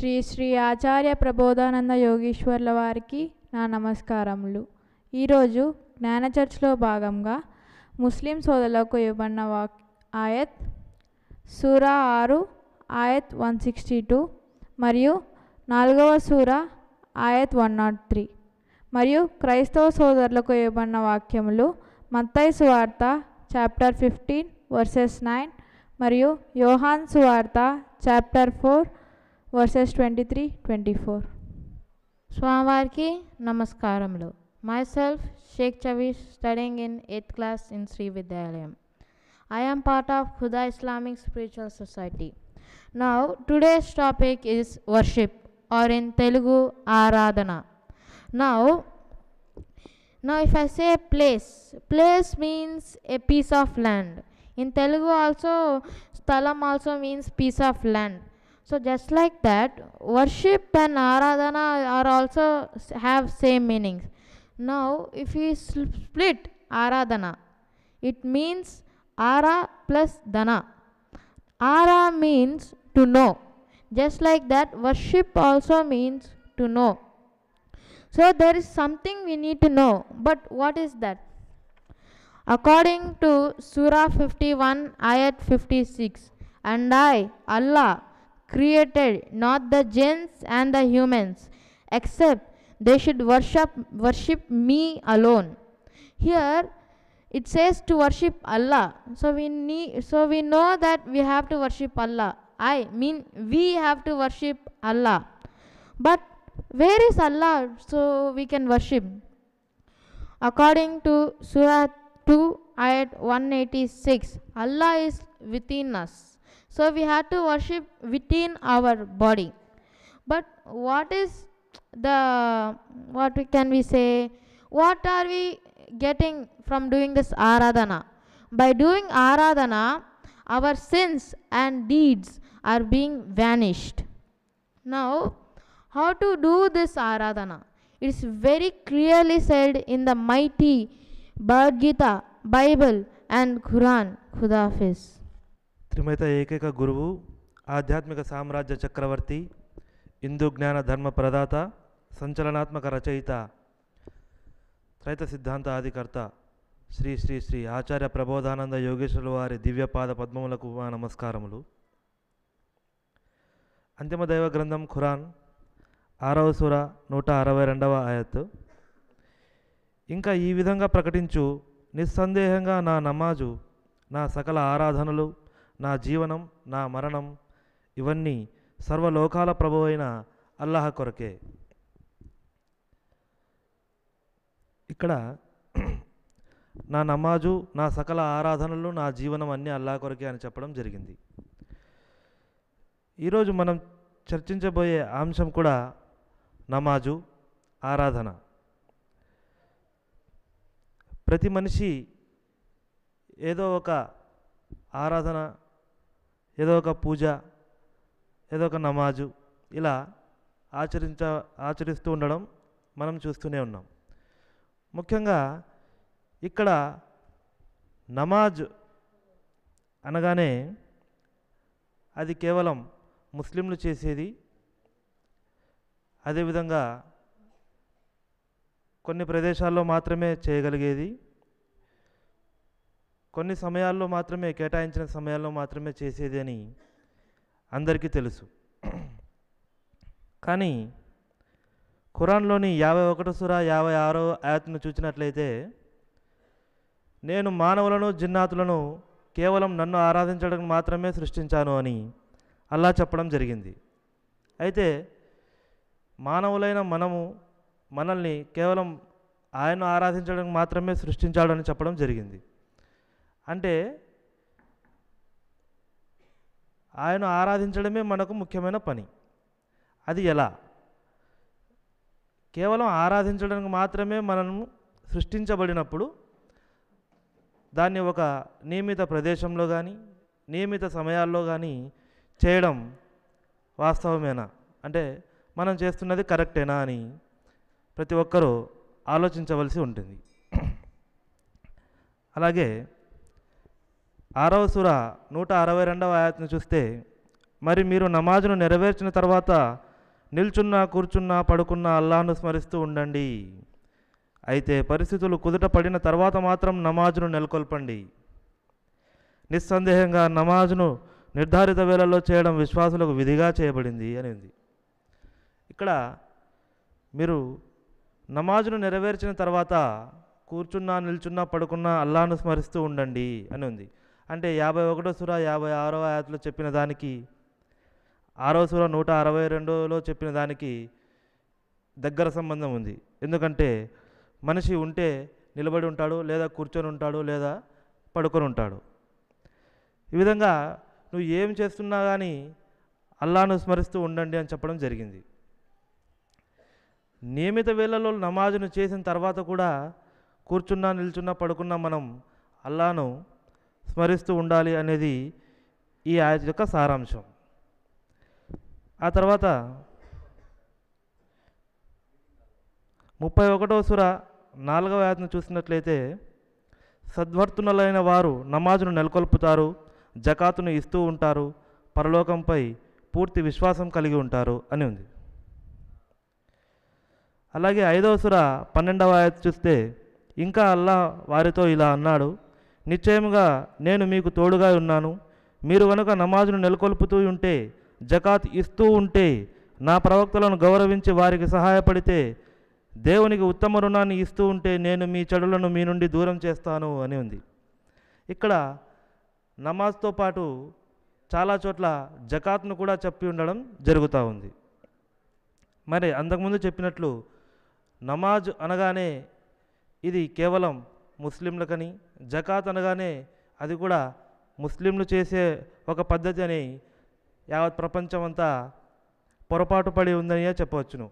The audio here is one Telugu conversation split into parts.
శ్రీ శ్రీ ఆచార్య ప్రబోధానంద యోగీశ్వర్ల వారికి నా నమస్కారములు. ఈరోజు జ్ఞాన చర్చ్లో భాగంగా ముస్లిం సోదరులకు ఇవ్వబడిన ఆయత్ సూరా 6 ఆయత్ 162 మరియు 4వ సూరా ఆయత్ 103 మరియు క్రైస్తవ సోదరులకు ఇవ్వబడిన వాక్యములు మత్తయి సువార్త చాప్టర్ 15 వర్సెస్ 9 మరియు యోహాన్ సువార్త చాప్టర్ 4 వర్సెస్ 23-24. స్వామివారికి నమస్కారములు. Myself, Sheikh Chavish, studying in 8th class in Sri Vidyalayam. I am part of Huda Islamic Spiritual Society. Now, today's topic is worship, or in Telugu, Aradhana. Now if I say place means a piece of land. In Telugu also, Stalam also means piece of land. So just like that, worship and Aradhana are also have same meanings. Now if we split Aradhana, it means Ara plus Dana. Ara means to know. Just like that, worship also means to know. So there is something we need to know, but what is that? According to Surah 51 ayat 56, and I, Allah, created not the jinns and the humans except they should worship me alone. Here it says to worship Allah. So we know that we have to worship Allah. We have to worship Allah. But where is Allah so we can worship? According to Surah 2 ayat 186, Allah is within us. So we have to worship within our body. But what can we say? What are we getting from doing this Aradhana? By doing Aradhana, our sins and deeds are being vanished. Now, how to do this Aradhana? It is very clearly said in the mighty Bhagavad Gita, Bible and Quran. Khuda Hafiz. త్రిమత ఏకైక గురువు, ఆధ్యాత్మిక సామ్రాజ్య చక్రవర్తి, హిందూ జ్ఞాన ధర్మ ప్రదాత, సంచలనాత్మక రచయిత, త్రైత సిద్ధాంత ఆదికర్త శ్రీ శ్రీ శ్రీ ఆచార్య ప్రబోధానంద యోగేశ్వరుల వారి దివ్యపాద పద్మములకు మా నమస్కారములు. అంతిమ దైవ గ్రంథం ఖురాన్ 6వ సూర 162వ ఆయత్. ఇంకా ఈ విధంగా ప్రకటించు, నిస్సందేహంగా నా నమాజు, నా సకల ఆరాధనలు, నా జీవనం, నా మరణం ఇవన్నీ సర్వలోకాల ప్రభువైన అల్లాహ్ కొరకే. ఇక్కడ నా నమాజు, నా సకల ఆరాధనలు, నా జీవనం అన్నీ అల్లాహ్ కొరకే అని చెప్పడం జరిగింది. ఈరోజు మనం చర్చించబోయే అంశం కూడా నమాజు, ఆరాధన. ప్రతి మనిషి ఏదో ఒక ఆరాధన, ఏదో ఒక పూజ, ఏదో ఒక నమాజు ఇలా ఆచరిస్తూ ఉండడం మనం చూస్తూనే ఉన్నాం. ముఖ్యంగా ఇక్కడ నమాజ్ అనగానే అది కేవలం ముస్లింలు చేసేది. అదేవిధంగా కొన్ని ప్రదేశాల్లో మాత్రమే చేయగలిగేది, కొన్ని సమయాల్లో మాత్రమే, కేటాయించిన సమయాల్లో మాత్రమే చేసేది అని అందరికీ తెలుసు. కానీ ఖురాన్లోని 51వ సూర 56వ ఆయత్ను చూసినట్లయితే, నేను మానవులను జిన్నాతులను కేవలం నన్ను ఆరాధించడం మాత్రమే సృష్టించాను అని అల్లా చెప్పడం జరిగింది. అయితే మానవులైన మనల్ని కేవలం ఆయన్ను ఆరాధించడం మాత్రమే సృష్టించాడు అని చెప్పడం జరిగింది. అంటే ఆయన ఆరాధించడమే మనకు ముఖ్యమైన పని. అది ఎలా? కేవలం ఆరాధించడానికి మాత్రమే మనం సృష్టించబడినప్పుడు దాన్ని ఒక నియమిత ప్రదేశంలో కానీ, నియమిత సమయాల్లో కానీ చేయడం వాస్తవమేనా? అంటే మనం చేస్తున్నది కరెక్టేనా అని ప్రతి ఒక్కరూ ఆలోచించవలసి ఉంటుంది. అలాగే 6వ సూర 162వ ఆయత్ను చూస్తే, మరి మీరు నమాజును నెరవేర్చిన తర్వాత నిల్చున్నా కూర్చున్నా పడుకున్నా అల్లాహ్ను స్మరిస్తూ ఉండండి. అయితే పరిస్థితులు కుదుట పడిన తర్వాత మాత్రం నమాజును నెలకొల్పండి. నిస్సందేహంగా నమాజును నిర్ధారిత వేళల్లో చేయడం విశ్వాసులకు విధిగా చేయబడింది అని ఉంది. ఇక్కడ మీరు నమాజును నెరవేర్చిన తర్వాత కూర్చున్నా నిల్చున్నా పడుకున్నా అల్లాహ్ను స్మరిస్తూ ఉండండి అని ఉంది. అంటే 51వ సూర 56వ ఆయత్లో చెప్పిన దానికి 6వ సూర 162లో చెప్పిన దానికి దగ్గర సంబంధం ఉంది. ఎందుకంటే మనిషి ఉంటే నిలబడి ఉంటాడు, లేదా కూర్చొని ఉంటాడు, లేదా పడుకొని ఉంటాడు. ఈ విధంగా నువ్వు ఏం చేస్తున్నా కానీ అల్లాహ్ను స్మరిస్తూ ఉండండి అని చెప్పడం జరిగింది. నియమిత వేళల్లో నమాజును చేసిన తర్వాత కూడా కూర్చున్నా నిల్చున్నా పడుకున్నా మనం అల్లాహ్ను స్మరిస్తూ ఉండాలి అనేది ఈ ఆయత యొక్క సారాంశం. ఆ తర్వాత 31వ సూర 4వ ఆయతను చూసినట్లయితే సద్వర్తనులైన వారు నమాజును నెలకొల్పుతారు, జకాతును ఇస్తూ ఉంటారు, పరలోకంపై పూర్తి విశ్వాసం కలిగి ఉంటారు అని ఉంది. అలాగే 5వ సూర 12వ ఆయత చూస్తే ఇంకా అల్లాహ్ వారితో ఇలా అన్నాడు, నిశ్చయముగా నేను మీకు తోడుగా ఉన్నాను. మీరు కనుక నమాజును నెలకొల్పుతూ ఉంటే, జకాత్ ఇస్తూ ఉంటే, నా ప్రవక్తలను గౌరవించి వారికి సహాయపడితే, దేవునికి ఉత్తమ రుణాన్ని ఇస్తూ ఉంటే నేను మీ చెడులను మీ నుండి దూరం చేస్తాను అని ఉంది. ఇక్కడ నమాజ్తో పాటు చాలా చోట్ల జకాత్ను కూడా చెప్పి ఉండడం జరుగుతూ ఉంది. మరి అంతకుముందు చెప్పినట్లు నమాజ్ అనగానే ఇది కేవలం ముస్లింలకని, జకాత్ అనగానే అది కూడా ముస్లింలు చేసే ఒక పద్ధతి అని యావత్ ప్రపంచం అంతా పొరపాటు పడి ఉందని చెప్పవచ్చును.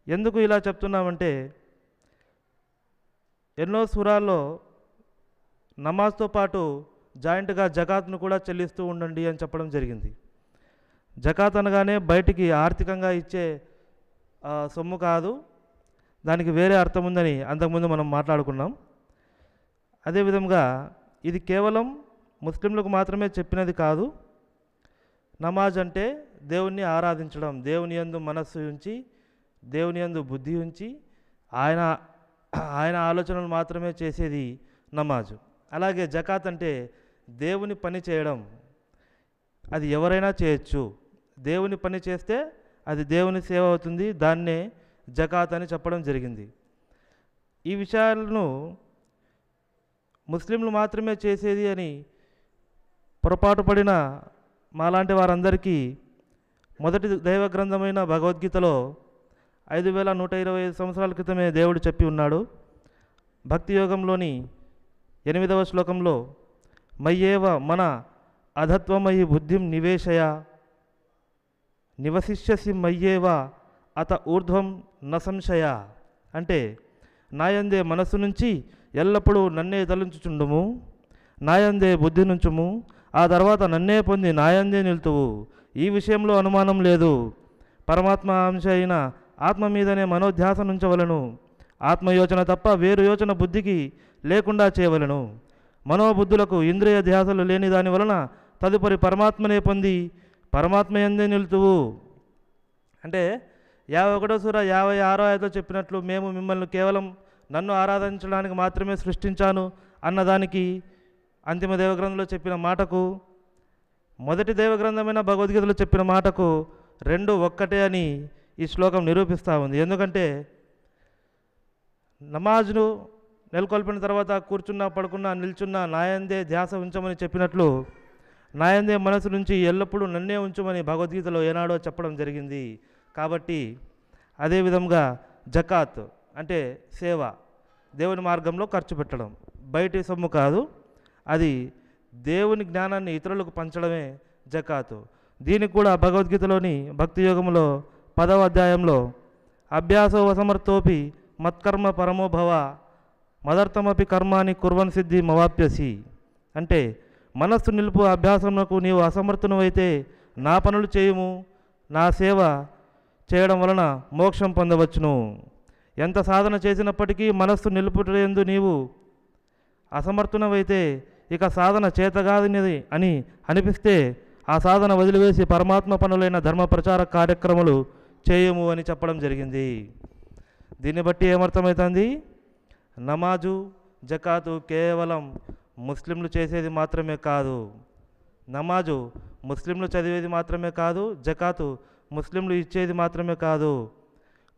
ఎందుకు ఇలా చెప్తున్నామంటే ఎన్నో సూరాల్లో నమాజ్తో పాటు జాయింట్గా జకాత్ను కూడా చెల్లిస్తూ ఉండండి అని చెప్పడం జరిగింది. జకాత్ అనగానే బయటికి ఆర్థికంగా ఇచ్చే సొమ్ము కాదు, దానికి వేరే అర్థం ఉందని అంతకుముందు మనం మాట్లాడుకున్నాం. అదేవిధంగా ఇది కేవలం ముస్లింలకు మాత్రమే చెప్పినది కాదు. నమాజ్ అంటే దేవుణ్ణి ఆరాధించడం, దేవుని యందు మనస్సు ఉంచి, దేవుని యందు బుద్ధి ఉంచి ఆయన ఆలోచనలు మాత్రమే చేసేది నమాజు. అలాగే జకాత్ అంటే దేవుని పని చేయడం, అది ఎవరైనా చేయొచ్చు. దేవుని పని చేస్తే అది దేవుని సేవ అవుతుంది, దాన్నే జకాత్ అని చెప్పడం జరిగింది. ఈ విషయాలను ముస్లింలు మాత్రమే చేసేది అని పొరపాటు పడిన మాలాంటి వారందరికీ మొదటి దైవ గ్రంథమైన భగవద్గీతలో 5125 సంవత్సరాల క్రితమే దేవుడు చెప్పి ఉన్నాడు. భక్తి యోగంలోని 8వ శ్లోకంలో మయ్యేవ మన అధత్వమయి బుద్ధిం నివేశయ నివసిష్యసి మయ్యేవ అత ఊర్ధ్వం న సంశయ, అంటే నాయందే మనస్సు నుంచి ఎల్లప్పుడూ నన్నే తలంచుచుండుము, నాయందే బుద్ధి నుంచుము, ఆ తర్వాత నన్నే పొంది నాయందే నిలుతువు. ఈ విషయంలో అనుమానం లేదు. పరమాత్మ అంశ అయిన ఆత్మ మీదనే మనోధ్యాస నుంచవలను. ఆత్మయోచన తప్ప వేరు యోచన బుద్ధికి లేకుండా చేయవలను. మనోబుద్ధులకు ఇంద్రియ ధ్యాసలు లేని దాని వలన తదుపరి పరమాత్మనే పొంది పరమాత్మయందే నిలుతువు. అంటే 51వ సూర 56వ ఆయతలో చెప్పినట్లు మేము మిమ్మల్ని కేవలం నన్ను ఆరాధించడానికి మాత్రమే సృష్టించాను అన్నదానికి, అంతిమ దేవగ్రంథంలో చెప్పిన మాటకు, మొదటి దేవగ్రంథమైన భగవద్గీతలో చెప్పిన మాటకు రెండు ఒక్కటే అని ఈ శ్లోకం నిరూపిస్తూ ఉంది. ఎందుకంటే నమాజ్ను నెలకొల్పిన తర్వాత కూర్చున్నా పడుకున్నా నిల్చున్నా నాయందే ధ్యాస ఉంచమని చెప్పినట్లు నాయందే మనసు నుంచి ఎల్లప్పుడూ నన్నే ఉంచమని భగవద్గీతలో ఏనాడో చెప్పడం జరిగింది. కాబట్టి అదేవిధంగా జకాత్ అంటే సేవ, దేవుని మార్గంలో ఖర్చు పెట్టడం, బయటి సొమ్ము కాదు, అది దేవుని జ్ఞానాన్ని ఇతరులకు పంచడమే జకాతు. దీనికి కూడా భగవద్గీతలోని భక్తి యోగంలో 10వ అధ్యాయంలో అభ్యాసో వసమర్థోపి మత్కర్మ పరమోభవ మదర్థమపి కర్మాని కుర్వన్ సిద్ధి మవాప్యసి, అంటే మనస్సు నిలుపు అభ్యాసమునకు నీవు అసమర్థునవైతే నా పనులు చేయుము, నా సేవ చేయడం వలన మోక్షం పొందవచ్చును. ఎంత సాధన చేసినప్పటికీ మనస్సు నిలుపుటయందు నీవు అసమర్థునవైతే ఇక సాధన చేతగాదినది అని అనిపిస్తే ఆ సాధన వదిలివేసి పరమాత్మ పనులైన ధర్మ ప్రచార కార్యక్రమాలు చేయము అని చెప్పడం జరిగింది. దీన్ని బట్టి ఏమర్థమవుతుంది? నమాజు జకాతు కేవలం ముస్లింలు చేసేది మాత్రమే కాదు, నమాజు ముస్లింలు చదివేది మాత్రమే కాదు, జకాతు ముస్లింలు ఇచ్చేది మాత్రమే కాదు.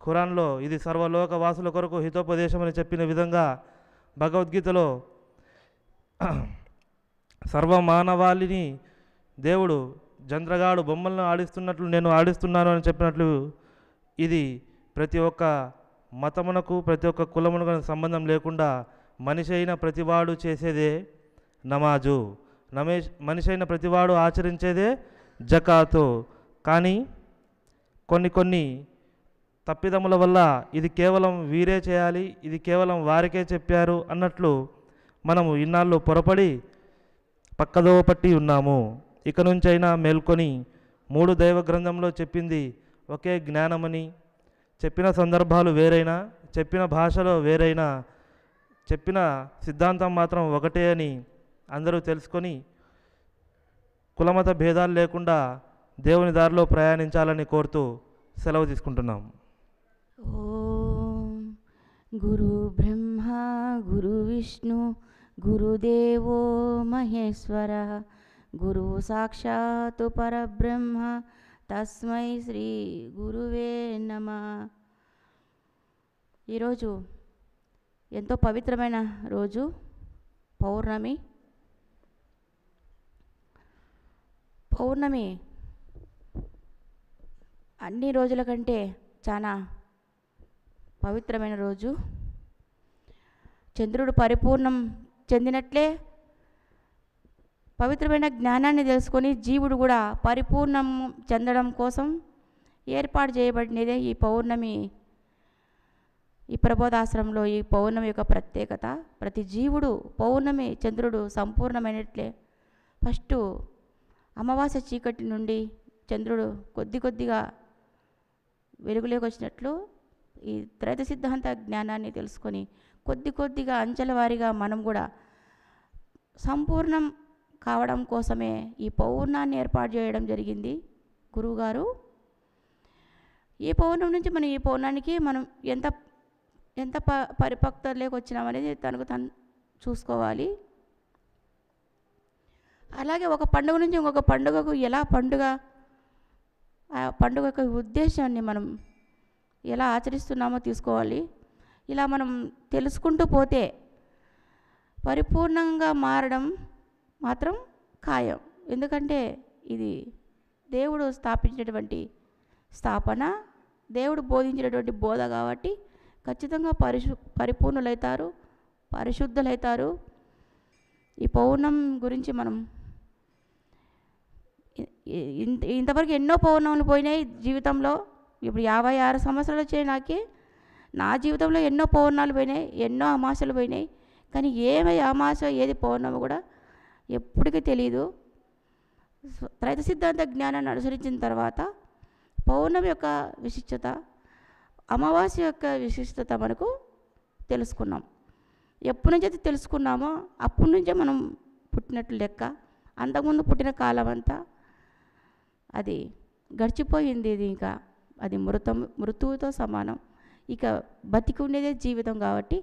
ఖురాన్లో ఇది సర్వలోక వాసుల కొరకు హితోపదేశం అని చెప్పిన విధంగా భగవద్గీతలో సర్వమానవాళిని దేవుడు జంద్రగాడు బొమ్మలను ఆడిస్తున్నట్లు నేను ఆడిస్తున్నాను అని చెప్పినట్లు ఇది ప్రతి ఒక్క మతమునకు ప్రతి ఒక్క కులమునకు సంబంధం లేకుండా మనిషి అయిన ప్రతివాడు చేసేదే నమాజు, మనిషి అయిన ప్రతివాడు ఆచరించేదే జకాతు. కానీ కొన్ని తప్పిదముల వల్ల ఇది కేవలం వీరే చేయాలి, ఇది కేవలం వారికే చెప్పారు అన్నట్లు మనము ఇన్నాళ్ళు పొరపడి పక్కదోవ పట్టి ఉన్నాము. ఇక నుంచైనా మేల్కొని 3 దైవ గ్రంథంలో చెప్పింది ఒకే జ్ఞానమని, చెప్పిన సందర్భాలు వేరైనా, చెప్పిన భాషలో వేరైనా, చెప్పిన సిద్ధాంతం మాత్రం ఒకటే అని అందరూ తెలుసుకొని కులమత భేదాలు లేకుండా దేవుని దారిలో ప్రయాణించాలని కోరుతూ సెలవు తీసుకుంటున్నాం. ఓం గురు బ్రహ్మ గురు విష్ణు గురుదేవో మహేశ్వర గురు సాక్షాత్ పరబ్రహ్మ తస్మై శ్రీ గురువే నమః. ఈరోజు ఎంతో పవిత్రమైన రోజు, పౌర్ణమి. పౌర్ణమి అన్ని రోజుల కంటే చాలా పవిత్రమైన రోజు. చంద్రుడు పరిపూర్ణం చెందినట్లే పవిత్రమైన జ్ఞానాన్ని తెలుసుకొని జీవుడు కూడా పరిపూర్ణం చెందడం కోసం ఏర్పాటు చేయబడినదే ఈ పౌర్ణమి. ఈ ప్రబోధాశ్రమంలో ఈ పౌర్ణమి యొక్క ప్రత్యేకత, ప్రతి జీవుడు పౌర్ణమి చంద్రుడు సంపూర్ణమైనట్లే ఫస్ట్ అమావాస్య చీకటి నుండి చంద్రుడు కొద్దిగా వెలుగులోకి వచ్చినట్లు ఈ త్రైత సిద్ధాంత జ్ఞానాన్ని తెలుసుకొని కొద్దిగా అంచెల వారీగా మనం కూడా సంపూర్ణం కావడం కోసమే ఈ పౌర్ణాన్ని ఏర్పాటు చేయడం జరిగింది గురువుగారు. ఈ పౌర్ణం నుంచి మనం ఈ పౌర్ణానికి మనం ఎంత పరిపక్వతలోకి వచ్చినామనేది తనకు తను చూసుకోవాలి. అలాగే ఒక పండుగ నుంచి ఇంకొక పండుగకు ఎలా ఆ పండుగ యొక్క ఉద్దేశాన్ని మనం ఎలా ఆచరిస్తున్నామో తీసుకోవాలి. ఇలా మనం తెలుసుకుంటూ పోతే పరిపూర్ణంగా మారడం మాత్రం ఖాయం. ఎందుకంటే ఇది దేవుడు స్థాపించినటువంటి స్థాపన, దేవుడు బోధించినటువంటి బోధ కాబట్టి ఖచ్చితంగా పరిపూర్ణులవుతారు, పరిశుద్ధులవుతారు. ఈ పౌర్ణం గురించి మనం ఇంతవరకు ఎన్నో పౌర్ణములు పోయినాయి జీవితంలో. ఇప్పుడు 56 సంవత్సరాలు వచ్చాయి నాకే. నా జీవితంలో ఎన్నో పౌర్ణాలు పోయినాయి, ఎన్నో అమాసలు పోయినాయి. కానీ ఏమి అమాస ఏది పౌర్ణమి కూడా ఎప్పటికీ తెలియదు. త్రైత సిద్ధాంత జ్ఞానాన్ని అనుసరించిన తర్వాత పౌర్ణమి యొక్క విశిష్టత, అమావాస్య యొక్క విశిష్టత మనకు తెలుసుకున్నాం. ఎప్పటి నుంచి అయితే తెలుసుకున్నామో అప్పటి నుంచే మనం పుట్టినట్లు లెక్క. అంతకుముందు పుట్టిన కాలం అంతా అది గడిచిపోయింది. ఇది ఇంకా అది మృతువుతో సమానం. ఇక బతికి ఉండేదే జీవితం కాబట్టి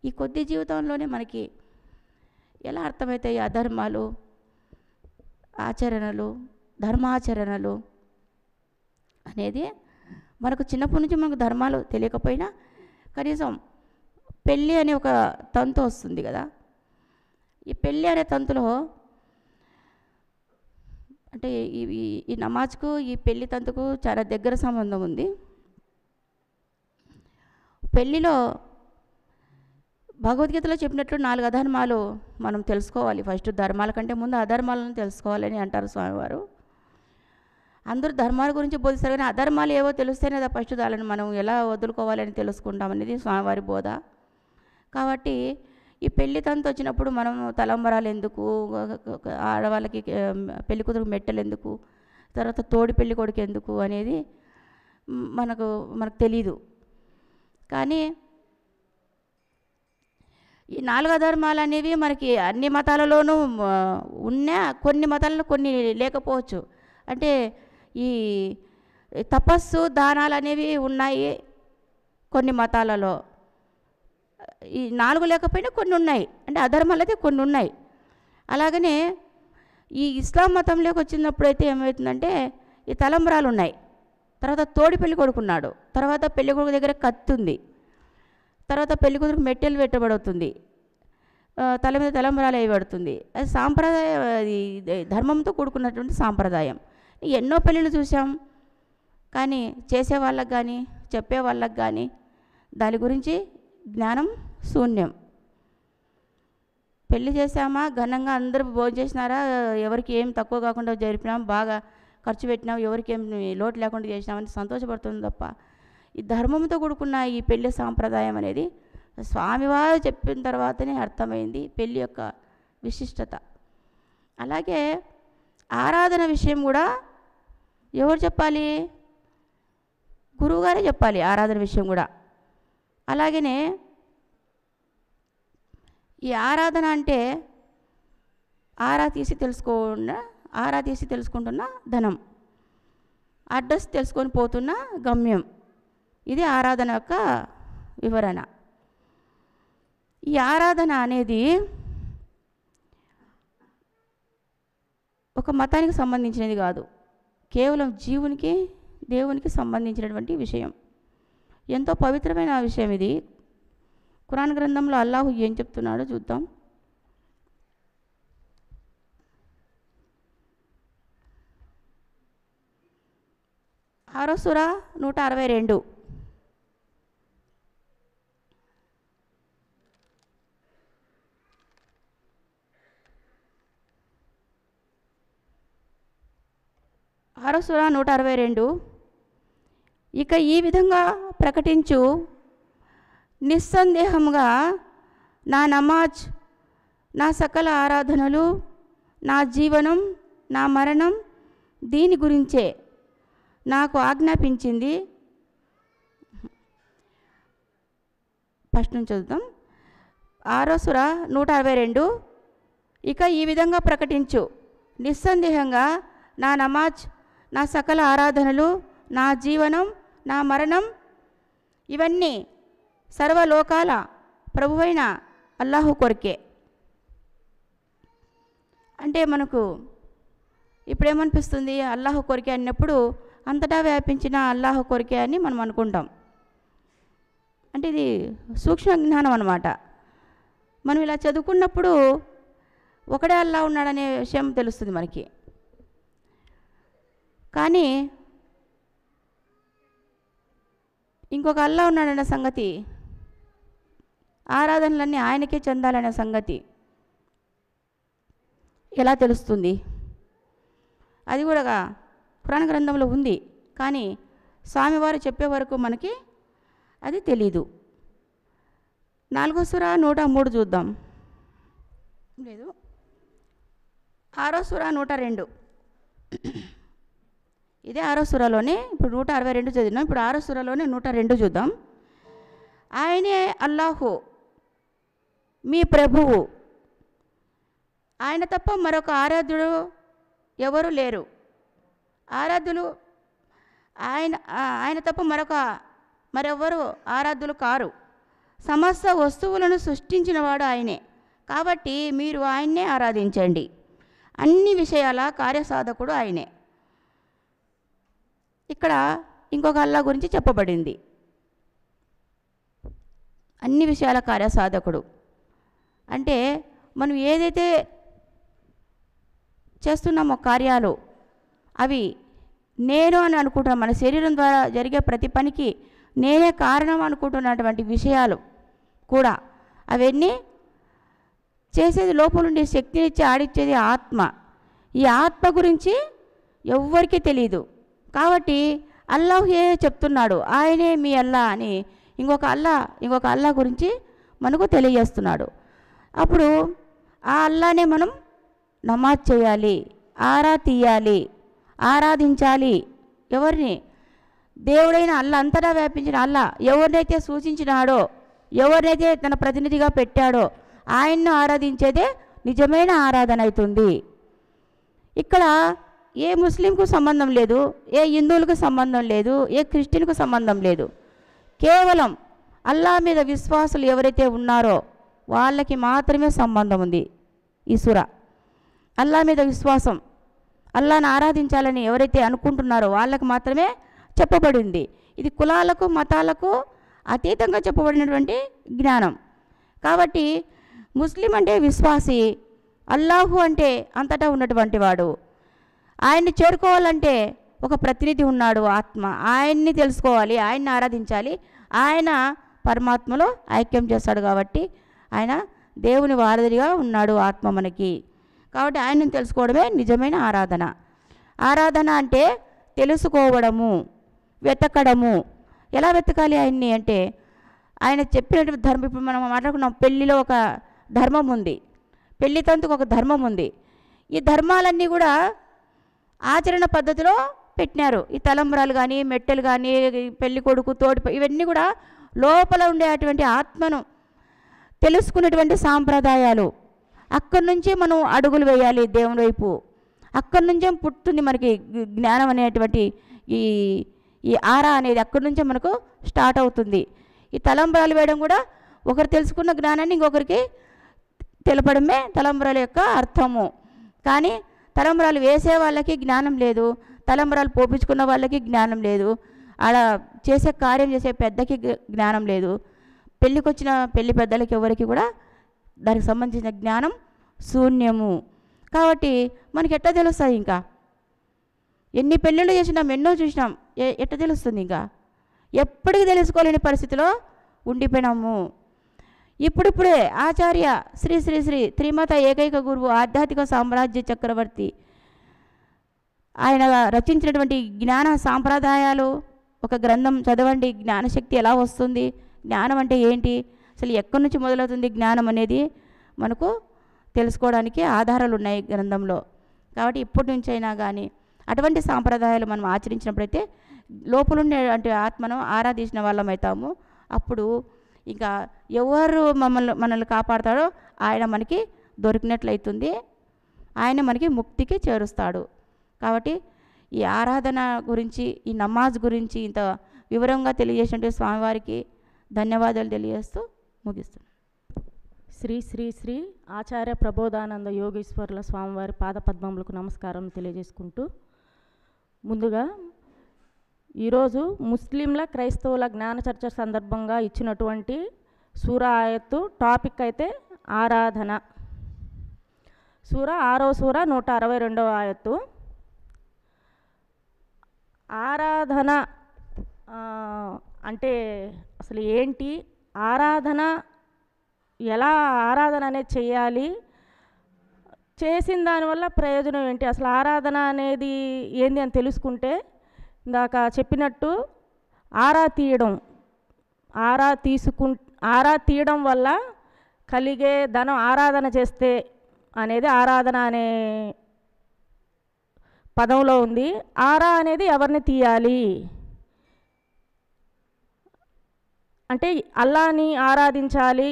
ఈ కొద్ది జీవితంలోనే మనకి ఎలా అర్థమవుతాయి అధర్మాలు, ఆచరణలు, ధర్మాచరణలు అనేది. మనకు చిన్నప్పటి నుంచి మనకు ధర్మాలు తెలియకపోయినా కనీసం పెళ్ళి అనే ఒక తంతు వస్తుంది కదా. ఈ పెళ్ళి అనే తంతులో అంటే ఈ నమాజ్కు ఈ పెళ్లి తంతుకు చాలా దగ్గర సంబంధం ఉంది. పెళ్ళిలో భగవద్గీతలో చెప్పినట్లు 4 అధర్మాలు మనం తెలుసుకోవాలి. ఫస్ట్ ధర్మాల కంటే ముందు అధర్మాలను తెలుసుకోవాలని అంటారు స్వామివారు. అందరూ ధర్మాల గురించి బోధిస్తారు కానీ అధర్మాలు ఏవో తెలిస్తేనే కదా ఫస్ట్ దానిని మనం ఎలా వదులుకోవాలని తెలుసుకుంటామనేది స్వామివారి బోధ. కాబట్టి ఈ పెళ్లి తంతు వచ్చినప్పుడు మనం తలంబరాలు ఎందుకు, ఆడవాళ్ళకి పెళ్లి కూతురు మెట్టెలు ఎందుకు, తర్వాత తోడి పెళ్లి కొడుకు ఎందుకు అనేది మనకు తెలీదు. కానీ ఈ 4 అధర్మాలు అనేవి మనకి అన్ని మతాలలోనూ ఉన్నా కొన్ని మతాలలో కొన్ని లేకపోవచ్చు. అంటే ఈ తపస్సు దానాలు అనేవి ఉన్నాయి కొన్ని మతాలలో. ఈ 4 లేకపోయినా కొన్ని ఉన్నాయి, అంటే అధర్మాలు అయితే కొన్ని ఉన్నాయి. అలాగనే ఈ ఇస్లాం మతంలోకి వచ్చినప్పుడు అయితే ఏమవుతుందంటే ఈ తలంబ్రాలు ఉన్నాయి, తర్వాత తోడి పెళ్లి కొడుకున్నాడు, తర్వాత పెళ్లి కొడుకు దగ్గర కత్తి ఉంది, తర్వాత పెళ్లి కొడుకు మెట్టెలు పెట్టబడుతుంది, తల మీద తలంబ్రాలు వేయబడుతుంది. అది సాంప్రదాయం, అది ధర్మంతో కూడుకున్నటువంటి సాంప్రదాయం. ఎన్నో పెళ్ళిళ్ళు చూసాం, కానీ చేసే వాళ్ళకి కానీ చెప్పే వాళ్ళకి కానీ దాని గురించి జ్ఞానం శూన్యం. పెళ్లి చేసామా, ఘనంగా అందరూ భోజనం చేసినారా, ఎవరికి ఏం తక్కువ కాకుండా జరిపినాం, బాగా ఖర్చు పెట్టినాం, ఎవరికి ఏం లోటు లేకుండా చేసినామని సంతోషపడుతుంది తప్ప ఈ ధర్మంతో కూడుకున్న ఈ పెళ్లి సాంప్రదాయం అనేది స్వామివారు చెప్పిన తర్వాతనే అర్థమైంది పెళ్ళి యొక్క విశిష్టత. అలాగే ఆరాధన విషయం కూడా ఎవరు చెప్పాలి? గురువుగారే చెప్పాలి ఆరాధన విషయం కూడా. అలాగనే ఈ ఆరాధన అంటే ఆరా తీసి తెలుసుకుంటున్న ధనం, అడ్రస్ తెలుసుకొని పోతున్న గమ్యం. ఇది ఆరాధన యొక్క వివరణ. ఈ ఆరాధన అనేది ఒక మతానికి సంబంధించినది కాదు, కేవలం జీవునికి దేవునికి సంబంధించినటువంటి విషయం. ఎంతో పవిత్రమైన విషయం ఇది. ఖురాన్ గ్రంథంలో అల్లాహు ఏం చెప్తున్నాడో చూద్దాం. ఆరో సూరా 162. ఆరో సూరా 162. ఇక ఈ విధంగా ప్రకటించు, నిస్సందేహంగా నా నమాజ్, నా సకల ఆరాధనలు, నా జీవనం, నా మరణం దీని గురించే నాకు ఆజ్ఞాపించింది. ఫస్ట్ నుంచి చదువుతాం. ఆరో సూరా 162. ఇక ఈ విధంగా ప్రకటించు, నిస్సందేహంగా నా నమాజ్, నా సకల ఆరాధనలు, నా జీవనం, నా మరణం ఇవన్నీ సర్వలోకాల ప్రభువైన అల్లాహు కొరకే. అంటే మనకు ఇప్పుడేమనిపిస్తుంది, అల్లాహు కొరకే అన్నప్పుడు అంతటా వ్యాపించిన అల్లాహు కొరకే అని మనం అనుకుంటాం. అంటే ఇది సూక్ష్మ జ్ఞానం అన్నమాట. మనం ఇలా చదువుకున్నప్పుడు ఒకడే అల్లాహ్ ఉన్నాడనే విషయం తెలుస్తుంది మనకి. కానీ ఇంకొక అల్లాహ్ ఉన్నాడనే సంగతి, ఆరాధనలన్నీ ఆయనకే చెందాలనే సంగతి ఎలా తెలుస్తుంది? అది కూడా పురాణ గ్రంథంలో ఉంది, కానీ స్వామివారు చెప్పే వరకు మనకి అది తెలీదు. 4వ సూరా 103 చూద్దాం. లేదు, 6వ సూరా 102. ఇదే 6వ సూరాలోనే, ఇప్పుడు 162 చదివినాం, ఇప్పుడు 6వ సూరాలోనే 102 చూద్దాం. ఆయనే అల్లాహు మీ ప్రభువు, ఆయన తప్ప మరొక ఆరాధ్యుడు ఎవరు లేరు. ఆరాధ్యులు ఆయన తప్ప మరెవరు ఆరాధ్యులు కారు. సమస్త వస్తువులను సృష్టించినవాడు ఆయనే, కాబట్టి మీరు ఆయన్నే ఆరాధించండి. అన్ని విషయాల కార్యసాధకుడు ఆయనే. ఇక్కడ ఇంకొక అల్లా గురించి చెప్పబడింది, అన్ని విషయాల కార్యసాధకుడు. అంటే మనం ఏదైతే చేస్తున్నామో కార్యాలు, అవి నేను అని అనుకుంటున్నాం. మన శరీరం ద్వారా జరిగే ప్రతి పనికి నేనే కారణం అనుకుంటున్నటువంటి విషయాలు కూడా, అవన్నీ చేసేది లోపలుండే శక్తినిచ్చి ఆడిచ్చేది ఆత్మ. ఈ ఆత్మ గురించి ఎవ్వరికీ తెలియదు. కాబట్టి అల్లాహే చెప్తున్నాడు, ఆయనే మీ అల్లా అని ఇంకొక అల్లా గురించి మనకు తెలియజేస్తున్నాడు. అప్పుడు ఆ అల్లానే మనం నమాజ్ చేయాలి, ఆరా తీయాలి, ఆరాధించాలి. ఎవరిని? దేవుడైన అల్లా, అంతటా వ్యాపించిన అల్లా ఎవరినైతే సూచించినాడో, ఎవరినైతే తన ప్రతినిధిగా పెట్టాడో ఆయన్ను ఆరాధించేదే నిజమైన ఆరాధన అవుతుంది. ఇక్కడ ఏ ముస్లింకు సంబంధం లేదు, ఏ హిందువులకు సంబంధం లేదు, ఏ క్రిస్టియన్కు సంబంధం లేదు. కేవలం అల్లా మీద విశ్వాసులు ఎవరైతే ఉన్నారో వాళ్ళకి మాత్రమే సంబంధం ఉంది ఈ సూర. అల్లా మీద విశ్వాసం, అల్లాను ఆరాధించాలని ఎవరైతే అనుకుంటున్నారో వాళ్ళకి మాత్రమే చెప్పబడింది. ఇది కులాలకు మతాలకు అతీతంగా చెప్పబడినటువంటి జ్ఞానం. కాబట్టి ముస్లిం అంటే విశ్వాసి, అల్లాహు అంటే అంతటా ఉన్నటువంటి వాడు. ఆయన్ని చేరుకోవాలంటే ఒక ప్రతినిధి ఉన్నాడు, ఆత్మ. ఆయన్ని తెలుసుకోవాలి, ఆయన్ని ఆరాధించాలి. ఆయన పరమాత్మలో ఐక్యం చేస్తాడు కాబట్టి ఆయన దేవుని వారధిగా ఉన్నాడు ఆత్మ మనకి. కాబట్టి ఆయనను తెలుసుకోవడమే నిజమైన ఆరాధన. ఆరాధన అంటే తెలుసుకోవడము, వెతకడము. ఎలా వెతకాలి ఆయన్ని అంటే ఆయన చెప్పినటువంటి ధర్మం. ఇప్పుడు మనం మాట్లాడుకున్నాం, పెళ్ళిలో ఒక ధర్మం ఉంది, పెళ్లి తంతుకు ఒక ధర్మం ఉంది. ఈ ధర్మాలన్నీ కూడా ఆచరణ పద్ధతిలో పెట్టినారు. ఈ తలంబ్రాలు కానీ, మెట్టెలు కానీ, పెళ్లి కొడుకు తోడి, ఇవన్నీ కూడా లోపల ఉండేటువంటి ఆత్మను తెలుసుకునేటువంటి సాంప్రదాయాలు. అక్కడి నుంచే మనం అడుగులు వేయాలి దేవుని వైపు. అక్కడి నుంచే పుట్టుతుంది మనకి జ్ఞానం అనేటువంటి ఈ ఆరా అనేది అక్కడి నుంచే మనకు స్టార్ట్ అవుతుంది. ఈ తలంబ్రాలు వేయడం కూడా ఒకరు తెలుసుకున్న జ్ఞానాన్ని ఇంకొకరికి తెలపడమే తలంబ్రాల యొక్క అర్థము. కానీ తలంబ్రాలు వేసే వాళ్ళకి జ్ఞానం లేదు, తలంబ్రాలు పోపించుకున్న వాళ్ళకి జ్ఞానం లేదు, ఆడ చేసే కార్యం చేసే పెద్దకి జ్ఞానం లేదు. పెళ్ళికి వచ్చిన పెళ్లి పెద్దలకి ఎవరికి కూడా దానికి సంబంధించిన జ్ఞానం శూన్యము. కాబట్టి మనకి ఎట్లా తెలుస్తుంది? ఇంకా ఎన్ని పెళ్ళిళ్ళు చేసినాం, ఎన్నో చూసినాం, ఎట్లా తెలుస్తుంది? ఇంకా ఎప్పటికీ తెలుసుకోలేని పరిస్థితిలో ఉండిపోయినాము. ఇప్పుడిప్పుడే ఆచార్య శ్రీ శ్రీ శ్రీ త్రిమత ఏకైక గురువు ఆధ్యాత్మిక సామ్రాజ్య చక్రవర్తి ఆయన రచించినటువంటి జ్ఞాన సాంప్రదాయాలు ఒక గ్రంథం చదవండి. జ్ఞానశక్తి ఎలా వస్తుంది, జ్ఞానం అంటే ఏంటి, అసలు ఎక్కడి నుంచి మొదలవుతుంది జ్ఞానం అనేది మనకు తెలుసుకోవడానికి ఆధారాలు ఉన్నాయి గ్రంథంలో. కాబట్టి ఇప్పటి నుంచి అయినా కానీ అటువంటి సాంప్రదాయాలు మనం ఆచరించినప్పుడైతే లోపలుండే అంటే ఆత్మను ఆరాధించిన వాళ్ళం అవుతాము. అప్పుడు ఇంకా ఎవరు మనల్ని కాపాడతాడో ఆయన మనకి దొరికినట్లయితుంది, ఆయన మనకి ముక్తికి చేరుస్తాడు. కాబట్టి ఈ ఆరాధన గురించి, ఈ నమాజ్ గురించి ఇంత వివరంగా తెలియజేసినట్టు స్వామివారికి ధన్యవాదాలు తెలియజేస్తూ ముగిస్తున్నాను. శ్రీ శ్రీ శ్రీ ఆచార్య ప్రబోధానంద యోగీశ్వరుల స్వామివారి పాదపద్మములకు నమస్కారం తెలియజేసుకుంటూ, ముందుగా ఈరోజు ముస్లింల క్రైస్తవుల జ్ఞాన చర్చ సందర్భంగా ఇచ్చినటువంటి సూరా ఆయత్తు టాపిక్ అయితే ఆరాధన. సూరా 6వ సూర 162వ ఆయత్తు. ఆరాధన అంటే అసలు ఏంటి, ఆరాధన ఎలా ఆరాధన అనేది చేయాలి, చేసిన దానివల్ల ప్రయోజనం ఏంటి, అసలు ఆరాధన అనేది ఏంది అని తెలుసుకుంటే ఇందాక చెప్పినట్టు ఆరా తీయడం వల్ల కలిగే ధనం ఆరాధన చేస్తే అనేది ఆరాధన అనే పదంలో ఉంది. ఆరా అనేది ఎవరిని తీయాలి అంటే అల్లాని ఆరాధించాలి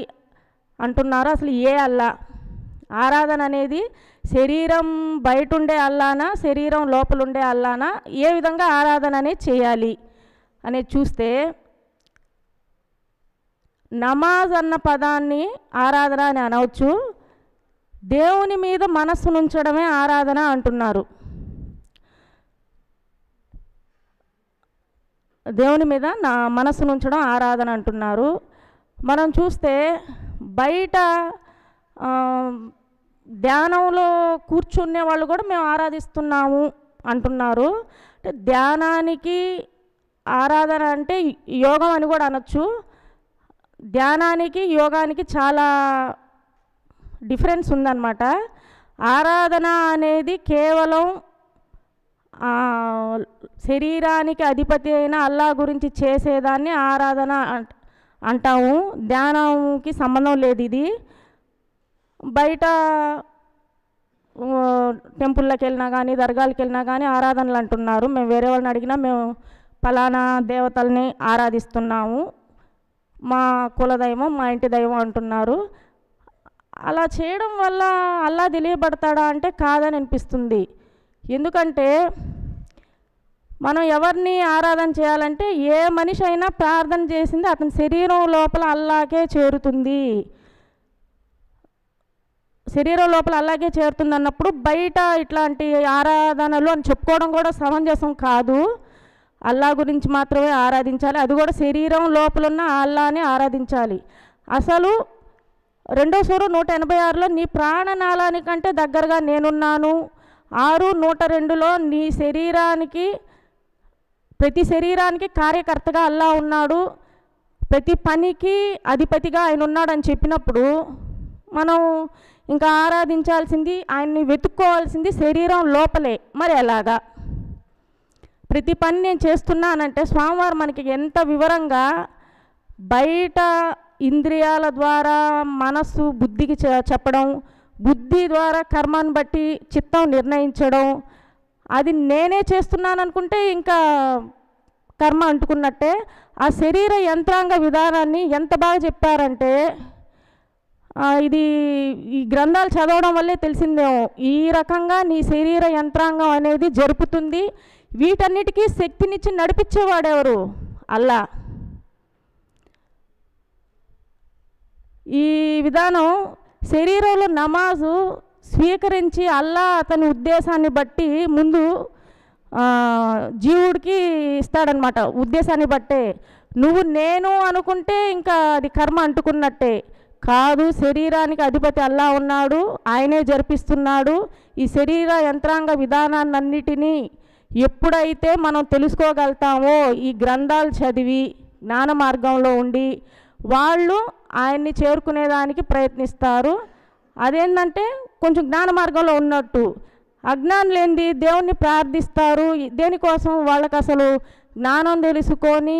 అంటున్నారు. అసలు ఏ అల్లా? ఆరాధన అనేది శరీరం బయట ఉండే అల్లానా, శరీరం లోపల ఉండే అల్లానా, ఏ విధంగా ఆరాధన అనేది చేయాలి అనేది చూస్తే నమాజ్ అన్న పదాన్ని ఆరాధన అని అనవచ్చు. దేవుని మీద మనస్సును ఉంచడమే ఆరాధన అంటున్నారు. దేవుని మీద నా మనస్సును ఉంచడం ఆరాధన అంటున్నారు. మనం చూస్తే బయట ధ్యానంలో కూర్చునే వాళ్ళు కూడా మేము ఆరాధిస్తున్నాము అంటున్నారు. అంటే ధ్యానానికి ఆరాధన అంటే యోగం అని కూడా అనొచ్చు. ధ్యానానికి యోగానికి చాలా డిఫరెన్స్ ఉందన్నమాట. ఆరాధన అనేది కేవలం శరీరానికి అధిపతి అయిన అల్లా గురించి చేసేదాన్ని ఆరాధన అంటాము. ధ్యానంకి సంబంధం లేదు ఇది. బయట టెంపుల్లోకి వెళ్ళినా కానీ దర్గాలకు వెళ్ళినా కానీ ఆరాధనలు అంటున్నారు. మేము వేరే వాళ్ళని అడిగినా మేము ఫలానా దేవతల్ని ఆరాధిస్తున్నాము, మా కులదైవం మా ఇంటి దైవం అంటున్నారు. అలా చేయడం వల్ల అల్లా తెలియబడతాడా అంటే కాదని అనిపిస్తుంది. ఎందుకంటే మనం ఎవరిని ఆరాధన చేయాలంటే ఏ మనిషి అయినా ప్రార్థన చేసింది అతని శరీరం లోపల అల్లాకే చేరుతుంది. శరీరం లోపల అలాగే చేరుతుంది అన్నప్పుడు బయట ఇట్లాంటి ఆరాధనలు అని చెప్పుకోవడం కూడా సమంజసం కాదు. అల్లా గురించి మాత్రమే ఆరాధించాలి, అది కూడా శరీరం లోపల ఉన్న అల్లాని ఆరాధించాలి. అసలు 2వ సూర 186లో నీ ప్రాణనాళానికంటే దగ్గరగా నేనున్నాను, 6:102లో నీ శరీరానికి ప్రతి శరీరానికి కార్యకర్తగా అల్లా ఉన్నాడు, ప్రతి పనికి అధిపతిగా ఆయన ఉన్నాడని చెప్పినప్పుడు మనం ఇంకా ఆరాధించాల్సింది, ఆయన్ని వెతుక్కోవాల్సింది శరీరం లోపలే. మరి ఎలాగా? ప్రతి పని నేను చేస్తున్నానంటే స్వామివారు మనకి ఎంత వివరంగా బయట ఇంద్రియాల ద్వారా మనస్సు బుద్ధికి చెప్పడం, బుద్ధి ద్వారా కర్మను బట్టి చిత్తం నిర్ణయించడం, అది నేనే చేస్తున్నాను అనుకుంటే ఇంకా కర్మ అంటుకున్నట్టే. ఆ శరీర యంత్రాంగ విధానాన్ని ఎంత బాగా చెప్పారంటే ఇది ఈ గ్రంథాలు చదవడం వల్లే తెలిసిందేమో. ఈ రకంగా నీ శరీర యంత్రాంగం అనేది జరుపుతుంది. వీటన్నిటికీ శక్తినిచ్చి నడిపించేవాడెవరు? అల్లా. ఈ విధానం శరీరంలో నమాజు స్వీకరించి అల్లా అతని ఉద్దేశాన్ని బట్టి ముందు జీవుడికి ఇస్తాడనమాట. ఉద్దేశాన్ని బట్టే. నువ్వు నేను అనుకుంటే ఇంకా అది కర్మ అంటుకున్నట్టే. కాదు, శరీరానికి అధిపతి అల్లా ఉన్నాడు, ఆయనే జరిపిస్తున్నాడు. ఈ శరీర యంత్రాంగ విధానాన్నిటినీ ఎప్పుడైతే మనం తెలుసుకోగలుగుతామో, ఈ గ్రంథాలు చదివి జ్ఞాన మార్గంలో ఉండి వాళ్ళు ఆయన్ని చేరుకునేదానికి ప్రయత్నిస్తారు. అదేంటంటే కొంచెం జ్ఞాన మార్గంలో ఉన్నట్టు. అజ్ఞానం లేనిది దేవుణ్ణి ప్రార్థిస్తారు. దేనికోసం? వాళ్ళకి అసలు జ్ఞానం తెలుసుకొని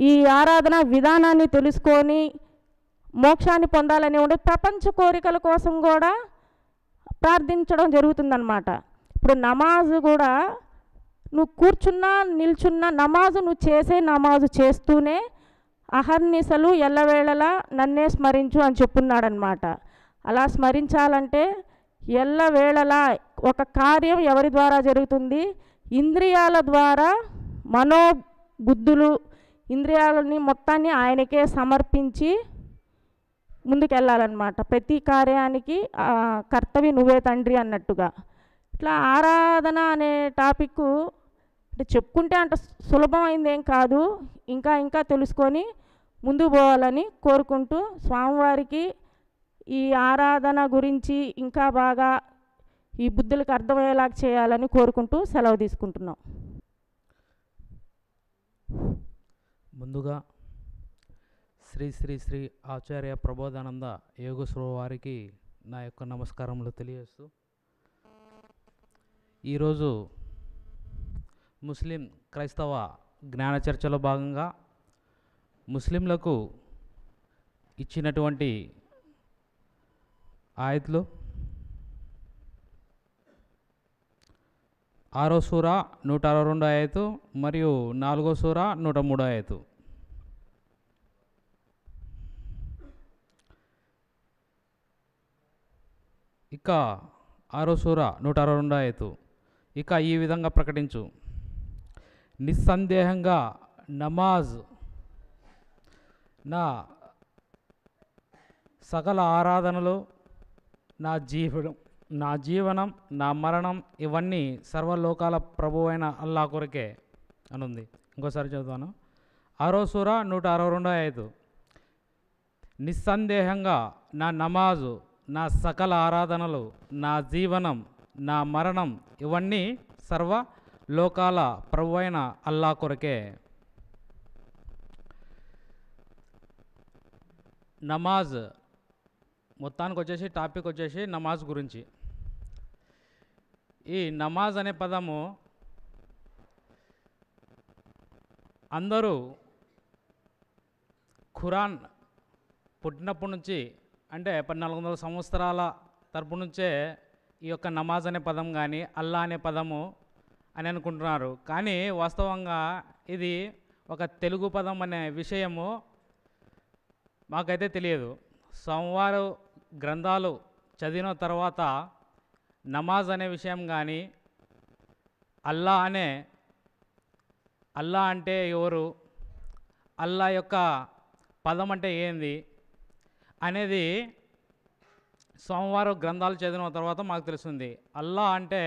ఈ ఆరాధన విధానాన్ని తెలుసుకొని మోక్షాన్ని పొందాలని ఉండే ప్రపంచ కోరికల కోసం కూడా ప్రార్థించడం జరుగుతుందన్నమాట. ఇప్పుడు నమాజు కూడా నువ్వు కూర్చున్నా నిల్చున్నా నమాజు నువ్వు చేసే నమాజు చేస్తూనే అహర్నిశలు ఎల్లవేళలా నన్నే స్మరించు అని చెప్పున్నాడనమాట. అలా స్మరించాలంటే ఎల్లవేళలా ఒక కార్యం ఎవరి ద్వారా జరుగుతుంది? ఇంద్రియాల ద్వారా. మనోబుద్ధులు ఇంద్రియాలని మొత్తాన్ని ఆయనకే సమర్పించి ముందుకెళ్ళాలన్నమాట. ప్రతి కార్యానికి కర్తవి నువ్వే తండ్రి అన్నట్టుగా. ఇట్లా ఆరాధన అనే టాపిక్ అంటే చెప్పుకుంటే అంత సులభమైంది ఏం కాదు. ఇంకా ఇంకా తెలుసుకొని ముందుకు పోవాలని కోరుకుంటూ స్వామివారికి ఈ ఆరాధన గురించి ఇంకా బాగా ఈ బుద్ధులకు అర్థమయ్యేలాగా చేయాలని కోరుకుంటూ సెలవు తీసుకుంటున్నాం. ముందుగా శ్రీ శ్రీ శ్రీ ఆచార్య ప్రబోధానంద యోగేశ్వర వారికి నా యొక్క నమస్కారములు తెలియజేస్తూ, ఈరోజు ముస్లిం క్రైస్తవ జ్ఞాన చర్చలో భాగంగా ముస్లింలకు ఇచ్చినటువంటి ఆయతులు 6వ సూర 162 ఆయతు మరియు 4వ సూర 103 ఆయతు. ఇక 6వ సూర 162 ఆయతు ఇక ఈ విధంగా ప్రకటించు: నిస్సందేహంగా నమాజ్ నా సకల ఆరాధనలు, నా జీవనం, నా మరణం ఇవన్నీ సర్వలోకాల ప్రభు అయిన అల్లా కొరకే అనుంది. ఇంకోసారి చదువుతాను. 6వ సూర 162 ఆయతు: నిస్సందేహంగా నా నమాజు, నా సకల ఆరాధనలు, నా జీవనం, నా మరణం ఇవన్నీ సర్వ లోకాల ప్రభు అయిన అల్లా కొరకే. నమాజ్ మొత్తానికి వచ్చేసి టాపిక్ వచ్చేసి నమాజ్ గురించి. ఈ నమాజ్ అనే పదము అందరూ ఖురాన్ పుట్టినప్పటి నుంచి అంటే 1400 సంవత్సరాల తరపు నుంచే ఈ యొక్క నమాజ్ అనే పదం కానీ అల్లా అనే పదము అని అనుకుంటున్నారు. కానీ వాస్తవంగా ఇది ఒక తెలుగు పదం అనే విషయము మాకైతే తెలియదు. సోమవారం గ్రంథాలు చదివిన తర్వాత నమాజ్ అనే విషయం కానీ అల్లా అంటే ఎవరు, అల్లా యొక్క పదం అంటే ఏంది అనేది సోమవారం గ్రంథాలు చదివిన తర్వాత మాకు తెలుస్తుంది. అల్లా అంటే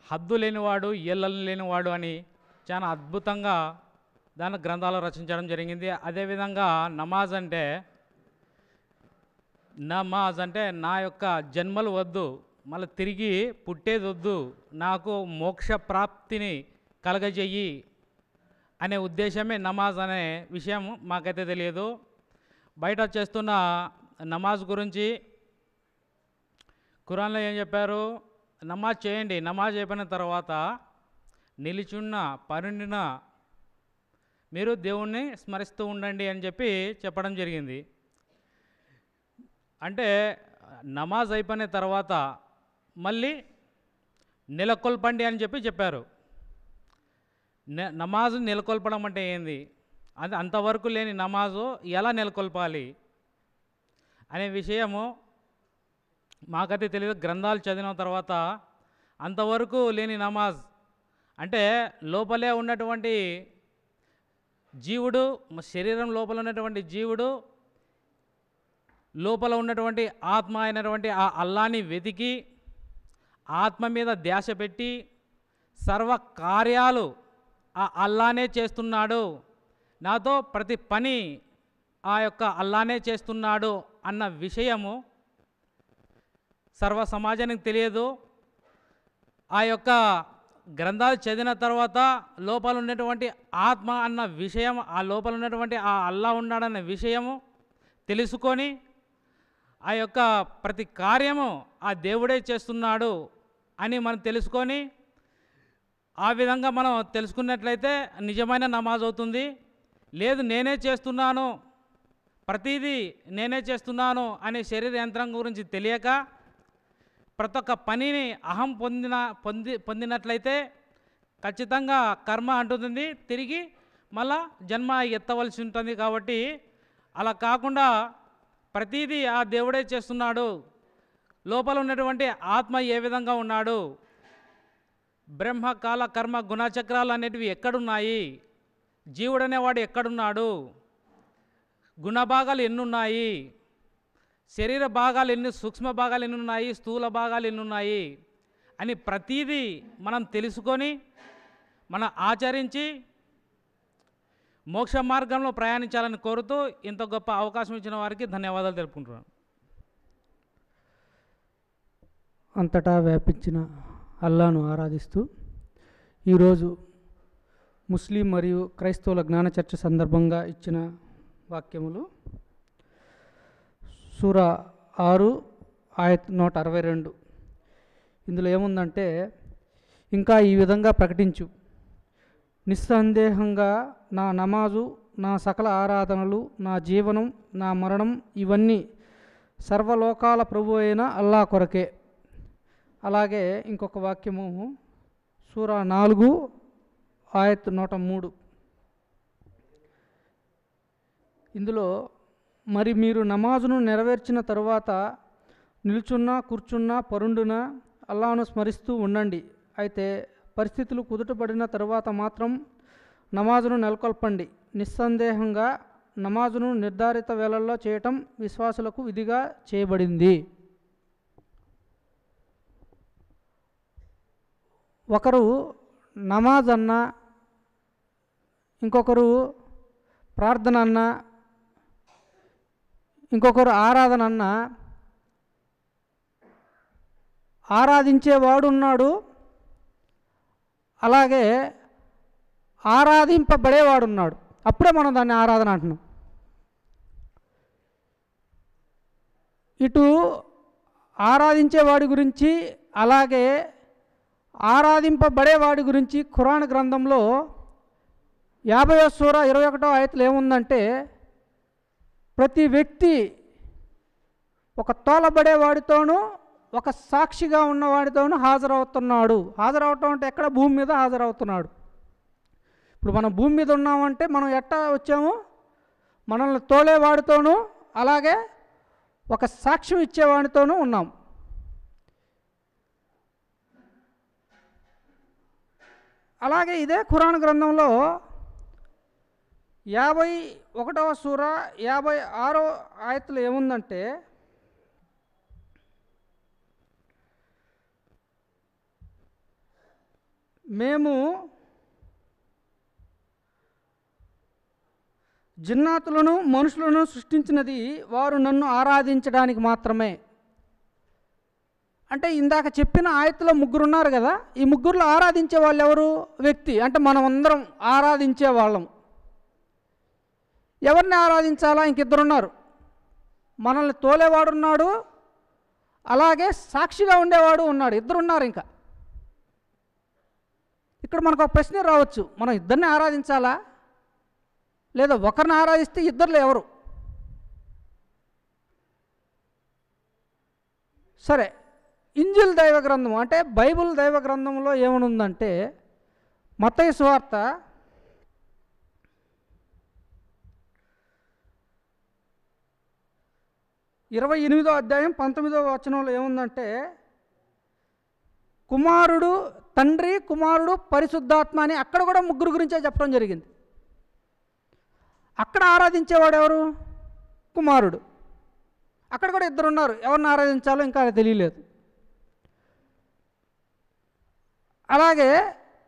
హద్దు లేనివాడు, ఎల్లలు లేనివాడు అని చాలా అద్భుతంగా దాని గ్రంథాలు రచించడం జరిగింది. అదేవిధంగా నమాజ్ అంటే నా యొక్క జన్మలు వద్దు, మళ్ళీ తిరిగి పుట్టేది వద్దు, నాకు మోక్ష ప్రాప్తిని కలగజేయి అనే ఉద్దేశమే నమాజ్ అనే విషయం మాకైతే తెలియదు. బయట చేస్తున్న నమాజ్ గురించి ఖురాన్లో ఏం చెప్పారు? నమాజ్ చేయండి, నమాజ్ అయిపోయిన తర్వాత నిలిచున్న పరుండిన మీరు దేవుణ్ణి స్మరిస్తూ ఉండండి అని చెప్పి చెప్పడం జరిగింది. అంటే నమాజ్ అయిపోయిన తర్వాత మళ్ళీ నెలకొల్పండి అని చెప్పారు. నమాజు నెలకొల్పడం అంటే ఏంది, అది అంతవరకు లేని నమాజు ఎలా నెలకొల్పాలి అనే విషయము మాకైతే తెలియదు. గ్రంథాలు చదివిన తర్వాత అంతవరకు లేని నమాజ్ అంటే లోపలే ఉన్నటువంటి జీవుడు, శరీరం లోపల ఉన్నటువంటి జీవుడు లోపల ఉన్నటువంటి ఆత్మ అయినటువంటి ఆ అల్లాని వెతికి ఆత్మ మీద ధ్యాస పెట్టి సర్వ కార్యాలు ఆ అల్లానే చేస్తున్నాడు, నాతో ప్రతి పని ఆ యొక్క అల్లానే చేస్తున్నాడు అన్న విషయము సర్వ సమాజానికి తెలియదు. ఆ యొక్క గ్రంథాలు చదివిన తర్వాత లోపల ఉన్నటువంటి ఆత్మ అన్న విషయం, ఆ లోపల ఉన్నటువంటి ఆ అల్లా ఉన్నాడన్న విషయము తెలుసుకొని ఆ యొక్క ప్రతి కార్యము ఆ దేవుడే చేస్తున్నాడు అని మనం తెలుసుకొని ఆ విధంగా మనం తెలుసుకున్నట్లయితే నిజమైన నమాజ్ అవుతుంది. లేదు నేనే చేస్తున్నాను, ప్రతిదీ నేనే చేస్తున్నాను అనే శరీర యంత్రం గురించి తెలియక ప్రతి ఒక్క పనిని అహం పొందినట్లయితే ఖచ్చితంగా కర్మ అంటుంది, తిరిగి మళ్ళా జన్మ ఎత్తవలసి ఉంటుంది. కాబట్టి అలా కాకుండా ప్రతిదీ ఆ దేవుడే చేస్తున్నాడు, లోపల ఉన్నటువంటి ఆత్మ ఏ విధంగా ఉన్నాడు, బ్రహ్మ కాల కర్మ గుణచక్రాలు అనేటివి ఎక్కడున్నాయి, జీవుడు అనేవాడు ఎక్కడున్నాడు, గుణభాగాలు ఎన్నున్నాయి, శరీర భాగాలు ఎన్ని, సూక్ష్మ భాగాలు ఎన్ని ఉన్నాయి, స్థూల భాగాలు ఎన్ని ఉన్నాయి అని ప్రతీదీ మనం తెలుసుకొని మనం ఆచరించి మోక్ష మార్గంలో ప్రయాణించాలని కోరుతూ ఇంత గొప్ప అవకాశం ఇచ్చిన వారికి ధన్యవాదాలు తెలుపుకుంటున్నాను. అంతటా వ్యాపించిన అల్లాను ఆరాధిస్తూ ఈరోజు ముస్లిం మరియు క్రైస్తవుల జ్ఞాన చర్చ సందర్భంగా ఇచ్చిన వాక్యములు సూరా 6 ఆయత్ 162. ఇందులో ఏముందంటే, ఇంకా ఈ విధంగా ప్రకటించు, నిస్సందేహంగా నా నమాజు, నా సకల ఆరాధనలు, నా జీవనం, నా మరణం ఇవన్నీ సర్వలోకాల ప్రభు అయిన అల్లా కొరకే. అలాగే ఇంకొక వాక్యము సూరా 4 ఆయత్ 103. ఇందులో మరి మీరు నమాజును నెరవేర్చిన తరువాత నిల్చున్నా, కూర్చున్నా, పరుండునా అల్లాను స్మరిస్తూ ఉండండి. అయితే పరిస్థితులు కుదుటపడిన తరువాత మాత్రం నమాజును నెలకొల్పండి. నిస్సందేహంగా నమాజును నిర్ధారిత వేళల్లో చేయటం విశ్వాసులకు విధిగా చేయబడింది. ఒకరు నమాజ్ అన్నా, ఇంకొకరు ప్రార్థన అన్నా, ఇంకొకరు ఆరాధన అన్నా, ఆరాధించేవాడున్నాడు, అలాగే ఆరాధింపబడేవాడున్నాడు. అప్పుడే మనం దాన్ని ఆరాధన అంటున్నాం. ఇటు ఆరాధించేవాడి గురించి అలాగే ఆరాధింపబడేవాడి గురించి ఖురాన్ గ్రంథంలో 50వ సూరా 21వ ఆయతలో ఏముందంటే, ప్రతి వ్యక్తి ఒక తోలబడేవాడితోనూ ఒక సాక్షిగా ఉన్నవాడితోనూ హాజరవుతున్నాడు. హాజరవటం అంటే ఎక్కడ? భూమి మీద హాజరవుతున్నాడు. ఇప్పుడు మనం భూమి మీద ఉన్నామంటే మనం ఎట్టా వచ్చాము? మనల్ని తోలేవాడితోనూ అలాగే ఒక సాక్ష్యం ఇచ్చేవాడితోనూ ఉన్నాం. అలాగే ఇదే ఖురాన్ గ్రంథంలో 51వ సూర 56వ ఆయతులు ఏముందంటే, మేము జిన్నాతులను మనుషులను సృష్టించినది వారు నన్ను ఆరాధించడానికి మాత్రమే. అంటే ఇందాక చెప్పిన ఆయతలో ముగ్గురు ఉన్నారు కదా, ఈ ముగ్గురులో ఆరాధించే వాళ్ళు ఎవరు? వ్యక్తి. అంటే మనం అందరం ఆరాధించే వాళ్ళం. ఎవరిని ఆరాధించాలా? ఇంకిద్దరున్నారు. మనల్ని తోలేవాడున్నాడు, అలాగే సాక్షిగా ఉండేవాడు ఉన్నాడు. ఇద్దరున్నారు. ఇంకా ఇక్కడ మనకు ఒక ప్రశ్న రావచ్చు, మనం ఇద్దరిని ఆరాధించాలా లేదా ఒకరిని ఆరాధిస్తే ఇద్దరులో ఎవరు? సరే, ఇంజిల్ దైవ గ్రంథం అంటే బైబిల్ దైవ గ్రంథంలో ఏమనుందంటే, మత్తయి సువార్త 28వ అధ్యాయం 19వ వచనంలో ఏముందంటే, కుమారుడు, తండ్రి, కుమారుడు, పరిశుద్ధాత్మ అని అక్కడ కూడా ముగ్గురు గురించే చెప్పడం జరిగింది. అక్కడ ఆరాధించేవాడు ఎవరు? కుమారుడు. అక్కడ కూడా ఇద్దరు ఉన్నారు. ఎవరిని ఆరాధించాలో ఇంకా తెలియలేదు. అలాగే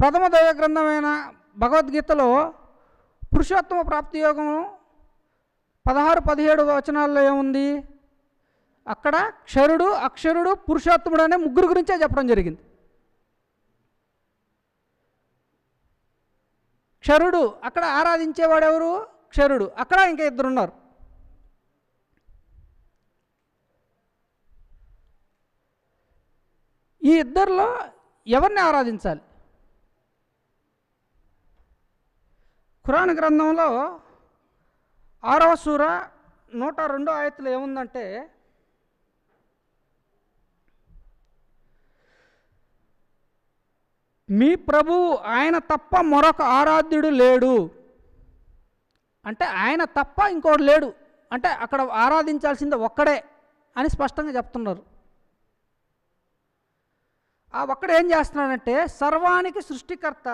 ప్రథమ దైవ గ్రంథమైన భగవద్గీతలో పురుషోత్తమ ప్రాప్తి యోగం 16-17 వచనాల్లో ఏముంది? అక్కడ క్షరుడు, అక్షరుడు, పురుషోత్తముడు అనే ముగ్గురు గురించే చెప్పడం జరిగింది. క్షరుడు అక్కడ ఆరాధించేవాడు ఎవరు? క్షరుడు. అక్కడ ఇంకా ఇద్దరున్నారు. ఈ ఇద్దరిలో ఎవరిని ఆరాధించాలి? ఖురాన్ గ్రంథంలో 6వ సూర 102వ ఆయతలో ఏముందంటే, మీ ప్రభువు ఆయన తప్ప మరొక ఆరాధ్యుడు లేడు. అంటే ఆయన తప్ప ఇంకోటి లేడు. అంటే అక్కడ ఆరాధించాల్సింది ఒక్కడే అని స్పష్టంగా చెప్తున్నారు. ఆ ఒక్కడే ఏం చేస్తున్నాడంటే, సర్వానికి సృష్టికర్త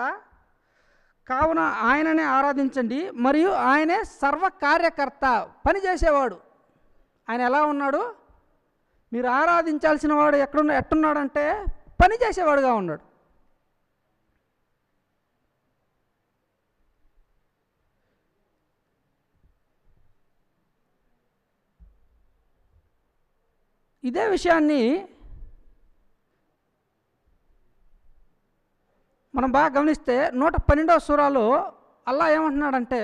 కావున ఆయననే ఆరాధించండి, మరియు ఆయనే సర్వకార్యకర్త, పని చేసేవాడు. ఆయన ఎలా ఉన్నాడు? మీరు ఆరాధించాల్సిన వాడు ఎట్టున్నాడంటే పని చేసేవాడుగా ఉన్నాడు. ఇదే విషయాన్ని మనం బాగా గమనిస్తే 112వ సూరాలో అల్లా ఏమంటున్నాడంటే,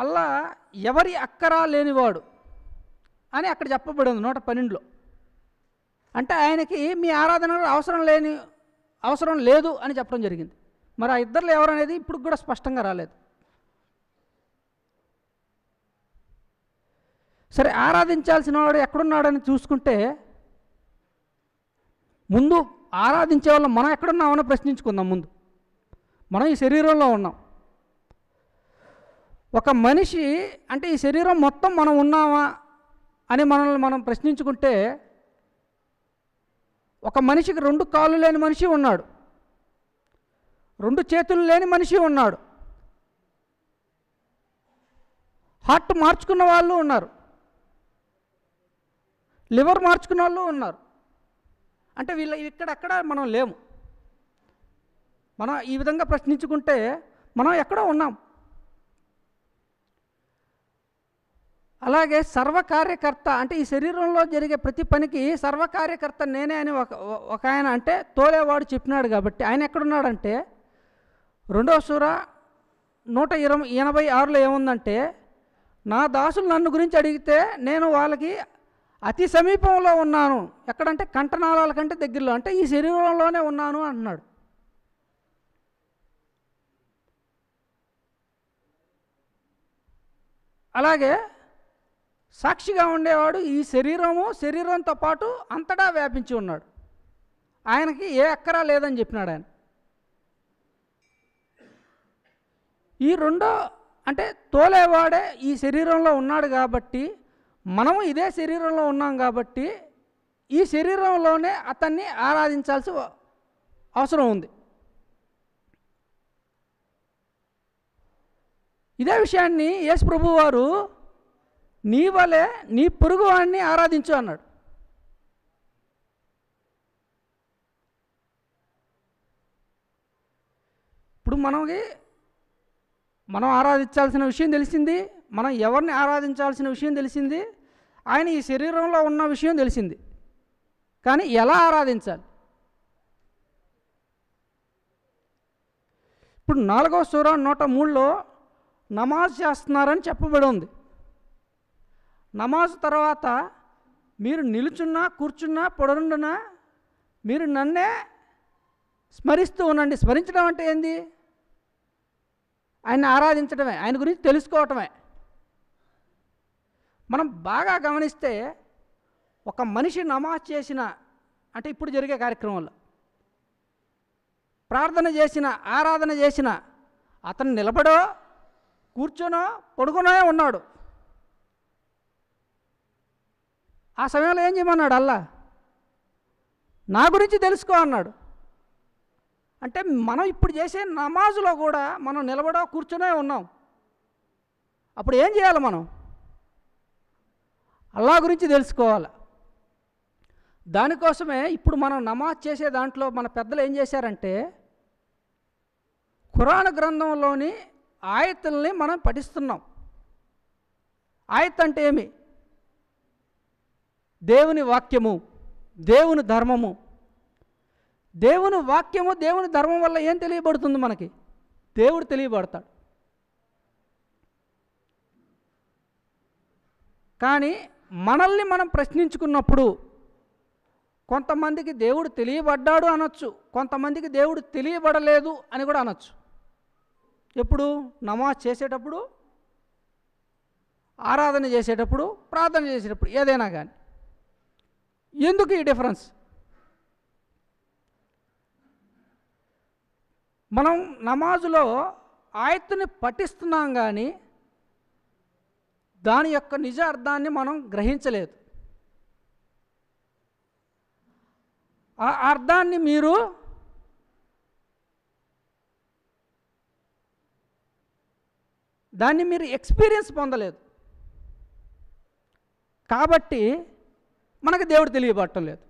అల్లా ఎవరి అక్కరా లేనివాడు అని అక్కడ చెప్పబడింది 112లో. అంటే ఆయనకి మీ ఆరాధన అవసరం లేదు అని చెప్పడం జరిగింది. మరి ఆ ఇద్దరు ఎవరు అనేది ఇప్పుడు కూడా స్పష్టంగా రాలేదు. సరే, ఆరాధించాల్సిన వాడు ఎక్కడున్నాడని చూసుకుంటే, ముందు ఆరాధించే వాళ్ళం మనం ఎక్కడున్నామని ప్రశ్నించుకుందాం. ముందు మనం ఈ శరీరంలో ఉన్నాం. ఒక మనిషి అంటే ఈ శరీరం మొత్తం మనం ఉన్నామా అని మనల్ని మనం ప్రశ్నించుకుంటే, ఒక మనిషికి 2 కాళ్ళు లేని మనిషి ఉన్నాడు, 2 చేతులు లేని మనిషి ఉన్నాడు, హార్ట్ మార్చుకున్న వాళ్ళు ఉన్నారు, లివర్ మార్చుకున్న వాళ్ళు ఉన్నారు. అంటే ఇక్కడెక్కడ మనం లేము. మనం ఈ విధంగా ప్రశ్నించుకుంటే మనం ఎక్కడో ఉన్నాం. అలాగే సర్వకార్యకర్త అంటే ఈ శరీరంలో జరిగే ప్రతి పనికి సర్వకార్యకర్త నేనే అని ఒక ఆయన అంటే తోలేవాడు చెప్పినాడు. కాబట్టి ఆయన ఎక్కడున్నాడంటే 2వ సూర 186లో ఏముందంటే, నా దాసులు నన్ను గురించి అడిగితే నేను వాళ్ళకి అతి సమీపంలో ఉన్నాను. ఎక్కడంటే కంఠనాళాల కంటే దగ్గరలో, అంటే ఈ శరీరంలోనే ఉన్నాను అంటున్నాడు. అలాగే సాక్షిగా ఉండేవాడు ఈ శరీరంతో పాటు అంతటా వ్యాపించి ఉన్నాడు. ఆయనకి ఏ అక్కరా లేదని చెప్పినాడు ఆయన. ఈ రెండో అంటే తోలేవాడే ఈ శరీరంలో ఉన్నాడు కాబట్టి, మనము ఇదే శరీరంలో ఉన్నాం కాబట్టి ఈ శరీరంలోనే అతన్ని ఆరాధించాల్సి అవసరం ఉంది. ఇదే విషయాన్ని యేసు ప్రభువు వారు నీ వలె నీ పొరుగు వాడిని ఆరాధించు అన్నాడు. ఇప్పుడు మనం ఆరాధించాల్సిన విషయం తెలిసింది, మనం ఎవరిని ఆరాధించాల్సిన విషయం తెలిసింది, ఆయన ఈ శరీరంలో ఉన్న విషయం తెలిసింది. కానీ ఎలా ఆరాధించాలి? ఇప్పుడు 4వ సూర 103లో నమాజ్ చేస్తున్నారని చెప్పబడి ఉంది. నమాజ్ తర్వాత మీరు నిలుచున్నా కూర్చున్నా పడుండున్నా మీరు నన్నే స్మరిస్తూ ఉండండి. స్మరించడం అంటే ఏంది? ఆయన్ని ఆరాధించడమే, ఆయన గురించి తెలుసుకోవటమే. మనం బాగా గమనిస్తే ఒక మనిషి నమాజ్ చేసిన, అంటే ఇప్పుడు జరిగే కార్యక్రమంలో ప్రార్థన చేసిన, ఆరాధన చేసిన, అతను నిలబడో కూర్చొనో పడుకునో ఉన్నాడు. ఆ సమయంలో ఏం చేయమన్నాడు? అల్లా నా గురించి తెలుసుకో అన్నాడు. అంటే మనం ఇప్పుడు చేసే నమాజులో కూడా మనం నిలబడో కూర్చునే ఉన్నాం. అప్పుడు ఏం చేయాలి? మనం అల్లా గురించి తెలుసుకోవాలి. దానికోసమే ఇప్పుడు మనం నమాజ్ చేసే దాంట్లో మన పెద్దలు ఏం చేశారంటే ఖురాన్ గ్రంథంలోని ఆయతుల్ని మనం పఠిస్తున్నాం. ఆయత్ అంటే ఏమి? దేవుని వాక్యము, దేవుని ధర్మము. దేవుని వాక్యము, దేవుని ధర్మం వల్ల ఏం తెలియబడుతుంది మనకి? దేవుడు తెలియబడతాడు. కానీ మనల్ని మనం ప్రశ్నించుకున్నప్పుడు కొంతమందికి దేవుడు తెలియబడ్డాడు అనొచ్చు, కొంతమందికి దేవుడు తెలియబడలేదు అని కూడా అనొచ్చు. ఎప్పుడు? నమాజ్ చేసేటప్పుడు, ఆరాధన చేసేటప్పుడు, ప్రార్థన చేసేటప్పుడు, ఏదైనా కానీ. ఎందుకు ఈ డిఫరెన్స్? మనం నమాజులో ఆయత్తుని పఠిస్తున్నాం కానీ దాని యొక్క నిజ అర్థాన్ని మనం గ్రహించలేదు. ఆ అర్థాన్ని మీరు ఎక్స్పీరియన్స్ పొందలేదు. కాబట్టి మనకు దేవుడు తెలియబడటం లేదు.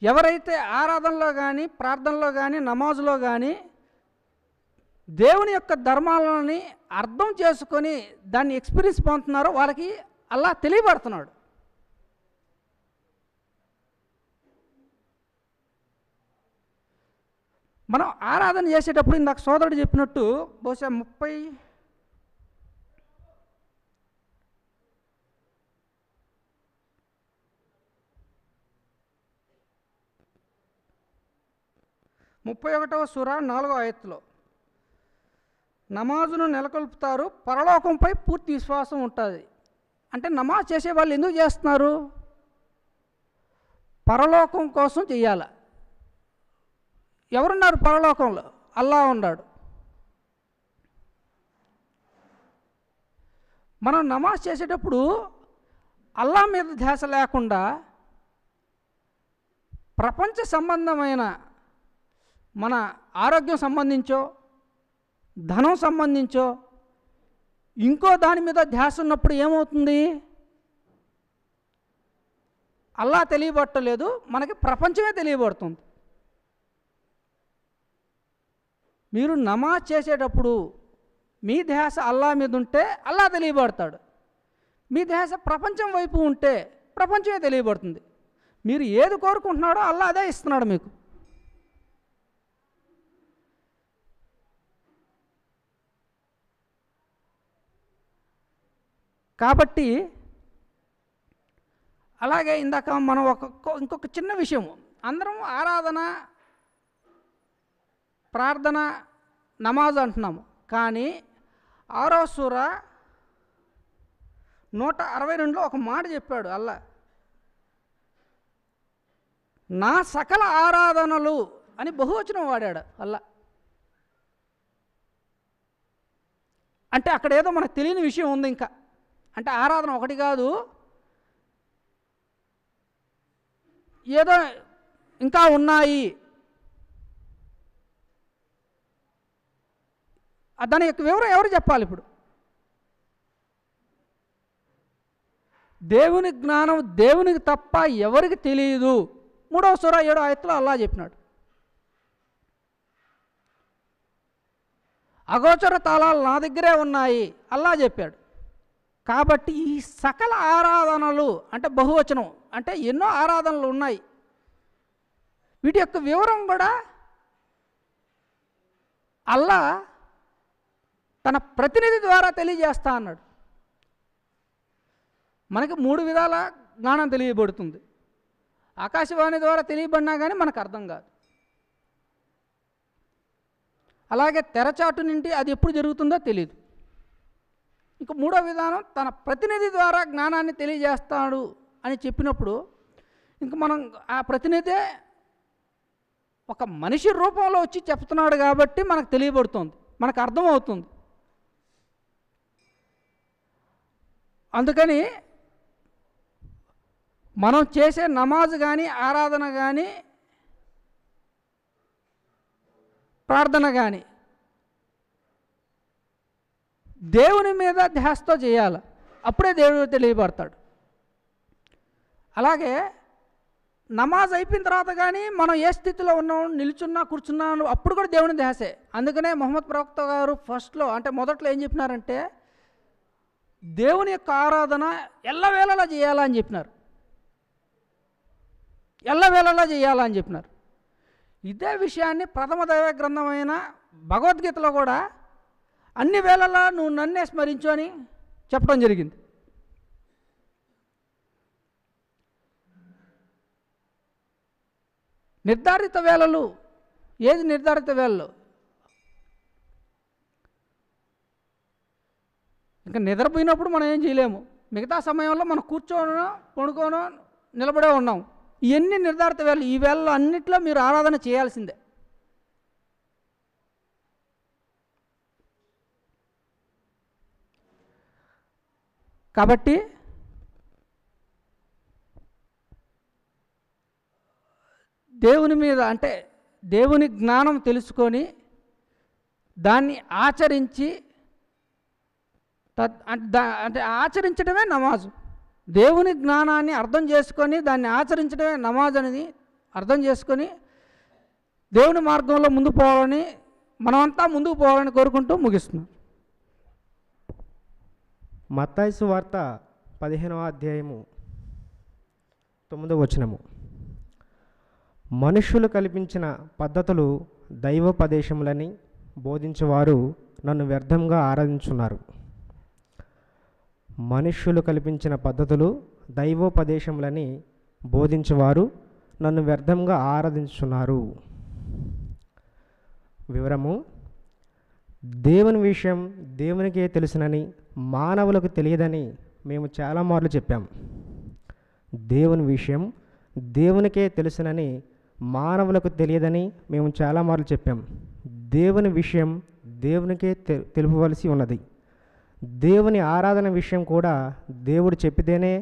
ఎవరైతే ఆరాధనలో కానీ, ప్రార్థనలో కానీ, నమాజులో కానీ దేవుని యొక్క ధర్మాలని అర్థం చేసుకొని దాన్ని ఎక్స్పీరియన్స్ పొందుతున్నారో వాళ్ళకి అల్లా తెలియబడుతున్నాడు. మనం ఆరాధన చేసేటప్పుడు ఇందాక సోదరుడు చెప్పినట్టు బహుశా 31వ సూర 4వ ఆయత్తులో నమాజును నెలకొల్పుతారు, పరలోకంపై పూర్తి విశ్వాసం ఉంటుంది. అంటే నమాజ్ చేసే వాళ్ళు ఎందుకు చేస్తున్నారు? పరలోకం కోసం చెయ్యాల. ఎవరున్నారు పరలోకంలో? అల్లా ఉన్నాడు. మనం నమాజ్ చేసేటప్పుడు అల్లా మీద ధ్యాస లేకుండా ప్రపంచ సంబంధమైన మన ఆరోగ్యం సంబంధించో, ధనం సంబంధించో, ఇంకో దాని మీద ధ్యాస ఉన్నప్పుడు ఏమవుతుంది? అల్లా తెలియబట్టలేదు, మనకి ప్రపంచమే తెలియబడుతుంది. మీరు నమాజ్ చేసేటప్పుడు మీ ధ్యాస అల్లా మీద ఉంటే అల్లా తెలియబడతాడు. మీ ధ్యాస ప్రపంచం వైపు ఉంటే ప్రపంచమే తెలియబడుతుంది. మీరు ఏది కోరుకుంటున్నాడో అల్లా అదే ఇస్తున్నాడు మీకు. కాబట్టి అలాగే ఇందాక మనం ఇంకొక చిన్న విషయం, అందరం ఆరాధన, ప్రార్థన, నమాజ్ అంటున్నాము. కానీ 6వ సూర 162లో ఒక మాట చెప్పాడు అల్లా, నా సకల ఆరాధనలు అని బహువచనం వాడాడు అల్లా. అంటే అక్కడ ఏదో మనకు తెలియని విషయం ఉంది ఇంకా. అంటే ఆరాధన ఒకటి కాదు, ఏదో ఇంకా ఉన్నాయి, దాని యొక్క వివరం ఎవరు చెప్పాలి? ఇప్పుడు దేవుని జ్ఞానం దేవునికి తప్ప ఎవరికి తెలియదు. 3వ సూర 7వ ఆయత్తులో అల్లా చెప్పినాడు. అగోచర తాళాలు నా దగ్గరే ఉన్నాయి అల్లా చెప్పాడు. కాబట్టి ఈ సకల ఆరాధనలు అంటే బహువచనం, అంటే ఎన్నో ఆరాధనలు ఉన్నాయి. వీటి యొక్క వివరం కూడా అల్లా తన ప్రతినిధి ద్వారా తెలియజేస్తా అన్నాడు. మనకి 3 విధాల జ్ఞానం తెలియబడుతుంది. ఆకాశవాణి ద్వారా తెలియబడినా కానీ మనకు అర్థం కాదు. అలాగే తెరచాటు నుండి అది ఎప్పుడు జరుగుతుందో తెలియదు. ఇంక 3వ విధానం తన ప్రతినిధి ద్వారా జ్ఞానాన్ని తెలియజేస్తాడు అని చెప్పినప్పుడు ఇంక మనం ఆ ప్రతినిధే ఒక మనిషి రూపంలో వచ్చి చెప్తున్నాడు కాబట్టి మనకు తెలియబడుతుంది, మనకు అర్థమవుతుంది. అందుకని మనం చేసే నమాజ్ కానీ, ఆరాధన కానీ, ప్రార్థన కానీ దేవుని మీద ధ్యాసతో చేయాలి. అప్పుడే దేవుడు తెలియబడతాడు. అలాగే నమాజ్ అయిపోయిన తర్వాత కానీ మనం ఏ స్థితిలో ఉన్నాం, నిల్చున్నా కూర్చున్నా, అప్పుడు కూడా దేవుని ధ్యాసే. అందుకనే మొహమ్మద్ ప్రవక్త గారు ఫస్ట్లో అంటే మొదట్లో ఏం చెప్పినారంటే దేవుని యొక్క ఆరాధన ఎల్లవేళలా చేయాలని చెప్పినారు. ఎల్లవేళలా చేయాలని చెప్పినారు. ఇదే విషయాన్ని ప్రథమ దైవ గ్రంథమైన భగవద్గీతలో కూడా అన్ని వేళలా నువ్వు నన్నే స్మరించు అని చెప్పడం జరిగింది. నిర్ధారిత వేళలు ఏది? నిర్ధారిత వేళలు ఇంకా నిద్రపోయినప్పుడు మనం ఏం చేయలేము. మిగతా సమయంలో మనం కూర్చోనో పడుకోనో నిలబడే ఉన్నాం. ఇవన్నీ నిర్ధారిత వేళలు. ఈ వేళలో అన్నిట్లో మీరు ఆరాధన చేయాల్సిందే. కాబట్టి దేవుని మీద అంటే దేవుని జ్ఞానం తెలుసుకొని దాన్ని ఆచరించి అంటే ఆచరించడమే నమాజు. దేవుని జ్ఞానాన్ని అర్థం చేసుకొని దాన్ని ఆచరించడమే నమాజ్ అనేది అర్థం చేసుకొని దేవుని మార్గంలో ముందుకు పోవాలని మనమంతా ముందుకు పోవాలని కోరుకుంటూ ముగిస్తున్నాం. మత్తయి సువార్త 15వ అధ్యాయము 9వ వచనము. మనుష్యులు కల్పించిన పద్ధతులు దైవోపదేశములని బోధించేవారు నన్ను వ్యర్థంగా ఆరాధించున్నారు. మనుష్యులు కల్పించిన పద్ధతులు దైవోపదేశములని బోధించేవారు నన్ను వ్యర్థంగా ఆరాధించున్నారు. వివరము: దేవుని విషయం దేవునికే తెలుసునని మానవులకు తెలియదని మేము చాలా మార్లు చెప్పాం. దేవుని విషయం దేవునికే తెలుసునని మానవులకు తెలియదని మేము చాలా మార్లు చెప్పాం. దేవుని విషయం దేవునికే తెలుపవలసి ఉన్నది. దేవుని ఆరాధన విషయం కూడా దేవుడు చెప్పితేనే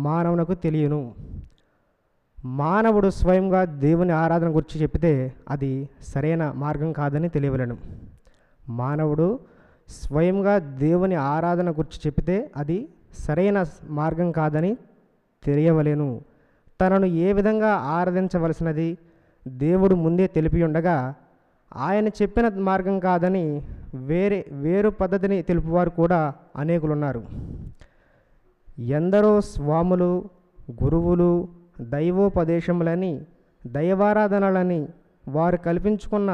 మానవునకు తెలియను. మానవుడు స్వయంగా దేవుని ఆరాధన గురించి చెప్పితే అది సరైన మార్గం కాదని తెలియవలెను. మానవుడు స్వయంగా దేవుని ఆరాధన గురించి చెప్పితే అది సరైన మార్గం కాదని తెలియవలెను. తనను ఏ విధంగా ఆరాధించవలసినది దేవుడు ముందే తెలిపి ఉండగా ఆయన చెప్పిన మార్గం కాదని వేరు పద్ధతిని తెలుపువారు కూడా అనేకులున్నారు. ఎందరో స్వాములు, గురువులు దైవోపదేశములని, దైవారాధనలని వారు కల్పించుకున్న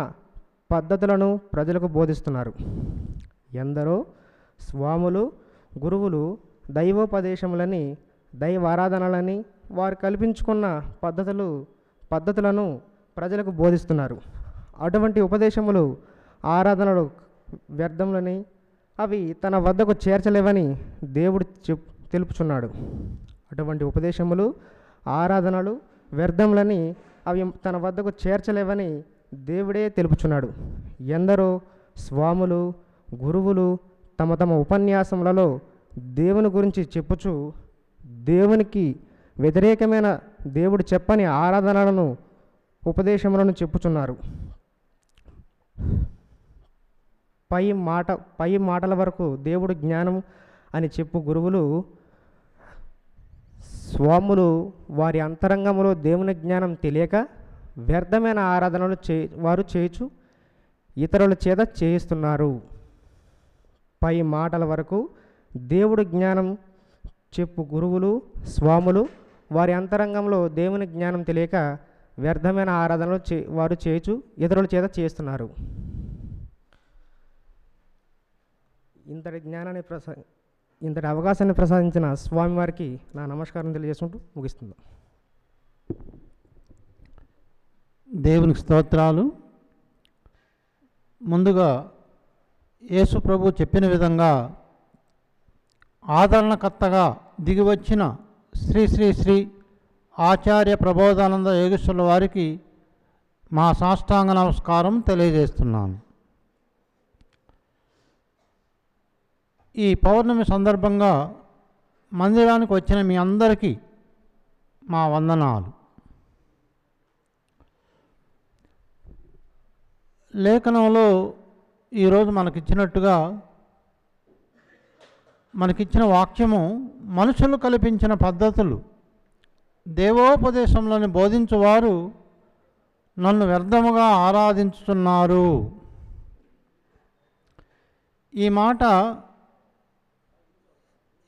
పద్ధతులను ప్రజలకు బోధిస్తున్నారు. ఎందరో స్వాములు, గురువులు దైవోపదేశములని, దైవారాధనలని వారు కల్పించుకున్న పద్ధతులను ప్రజలకు బోధిస్తున్నారు. అటువంటి ఉపదేశములు, ఆరాధనలు వ్యర్థములని, అవి తన వద్దకు చేర్చలేవని దేవుడు తెలుపుచున్నాడు. అటువంటి ఉపదేశములు, ఆరాధనలు వ్యర్థములని, అవి తన వద్దకు చేర్చలేవని దేవుడే తెలుపుచున్నాడు. ఎందరో స్వాములు, గురువులు తమ తమ ఉపన్యాసములలో దేవుని గురించి చెప్పుచు దేవునికి వ్యతిరేకమైన దేవుడు చెప్పని ఆరాధనలను ఉపదేశములను చెప్పుచున్నారు. పై మాటల వరకు దేవుడు జ్ఞానం అని చెప్పు గురువులు స్వాములు వారి అంతరంగంలో దేవుని జ్ఞానం తెలియక వ్యర్థమైన ఆరాధనలు వారు చేయుచు ఇతరుల చేత చేయిస్తున్నారు. పై మాటల వరకు దేవుడు జ్ఞానం చెప్పు గురువులు స్వాములు వారి అంతరంగంలో దేవుని జ్ఞానం తెలియక వ్యర్థమైన ఆరాధనలు వారు చేయుచు ఇతరుల చేత చేస్తున్నారు. ఇంతటి అవకాశాన్ని ప్రసాదించిన స్వామివారికి నా నమస్కారం తెలియజేసుకుంటూ ముగిస్తున్నాం. దేవునికి స్తోత్రాలు. ముందుగా యేసు ప్రభు చెప్పిన విధంగా ఆదరణకర్తగా దిగివచ్చిన శ్రీ శ్రీ శ్రీ ఆచార్య ప్రబోధానంద యోగేశ్వరుల వారికి మా సాష్టాంగ నమస్కారం తెలియజేస్తున్నాను. ఈ పౌర్ణమి సందర్భంగా మందిరానికి వచ్చిన మీ అందరికీ మా వందనాలు. లేఖనంలో ఈరోజు మనకిచ్చినట్టుగా మనకిచ్చిన వాక్యము మనుషులు కల్పించిన పద్ధతులు దేవోపదేశంలోని బోధించువారు నన్ను వ్యర్థముగా ఆరాధించుతున్నారు. ఈ మాట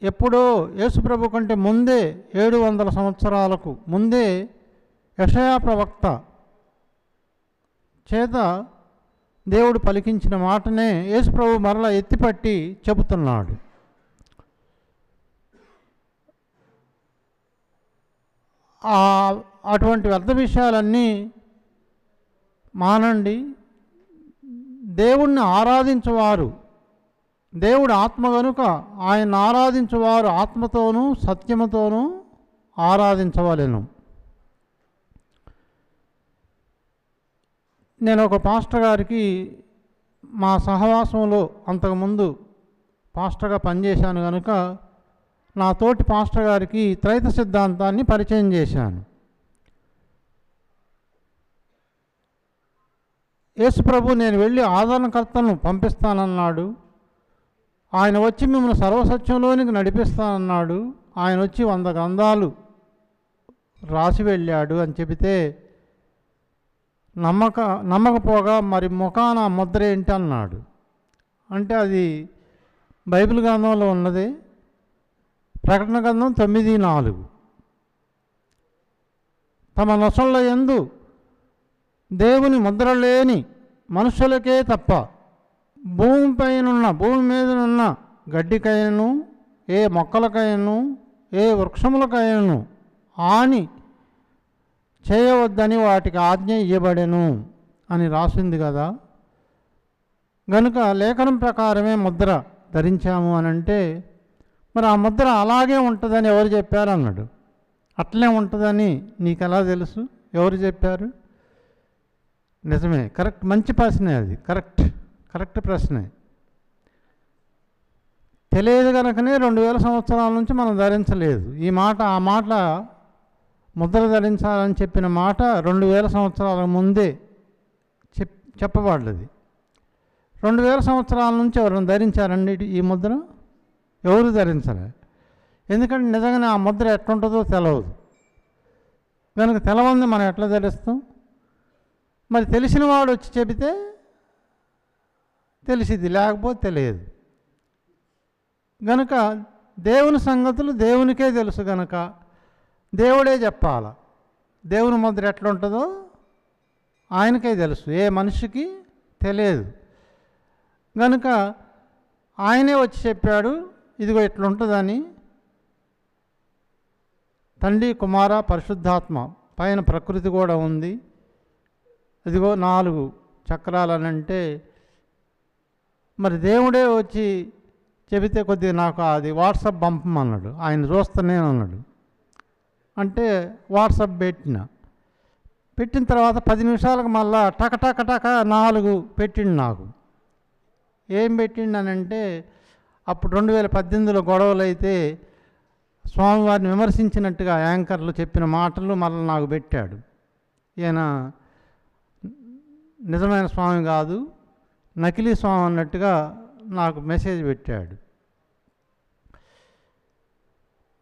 ఎప్పుడో యేసుప్రభు కంటే ముందే 700 సంవత్సరాలకు ముందే యెషయా ప్రవక్త చేత దేవుడు పలికించిన మాటనే యేసుప్రభు మరలా ఎత్తిపట్టి చెబుతున్నాడు. అటువంటి వ్యర్థ విషయాలన్నీ మానండి. దేవుణ్ణి ఆరాధించువారు, దేవుడు ఆత్మ కనుక ఆయన ఆరాధించువారు ఆత్మతోనూ సత్యముతోనూ ఆరాధించవలెను. నేను ఒక పాస్టర్ గారికి మా సహవాసంలో అంతకుముందు పాస్టర్గా పనిచేశాను కనుక నా తోటి పాస్టర్ గారికి త్రైత సిద్ధాంతాన్ని పరిచయం చేశాను. యేసుప్రభు నేను వెళ్ళి ఆదరణకర్తను పంపిస్తానన్నాడు. ఆయన వచ్చి మిమ్మల్ని సర్వసత్యంలోనికి నడిపిస్తానన్నాడు. ఆయన వచ్చి 100 గ్రంథాలు రాసి వెళ్ళాడు అని చెబితే నమ్మకపోగా మరి ముఖాన ముద్ర ఏంటి అన్నాడు. అంటే అది బైబిల్ గ్రంథంలో ఉన్నది. ప్రకటన గ్రంథం 9:4 తమ నొసళ్ళ యందు దేవుని ముద్ర లేని మనుషులకే తప్ప భూమి మీదనున్న గడ్డికైనను ఏ మొక్కలకైనను ఏ వృక్షములకైనను హాని చేయవద్దని వాటికి ఆజ్ఞ ఇవ్వబడెను అని రాసింది కదా. గనుక లేఖనం ప్రకారమే ముద్ర ధరించాము అని అంటే మరి ఆ ముద్ర అలాగే ఉంటుందని ఎవరు చెప్పారు అన్నాడు. అట్లే ఉంటుందని నీకు ఎలా తెలుసు? ఎవరు చెప్పారు? నిజమే, కరెక్ట్, మంచి ప్రశ్నే అది. కరెక్ట్ ప్రశ్నే. తెలియదు కనుకనే 2000 సంవత్సరాల నుంచి మనం ధరించలేదు. ఆ మాట ముద్ర ధరించాలని చెప్పిన మాట 2000 సంవత్సరాల ముందే చెప్పబడ్డది. 2000 సంవత్సరాల నుంచి ఎవరైనా ధరించారండి ఈ ముద్ర? ఎవరు ధరించలే. ఎందుకంటే నిజంగానే ఆ ముద్ర ఎట్లుంటుందో తెలియదు కనుక తెలవంది మనం ఎట్లా ధరిస్తాం? మరి తెలిసిన వాడు వచ్చి చెబితే తెలిసిద్ది, లేకపోతే తెలియదు. గనుక దేవుని సంగతులు దేవునికే తెలుసు గనుక దేవుడే చెప్పాల. దేవుని ముద్ర ఎట్లుంటుందో ఆయనకే తెలుసు, ఏ మనిషికి తెలియదు. గనుక ఆయనే వచ్చి చెప్పాడు ఇదిగో ఇట్లుంటుందని. తండ్రి కుమార పరిశుద్ధాత్మ పైన ప్రకృతి కూడా ఉంది. ఇదిగో 4 చక్రాలనంటే మరి దేవుడే వచ్చి చెబితే కొద్దిగా నాకు అది వాట్సాప్ పంపమన్నాడు. ఆయన చూస్తూనే అన్నాడు. అంటే వాట్సాప్ పెట్టిన తర్వాత 10 నిమిషాలకు మళ్ళా టక 4 పెట్టిండు నాకు. ఏం పెట్టిండనంటే అప్పుడు 2018లో గొడవలు అయితే స్వామివారిని విమర్శించినట్టుగా యాంకర్లు చెప్పిన మాటలు మళ్ళీ నాకు పెట్టాడు. ఈయన నిజమైన స్వామి కాదు, నకిలీ స్వామి అన్నట్టుగా నాకు మెసేజ్ పెట్టాడు.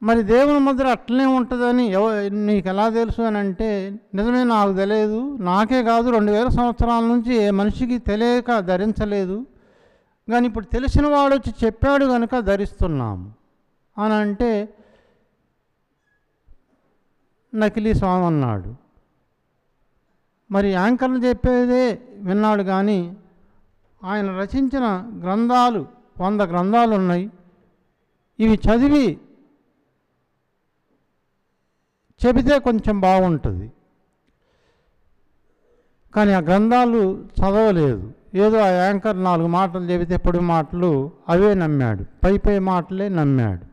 మరి దేవుని ముద్ర అట్లనే ఉంటుందని నీకు ఎలా తెలుసు అని అంటే, నిజమే, నాకు తెలియదు. నాకే కాదు, 2000 సంవత్సరాల నుంచి ఏ మనిషికి తెలియక ధరించలేదు. కానీ ఇప్పుడు తెలిసిన వాడు వచ్చి చెప్పాడు కనుక ధరిస్తున్నాము అని అంటే నకిలీ స్వామి అన్నాడు. మరి యాంకర్లు చెప్పేదే విన్నాడు, కానీ ఆయన రచించిన గ్రంథాలు 100 గ్రంథాలు ఉన్నాయి. ఇవి చదివి చెబితే కొంచెం బాగుంటుంది, కానీ ఆ గ్రంథాలు చదవలేదు. ఏదో ఆ యాంకర్ 4 మాటలు చెబితే పొడి మాటలు అవే నమ్మాడు, పై మాటలే నమ్మాడు.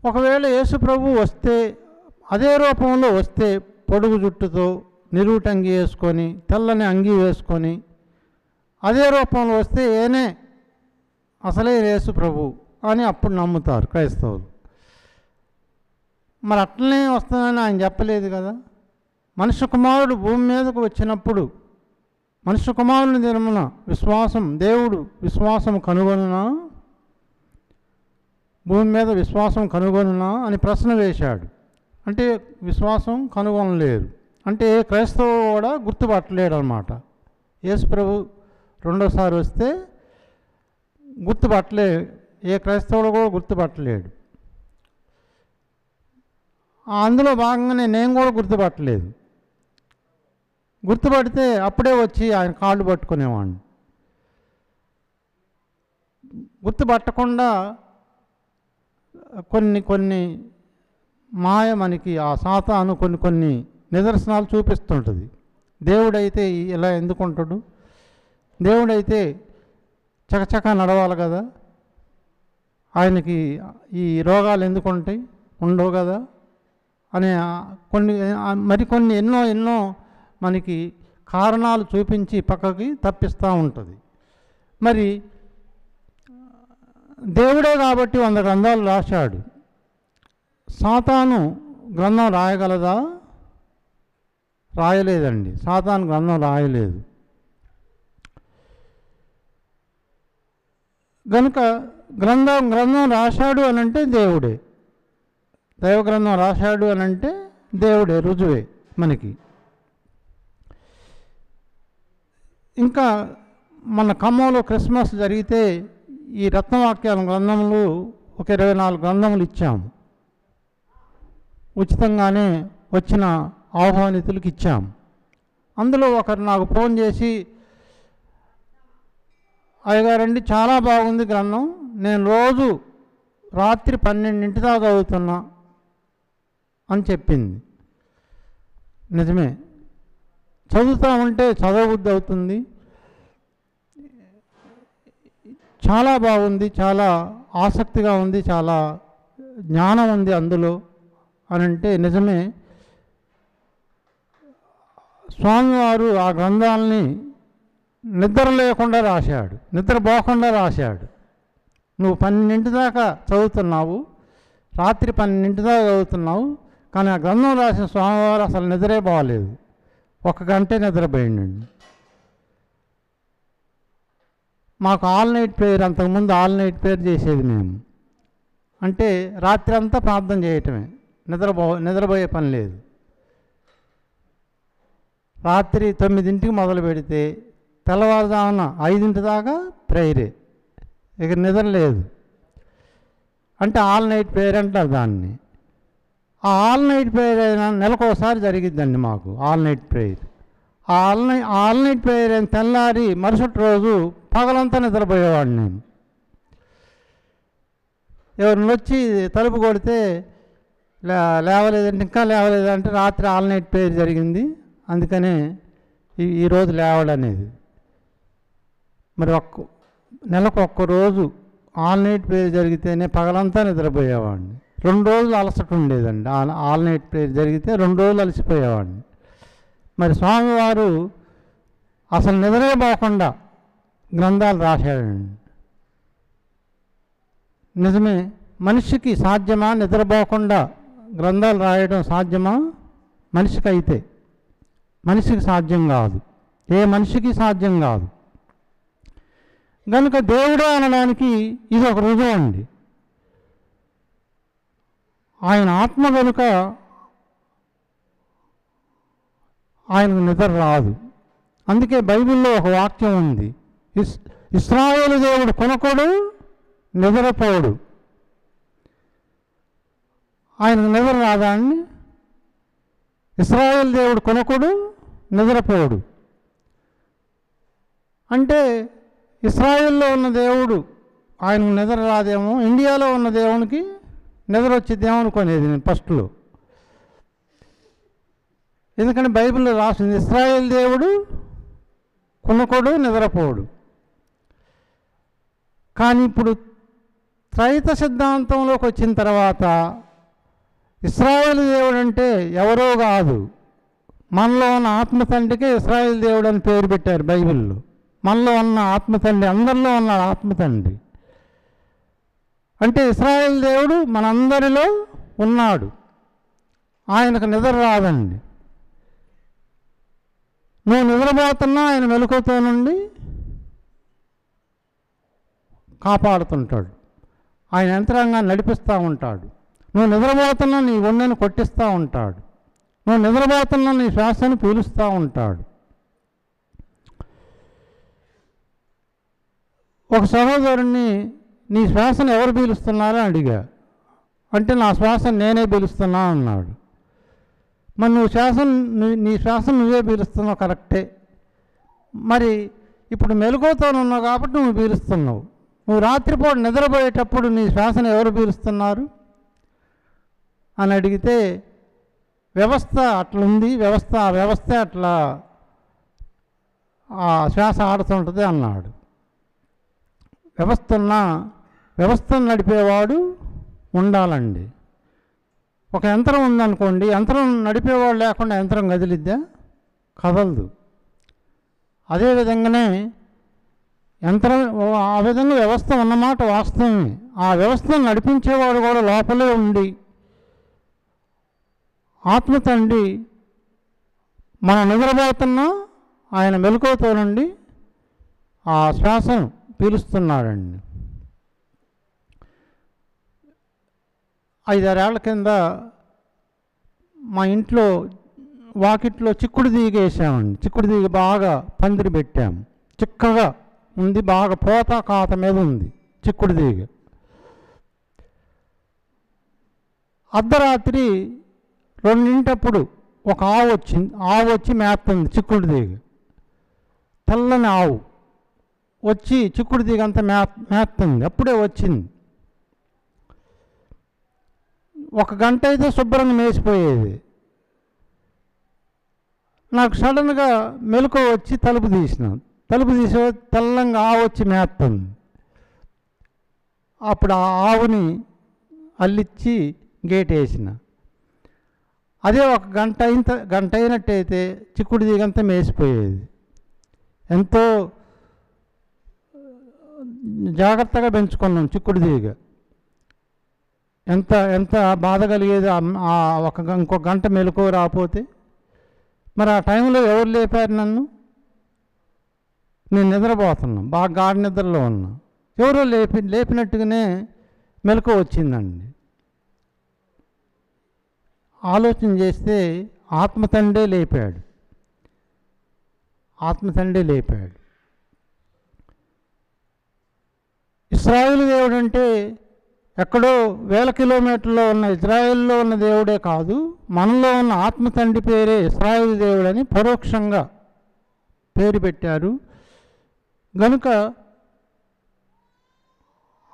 ఒకవేళ యేసు ప్రభు వస్తే, అదే రూపంలో వస్తే, పొడుగు జుట్టుతో నిలువుటంగి వేసుకొని తెల్లని అంగీ వేసుకొని అదే రూపంలో వస్తే ఏనే అసలే యేసు ప్రభు అని అప్పుడు నమ్ముతారు క్రైస్తవులు. మరి అట్లనే వస్తుందని ఆయన చెప్పలేదు కదా. మనుష్య కుమారుడు భూమి మీదకు వచ్చినప్పుడు మనుష్య కుమారుని దినమున దేవుడు విశ్వాసం కనుగొనునా, భూమి మీద విశ్వాసం కనుగొనునా అని ప్రశ్న వేశాడు. అంటే విశ్వాసం కనుగొనలేరు అంటే క్రైస్తవుడు కూడా గుర్తుపట్టలేడు అన్నమాట. యేసు ప్రభు రెండోసారి వస్తే గుర్తుపట్టలేడు, ఏ క్రైస్తవుడు కూడా గుర్తుపట్టలేడు. అందులో భాగంగానే నేను కూడా గుర్తుపట్టలేదు. గుర్తుపడితే అప్పుడే వచ్చి ఆయన కాళ్ళు పట్టుకునేవాడిని. గుర్తుపట్టకుండా కొన్ని మాయ మనకి ఆ సాతాను కొన్ని నిదర్శనాలు చూపిస్తుంటుంది. దేవుడైతే ఇలా ఎందుకుంటాడు, దేవుడైతే చకచక నడవాలి కదా, ఆయనకి ఈ రోగాలు ఎందుకు ఉంటాయి, ఉండవు కదా అనే మరికొన్ని ఎన్నో మనకి కారణాలు చూపించి పక్కకి తప్పిస్తూ ఉంటుంది. మరి దేవుడే కాబట్టి 100 గ్రంథాలు రాశాడు. సాతాను గ్రంథం రాయగలదా? రాయలేదండి. సాతాను గ్రంథం రాయలేదు. కనుక గ్రంథం రాశాడు అని అంటే దేవుడే, దైవ గ్రంథం రాశాడు అని అంటే దేవుడే, రుజువే మనకి. ఇంకా మన ఖమ్మంలో క్రిస్మస్ జరిగితే ఈ రత్నవాక్యాల గ్రంథములు ఒక 24 గ్రంథములు ఇచ్చాము, ఉచితంగానే వచ్చిన ఆహ్వానితులకు ఇచ్చాము. అందులో ఒకరు నాకు ఫోన్ చేసి, అయ్యగారండి చాలా బాగుంది గ్రంథం, నేను రోజు రాత్రి 12 దాకా చదువుతున్నా అని చెప్పింది. నిజమే, చదువుతూ ఉంటే చదవబుద్ధి అవుతుంది, చాలా బాగుంది, చాలా ఆసక్తిగా ఉంది, చాలా జ్ఞానం ఉంది అందులో అని అంటే నిజమే. స్వామివారు ఆ గ్రంథాలని నిద్ర లేకుండా రాశాడు, నిద్రపోకుండా రాశాడు. నువ్వు 12 దాకా చదువుతున్నావు, రాత్రి 12 దాకా చదువుతున్నావు, కానీ ఆ గ్రంథం రాసిన స్వామివారు అసలు నిద్రే బాగలేదు, 1 గంటే నిద్రపోయిండండి. మాకు ఆల్ నైట్ ప్రేయర్, అంతకుముందు ఆల్ నైట్ ప్రేయర్ చేసేది మేము. అంటే రాత్రి అంతా ప్రార్థన చేయటమే, నిద్రపోయే పని లేదు. రాత్రి 9 మొదలు పెడితే తెల్లవారుజామున 5 దాకా ప్రేయరే, ఇక నిద్ర లేదు. అంటే ఆల్ నైట్ ప్రేయర్ అంటారు దాన్ని. ఆ ఆల్ నైట్ ప్రేయర్ అయినా నెలకోసారి జరిగిద్దండి మాకు ఆల్ నైట్ ప్రేయర్. ఆ ఆల్ నైట్ ప్రేయర్ అయిన తెల్లారి మరుసటి రోజు పగలంతా నిద్రపోయేవాడిని నేను. ఎవరిని వచ్చి తలుపు కొడితే లేవలేదంటే, ఇంకా లేవలేదంటే రాత్రి ఆల్ నైట్ ప్రేయర్ జరిగింది, అందుకనే ఈరోజు లేవడనేది. మరి నెలకు ఒక్కరోజు ఆల్ నైట్ ప్రేయర్ జరిగితేనే పగలంతా నిద్రపోయేవాడిని. 2 రోజులు అలసట ఉండేదండి. ఆల్ నైట్ ప్రేయర్ జరిగితే 2 రోజులు అలసిపోయేవాడిని. మరి స్వామివారు అసలు నిద్రే పోకుండా గ్రంథాలు రాశాడండి. నిజమే, మనిషికి సాధ్యమా? నిద్రపోకుండా గ్రంథాలు రాయడం సాధ్యమా? మనిషికి అయితే మనిషికి సాధ్యం కాదు, ఏ మనిషికి సాధ్యం కాదు. కనుక దేవుడే అనడానికి ఇది ఒక రుజువు అండి. ఆయన ఆత్మ కనుక ఆయనకు నిద్ర రాదు. అందుకే బైబిల్లో ఒక వాక్యం ఉంది, ఇశ్రాయేలు దేవుడు కొనకొడు నిద్రపోడు. ఆయనకు నిద్ర రాదా అండి? ఇశ్రాయేలు దేవుడు కొనకొడు నిద్రపోడు అంటే ఇశ్రాయేల్లో ఉన్న దేవుడు ఆయనకు నిద్ర రాదేమో, ఇండియాలో ఉన్న దేవునికి నిద్ర వచ్చేదేమో అనుకునేది నేను ఫస్ట్లో. ఎందుకంటే బైబిల్లో రాసింది ఇశ్రాయేల్ దేవుడు కొనకొడు నిద్రపోడు. కానీ ఇప్పుడు త్రైత సిద్ధాంతంలోకి వచ్చిన తర్వాత ఇశ్రాయేల్ దేవుడు అంటే ఎవరో కాదు, మనలో ఉన్న ఆత్మతండ్రికే ఇశ్రాయేల్ దేవుడు అని పేరు పెట్టారు బైబిల్లో. మనలో ఉన్న ఆత్మతండ్రి, అందరిలో ఉన్న ఆత్మతండ్రి అంటే ఇశ్రాయేల్ దేవుడు మనందరిలో ఉన్నాడు. ఆయనకు నిద్ర రాదండి. నువ్వు నిద్రపోతున్నా ఆయన మెలకువతో నుండి కాపాడుతుంటాడు. ఆయన యంత్రాంగాన్ని నడిపిస్తూ ఉంటాడు. నువ్వు నిద్రపోతున్నా నీ గుండెను కొట్టిస్తూ ఉంటాడు. నువ్వు నిద్రపోతున్నా నీ శ్వాసను పీలుస్తూ ఉంటాడు. ఒక సహోదరుణ్ణి నీ శ్వాసను ఎవరు పీలుస్తున్నారో అడిగా. అంటే నా శ్వాసను నేనే పీలుస్తున్నా అన్నాడు. మరి నీ శ్వాసను నువ్వే పీలుస్తున్నావు, కరెక్టే. మరి ఇప్పుడు మెలకువతో ఉన్నావు కాబట్టి నువ్వు పీలుస్తున్నావు. నువ్వు రాత్రిపూట నిద్రపోయేటప్పుడు నీ శ్వాసను ఎవరు పీలుస్తున్నారు అని అడిగితే వ్యవస్థ అట్లుంది, ఆ వ్యవస్థ అట్లా ఆ శ్వాస ఆడుతుంటుంది అన్నాడు. వ్యవస్థను నడిపేవాడు ఉండాలండి. ఒక యంత్రం ఉందనుకోండి, యంత్రం నడిపేవాడు లేకుండా యంత్రం కదిలిద్దా? కదలదు. అదేవిధంగానే యంత్రం, ఆ విధంగా వ్యవస్థ ఉన్నమాట వాస్తవమే. ఆ వ్యవస్థను నడిపించేవాడు కూడా లోపలే ఉండి ఆత్మతండ్రి మనం నిద్రపోతున్నా ఆయన మెలకువతో నుండి ఆ శ్వాసను పీలుస్తున్నాడండి. 5-6 ఏళ్ల కింద మా ఇంట్లో వాకిట్లో చిక్కుడు తీగ వేసామండి. చిక్కుడు తీగ బాగా పందిరి పెట్టాము, చిక్కగా ఉంది, బాగా పోత కాత మీద ఉంది చిక్కుడు తీగ. అర్ధరాత్రి 2 ఒక ఆవు వచ్చి మేస్తుంది చిక్కుడు తీగ. తెల్లని ఆవు వచ్చి చిక్కుడు తీగ అంతా మేస్తుంది. అప్పుడే వచ్చింది. 1 గంట అయితే శుభ్రంగా మేసిపోయేది. నాకు సడన్గా మెలకువ వచ్చి తలుపు తీసే తెల్లంగా ఆవు వచ్చి మేస్తుంది. అప్పుడు ఆ ఆవుని అల్లిచ్చి గేట్ వేసిన. అదే 1 గంట అయినట్టయితే చిక్కుడు తీగంతా మేసిపోయేది. ఎంతో జాగ్రత్తగా పెంచుకున్నాం చిక్కుడు తీగ. ఎంత బాధ కలిగేది ఇంకొక గంట మెలకువ రాకపోతే. మరి ఆ టైంలో ఎవరు లేపారు నన్ను? నేను నిద్రపోతున్నాను, బాగా గాఢ నిద్రలో ఉన్నా. ఎవరో లేపినట్టుగానే మెలకువ వచ్చిందండి. ఆలోచన చేస్తే ఆత్మతండ్రే లేపాడు. ఇశ్రాయేలు దేవుడు అంటే ఎక్కడో 1000 కిలోమీటర్లో ఉన్న ఇజ్రాయేల్లో ఉన్న దేవుడే కాదు, మనలో ఉన్న ఆత్మతండ్రి పేరే ఇశ్రాయేలు దేవుడని పరోక్షంగా పేరు పెట్టారు. గనుక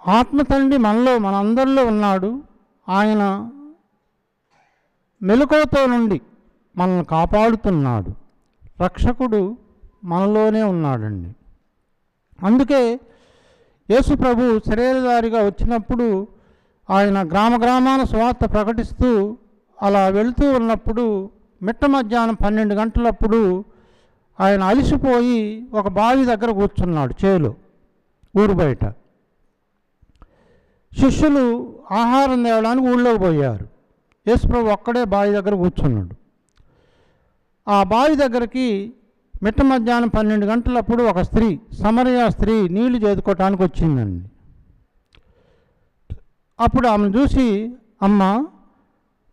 ఆత్మతండ్రి మనందరిలో ఉన్నాడు. ఆయన మెలకువతో నుండి మనల్ని కాపాడుతున్నాడు. రక్షకుడు మనలోనే ఉన్నాడండి. అందుకే యేసు ప్రభు శరీరధారిగా వచ్చినప్పుడు ఆయన గ్రామాన సువార్త ప్రకటిస్తూ అలా వెళుతూ ఉన్నప్పుడు మిట్ట మధ్యాహ్నం 12 గంటలప్పుడు ఆయన అలిసిపోయి ఒక బావి దగ్గర కూర్చున్నాడు, చేలో, ఊరు బయట. శిష్యులు ఆహారం తేవడానికి ఊళ్ళోకి పోయారు. యేసుప్రభు ఒక్కడే బావి దగ్గర కూర్చున్నాడు. ఆ బావి దగ్గరికి మిట్ట మధ్యాహ్నం 12 గంటలప్పుడు ఒక స్త్రీ, సమరయ స్త్రీ నీళ్లు చేదుకోవటానికి వచ్చిందండి. అప్పుడు ఆమెను చూసి, అమ్మ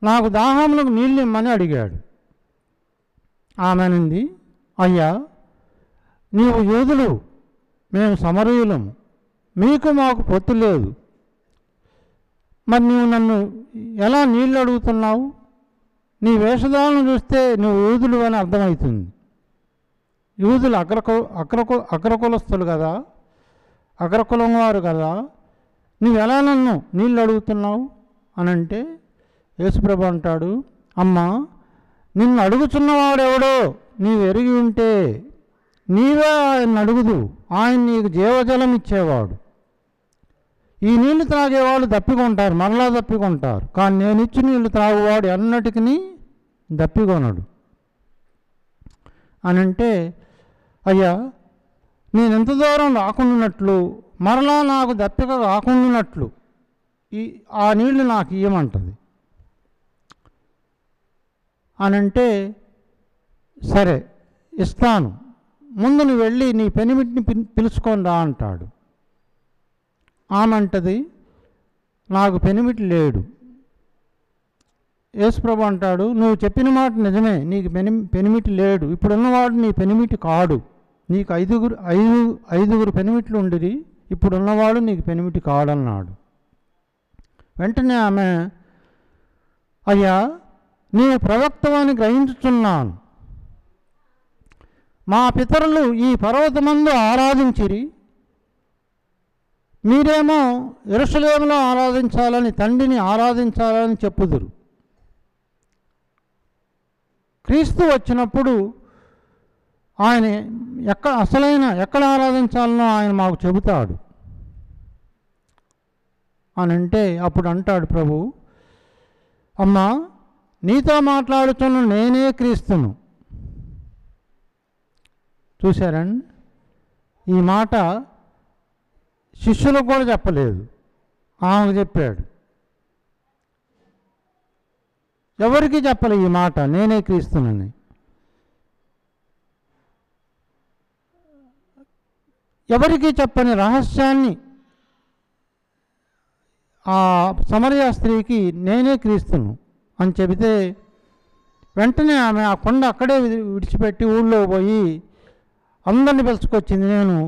నాకు దాహములకు నీళ్ళు ఇమ్మని అడిగాడు. ఆమె అనింది, అయ్యా నీవు యూదులు, మేము సమరయులము, మీకు మాకు పొత్తు లేదు, మరి నీవు నన్ను ఎలా నీళ్ళు అడుగుతున్నావు? నీ వేషధాలను చూస్తే నువ్వు యూదులు అని అర్థమవుతుంది. యూదులు అగ్రకులస్తులు కదా, అగ్రకులం వారు కదా, నువ్వు ఎలా నన్ను నీళ్ళు అడుగుతున్నావు అని అంటే యేసుప్రభు అంటాడు, అమ్మ నిన్ను అడుగుచున్నవాడెవడో నీవు ఎరిగి ఉంటే నీవే ఆయన అడుగుదు, ఆయన నీకు జీవజలం ఇచ్చేవాడు. ఈ నీళ్లు త్రాగేవాళ్ళు దప్పికొంటారు, మరలా దప్పికొంటారు, కానీ నేను ఇచ్చి నీళ్లు త్రాగువాడు ఎన్నటికీ దప్పికొనడు అని అంటే, అయ్యా నేను ఎంత దూరం రాకుండానట్లు మరలా నాకు దప్పిక కాకుండానట్లు ఆ నీళ్లు నాకు ఇవ్వమంటుంది అని అంటే, సరే ఇస్తాను, ముందు నువ్వు వెళ్ళి నీ పెనిమిటిని పిలుచుకొని రా అంటాడు. ఆమె అంటది, నాకు పెనిమిటి లేడు. యేసుప్రభు అంటాడు, నువ్వు చెప్పిన మాట నిజమే, నీకు పెనిమిటి లేడు, ఇప్పుడున్నవాడు నీ పెనిమిటి కాడు, నీకు ఐదుగురు పెనిమిట్లు ఉండిరి, ఇప్పుడున్నవాడు నీకు పెనిమిటి కాడన్నాడు. వెంటనే ఆమె, అయ్యా నీవు ప్రవక్తవని గ్రహించుచున్నాను, మా పితరులు ఈ పర్వతమందు ఆరాధించిరి, మీరేమో యెరూషలేములో ఆరాధించాలని, తండ్రిని ఆరాధించాలని చెప్పుదురు. క్రీస్తు వచ్చినప్పుడు ఆయన ఎక్కడ ఆరాధించాలనో ఆయన మాకు చెబుతాడు అని అంటే, అప్పుడు అంటాడు ప్రభు, అమ్మా నీతో మాట్లాడుతున్న నేనే క్రీస్తును. చూశారండి, ఈ మాట శిష్యులకు కూడా చెప్పలేదు, ఆమెకు చెప్పాడు. ఎవరికి చెప్పలే ఈ మాట, నేనే క్రీస్తునని. ఎవరికి చెప్పని రహస్యాన్ని ఆ సమరయ స్త్రీకి నేనే క్రీస్తును అని చెబితే, వెంటనే ఆమె ఆ కొండ అక్కడే విడిచిపెట్టి ఊళ్ళో పోయి అందరిని పిలుచుకొచ్చింది. నేను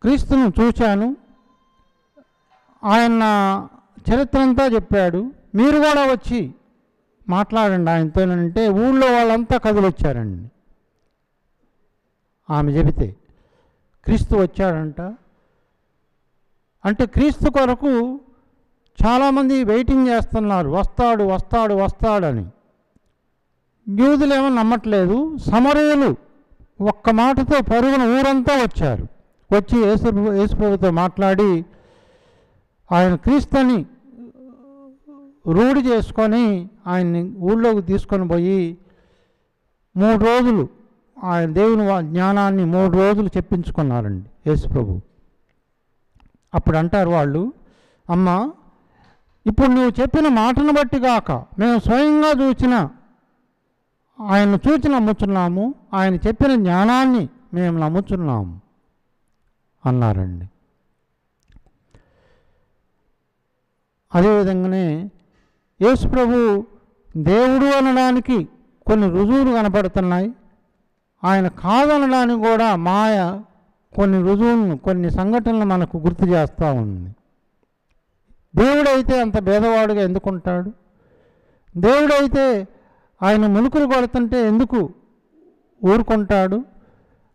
క్రీస్తును చూశాను, ఆయన చరిత్ర అంతా చెప్పాడు, మీరు కూడా వచ్చి మాట్లాడండి ఆయనతోనంటే ఊళ్ళో వాళ్ళంతా కదిలొచ్చారండి. ఆమె చెబితే క్రీస్తు వచ్చాడంట. అంటే క్రీస్తు కొరకు చాలామంది వెయిటింగ్ చేస్తున్నారు, వస్తాడు వస్తాడు వస్తాడని. యూదులేమో నమ్మట్లేదు, సమరయులు ఒక్క మాటతో పరుగున ఊరంతా వచ్చారు. వచ్చి యేసుప్రభుతో మాట్లాడి ఆయన క్రీస్తుని రూఢి చేసుకొని ఆయన్ని ఊళ్ళోకి తీసుకొని పోయి 3 రోజులు ఆయన దేవుని జ్ఞానాన్ని 3 రోజులు చెప్పించుకున్నారండి యేసుప్రభు. అప్పుడు అంటారు వాళ్ళు, అమ్మ ఇప్పుడు నువ్వు చెప్పిన మాటను బట్టి కాక మేము స్వయంగా ఆయన్ని చూచి నమ్ముచున్నాము, ఆయన చెప్పిన జ్ఞానాన్ని మేము నమ్ముచున్నాము అన్నారండి. అదేవిధంగానే యేసుప్రభు దేవుడు అనడానికి కొన్ని రుజువులు కనపడుతున్నాయి, ఆయన కాదనడానికి కూడా మాయ కొన్ని రుజువులను, కొన్ని సంఘటనలు మనకు గుర్తు చేస్తూ ఉంది. దేవుడైతే అంత భేదవాడుగా ఎందుకుంటాడు? దేవుడైతే ఆయన ములుకులు కొడుతుంటే ఎందుకు ఊరుకుంటాడు?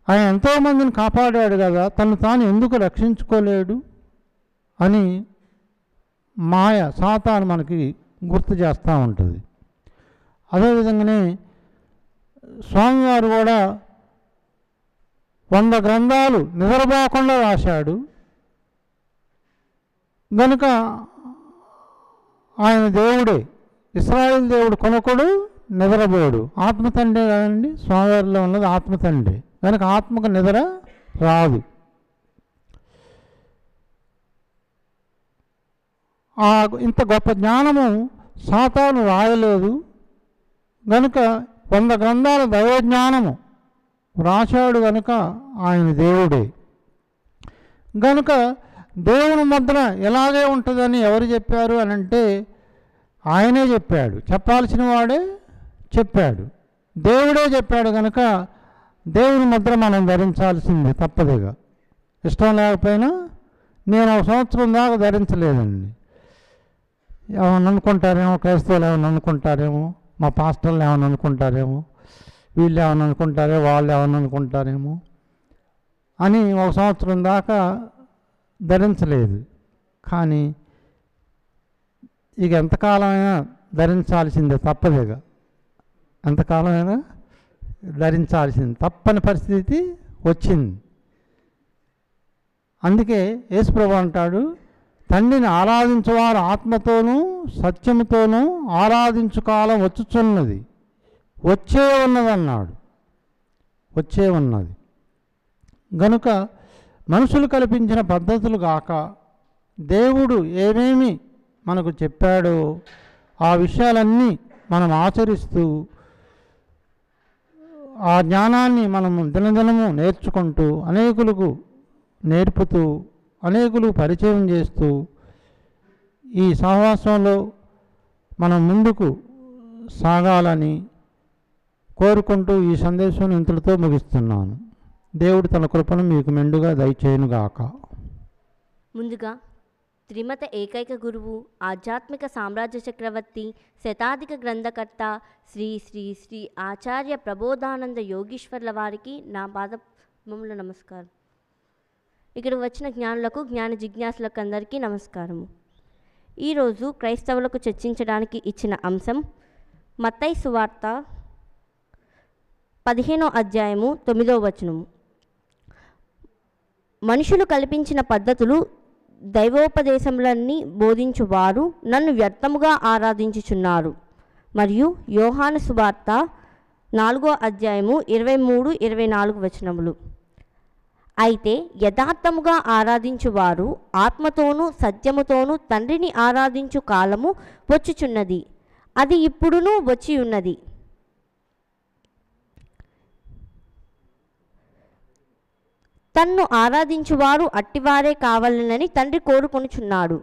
ఆయన ఎంతోమందిని కాపాడాడు కదా, తను తాను ఎందుకు రక్షించుకోలేడు అని మాయ, సాతాను మనకి గుర్తు చేస్తూ ఉంటుంది. అదేవిధంగానే స్వామివారు కూడా 100 గ్రంథాలు నిద్రపోకుండా రాశాడు గనుక ఆయన దేవుడే, ఇశ్రాయేలు దేవుడు కొనకుడు నిద్రపోడు. ఆత్మతండ్రి కదండి, స్వామివారిలో ఉన్నది ఆత్మతండ్రి కనుక ఆత్మకు నిద్ర రాదు. ఇంత గొప్ప జ్ఞానము సాతాను రాయలేదు. గనుక 100 గ్రంథాల దైవజ్ఞానము వ్రాశాడు గనుక ఆయన దేవుడే. గనుక దేవుని ముద్ర ఎలాగే ఉంటుందని ఎవరు చెప్పారు అని అంటే ఆయనే చెప్పాడు. చెప్పాల్సిన వాడే చెప్పాడు, దేవుడే చెప్పాడు. కనుక దేవుని ముద్ర మనం ధరించాల్సింది తప్పదుగా. ఇష్టం లేకపోయినా నేను 1 సంవత్సరం దాకా ధరించలేదండి. ఏమన్నా అనుకుంటారేమో, క్రైస్తవులు ఏమన్నా అనుకుంటారేమో, మా పాస్టర్లు ఏమన్నా అనుకుంటారేమో, వీళ్ళు ఏమన్నా అనుకుంటారేమో, వాళ్ళు ఏమన్నా అనుకుంటారేమో అని 1 సంవత్సరం దాకా ధరించలేదు. కానీ ఇక ఎంతకాలమైనా ధరించాల్సిందే, తప్పదేగా. ఎంతకాలమైనా ధరించాల్సింది తప్పని పరిస్థితి వచ్చింది. అందుకే యేసుప్రభు అంటాడు, తండ్రిని ఆరాధించువారు ఆత్మతోనూ సత్యముతోనూ ఆరాధించు కాలం వచ్చుచున్నది, వచ్చే ఉన్నదన్నాడు. వచ్చే ఉన్నది. గనుక మనుషులు కల్పించిన పద్ధతులు గాక దేవుడు ఏమేమి మనకు చెప్పాడో ఆ విషయాలన్నీ మనం ఆచరిస్తూ ఆ జ్ఞానాన్ని మనము దినదినము నేర్చుకుంటూ అనేకులకు నేర్పుతూ అనేకులకు పరిచయం చేస్తూ ఈ సహవాసంలో మనం ముందుకు సాగాలని కోరుకుంటూ ఈ సందేశం ఇంతటితో ముగిస్తున్నాను. దేవుడు తన కృపను మీకు మెండుగా దయచేయునుగాక. ముందుగా త్రిమత ఏకైక గురువు, ఆధ్యాత్మిక సామ్రాజ్య చక్రవర్తి, శతాధిక గ్రంథకర్త శ్రీ శ్రీ శ్రీ ఆచార్య ప్రబోధానంద యోగీశ్వర్ల వారికి నా పాదముల నమస్కారం. ఇక్కడ వచ్చిన జ్ఞానులకు, జ్ఞాన జిజ్ఞాసులకు అందరికీ నమస్కారము. ఈరోజు క్రైస్తవులకు చర్చించడానికి ఇచ్చిన అంశం మత్తయి సువార్త 15వ అధ్యాయము 9వ వచనము. మనుషులు కల్పించిన పద్ధతులు దైవోపదేశములన్నీ బోధించువారు నన్ను వ్యర్థముగా ఆరాధించుచున్నారు. మరియు యోహాను సువార్త 4వ అధ్యాయము 23-24 వచనములు. అయితే యథార్థముగా ఆరాధించువారు ఆత్మతోనూ సత్యముతోనూ తండ్రిని ఆరాధించు కాలము వచ్చుచున్నది, అది ఇప్పుడునూ వచ్చి ఉన్నది. తన్ను ఆరాధించువారు అట్టివారే కావాలనని తండ్రి కోరుకొనుచున్నాడు.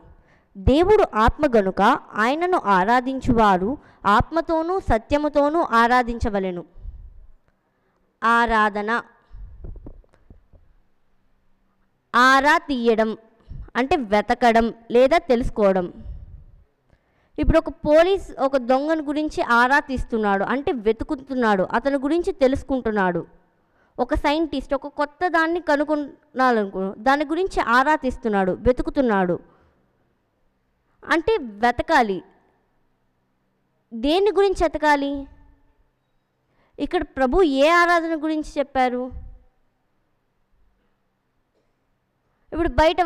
దేవుడు ఆత్మ గనుక ఆయనను ఆరాధించువారు ఆత్మతోనూ సత్యముతోనూ ఆరాధించవలెను. ఆరాధన, ఆరా తీయడం అంటే వెతకడం లేదా తెలుసుకోవడం. ఇప్పుడు ఒక పోలీస్ ఒక దొంగను గురించి ఆరా తీస్తున్నాడు అంటే వెతుకుతున్నాడు, అతని గురించి తెలుసుకుంటున్నాడు. ఒక సైంటిస్ట్ ఒక కొత్త దాన్ని కనుగొనాలనుకో, దాని గురించి ఆరా తీస్తున్నాడు, వెతుకుతున్నాడు. అంటే వెతకాలి. దేని గురించి వెతకాలి? ఇక్కడ ప్రభు ఏ ఆరాధన గురించి చెప్పారు? ఇప్పుడు బయట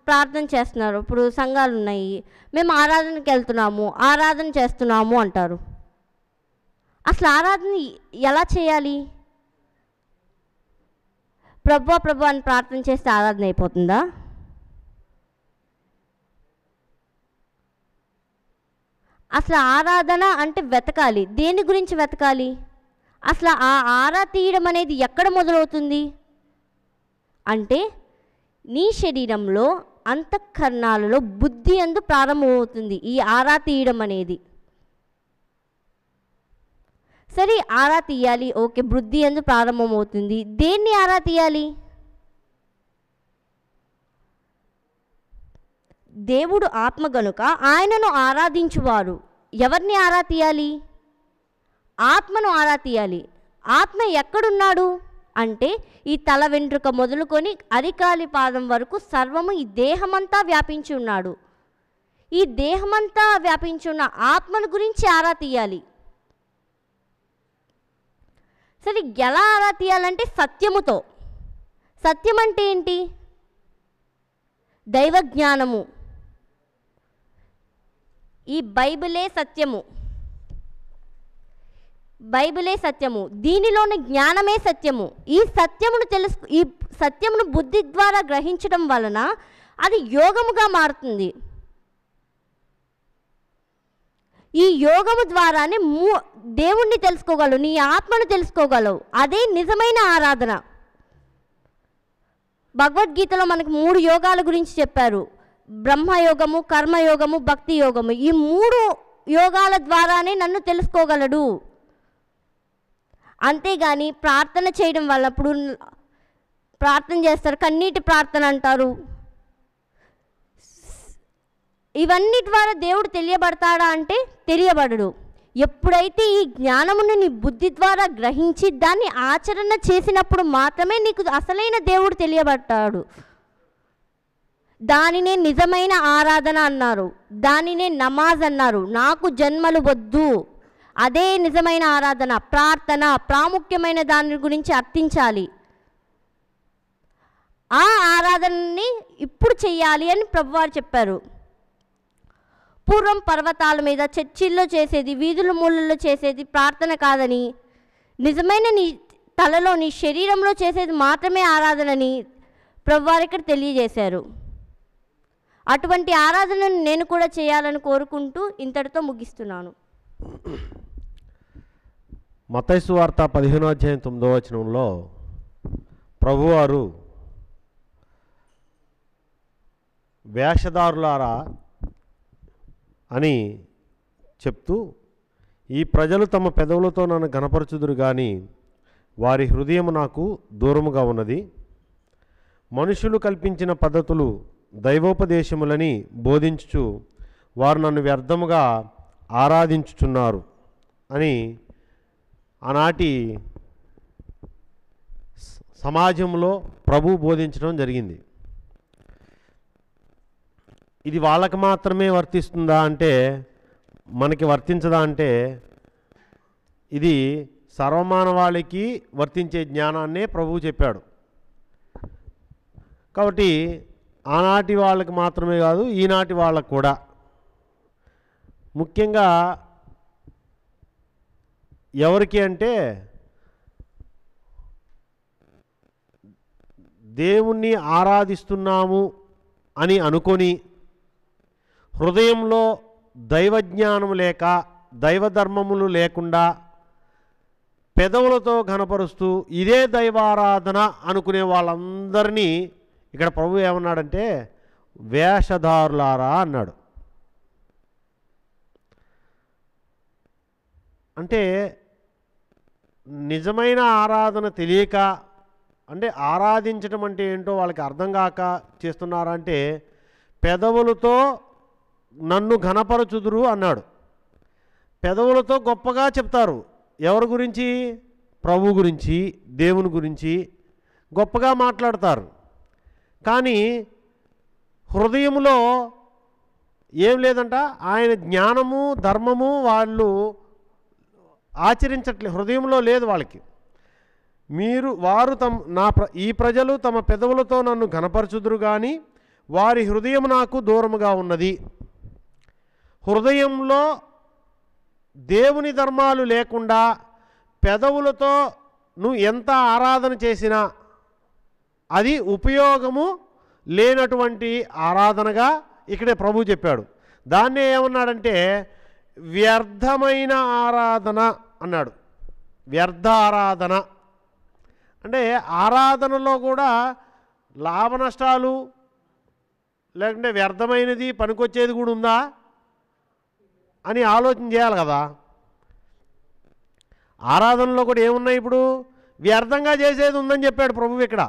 ప్రార్థన చేస్తున్నారు, ఇప్పుడు సంఘాలు ఉన్నాయి, మేము ఆరాధనకి వెళ్తున్నాము, ఆరాధన చేస్తున్నాము అంటారు. అసలు ఆరాధన ఎలా చేయాలి? ప్రభు ప్రభు అని ప్రార్థన చేస్తే ఆరాధన అయిపోతుందా? అసలు ఆరాధన అంటే వెతకాలి. దేని గురించి వెతకాలి? అసలు ఆ ఆరా తీయడం అనేది ఎక్కడ మొదలవుతుంది అంటే నీ శరీరంలో అంతఃకరణాలలో బుద్ధి యందు ప్రారంభమవుతుంది ఈ ఆరా తీయడం అనేది. సరే, ఆరా తీయాలి, ఓకే, బుద్ధి యందు ప్రారంభమవుతుంది. దేన్ని ఆరా తీయాలి? దేవుడు ఆత్మ గనుక ఆయనను ఆరాధించువారు ఎవరిని ఆరా తీయాలి? ఆత్మను ఆరా తీయాలి. ఆత్మ ఎక్కడున్నాడు అంటే ఈ తల వెంట్రుక మొదలుకొని అరికాలి పాదం వరకు సర్వము ఈ దేహమంతా వ్యాపించి ఉన్నాడు. ఈ దేహమంతా వ్యాపించి ఉన్న ఆత్మను గురించి ఆరా తీయాలి. సరే, ఎలా ఆరా తీయాలంటే సత్యముతో. సత్యం అంటే ఏంటి? దైవ జ్ఞానము. ఈ బైబిలే సత్యము. బైబిలే సత్యము, దీనిలోని జ్ఞానమే సత్యము. ఈ సత్యమును బుద్ధి ద్వారా గ్రహించడం వలన అది యోగముగా మారుతుంది. ఈ యోగము ద్వారానే దేవుణ్ణి తెలుసుకోగలవు, నీ ఆత్మను తెలుసుకోగలవు. అదే నిజమైన ఆరాధన. భగవద్గీతలో మనకు 3 యోగాల గురించి చెప్పారు. బ్రహ్మయోగము, కర్మయోగము, భక్తి యోగము. ఈ 3 యోగాల ద్వారానే నన్ను తెలుసుకోగలడు. అంతేగాని ప్రార్థన చేయడం వల్ల, ఇప్పుడు ప్రార్థన చేస్తారు, కన్నీటి ప్రార్థన అంటారు, ఇవన్నీ ద్వారా దేవుడు తెలియబడతాడా అంటే తెలియబడడు. ఎప్పుడైతే ఈ జ్ఞానమును నీ బుద్ధి ద్వారా గ్రహించి దాన్ని ఆచరణ చేసినప్పుడు మాత్రమే నీకు అసలైన దేవుడు తెలియబడతాడు. దానినే నిజమైన ఆరాధన అన్నారు, దానినే నమాజ్ అన్నారు. నాకు జన్మలు వద్దు, అదే నిజమైన ఆరాధన. ప్రార్థన ప్రాముఖ్యమైన దాని గురించి అర్థించాలి. ఆ ఆరాధనని ఇప్పుడు చెయ్యాలి అని ప్రభువారు చెప్పారు. పూర్వం పర్వతాల మీద చర్చిల్లో చేసేది, వీధుల మూలల్లో చేసేది ప్రార్థన కాదని, నిజమైన నీ తలలో నీ శరీరంలో చేసేది మాత్రమే ఆరాధనని ప్రభువారు ఇక్కడ తెలియజేశారు. అటువంటి ఆరాధనను నేను కూడా చేయాలని కోరుకుంటూ ఇంతటితో ముగిస్తున్నాను. మత్తయి సువార్త 15వ అధ్యాయం 9వ వచనంలో ప్రభువారు వేషధారులారా అని చెప్తూ, ఈ ప్రజలు తమ పెదవులతో నన్ను ఘనపరచుదురు కానీ వారి హృదయం నాకు దూరముగా ఉన్నది. మనుషులు కల్పించిన పద్ధతులు దైవోపదేశములని బోధించుచు వారు నన్ను వ్యర్థముగా ఆరాధించుచున్నారు అని ఆనాటి సమాజంలో ప్రభు బోధించడం జరిగింది. ఇది వాళ్ళకి మాత్రమే వర్తిస్తుందా అంటే మనకి వర్తించదా అంటే ఇది సర్వమానవాళికి వర్తించే జ్ఞానాన్నే ప్రభువు చెప్పాడు. కాబట్టి ఆనాటి వాళ్ళకి మాత్రమే కాదు, ఈనాటి వాళ్ళకు కూడా. ముఖ్యంగా ఎవరికి అంటే దేవుణ్ణి ఆరాధిస్తున్నాము అని అనుకొని హృదయంలో దైవజ్ఞానం లేక దైవధర్మములు లేకుండా పెదవులతో ఘనపరుస్తూ ఇదే దైవారాధన అనుకునే వాళ్ళందరినీ ఇక్కడ ప్రభు ఏమన్నాడంటే వేషధారులారా అన్నాడు. అంటే నిజమైన ఆరాధన తెలియక, అంటే ఆరాధించడం అంటే ఏంటో వాళ్ళకి అర్థం కాక చేస్తున్నారంటే పెదవులతో నన్ను ఘనపరచుదురు అన్నాడు. పెదవులతో గొప్పగా చెప్తారు. ఎవరి గురించి? ప్రభు గురించి, దేవుని గురించి గొప్పగా మాట్లాడతారు. కానీ హృదయంలో ఏం లేదంట, ఆయన జ్ఞానము ధర్మము వాళ్ళు ఆచరించట్లేదు, హృదయంలో లేదు వాళ్ళకి. వారు ఈ ప్రజలు తమ పెదవులతో నన్ను ఘనపరచుదురు కానీ వారి హృదయం నాకు దూరముగా ఉన్నది. హృదయంలో దేవుని ధర్మాలు లేకుండా పెదవులతో నువ్వు ఎంత ఆరాధన చేసినా అది ఉపయోగము లేనటువంటి ఆరాధనగా ఇక్కడే ప్రభు చెప్పాడు. దాన్నే ఏమన్నాడంటే వ్యర్థమైన ఆరాధన అన్నాడు. వ్యర్థ ఆరాధన అంటే ఆరాధనలో కూడా లాభ నష్టాలు లేకుంటే వ్యర్థమైనది పనికొచ్చేది కూడా ఉందా అని ఆలోచన చేయాలి కదా. ఆరాధనలో కూడా ఏమున్నాయి? ఇప్పుడు వ్యర్థంగా చేసేది ఉందని చెప్పాడు ప్రభువు ఇక్కడ.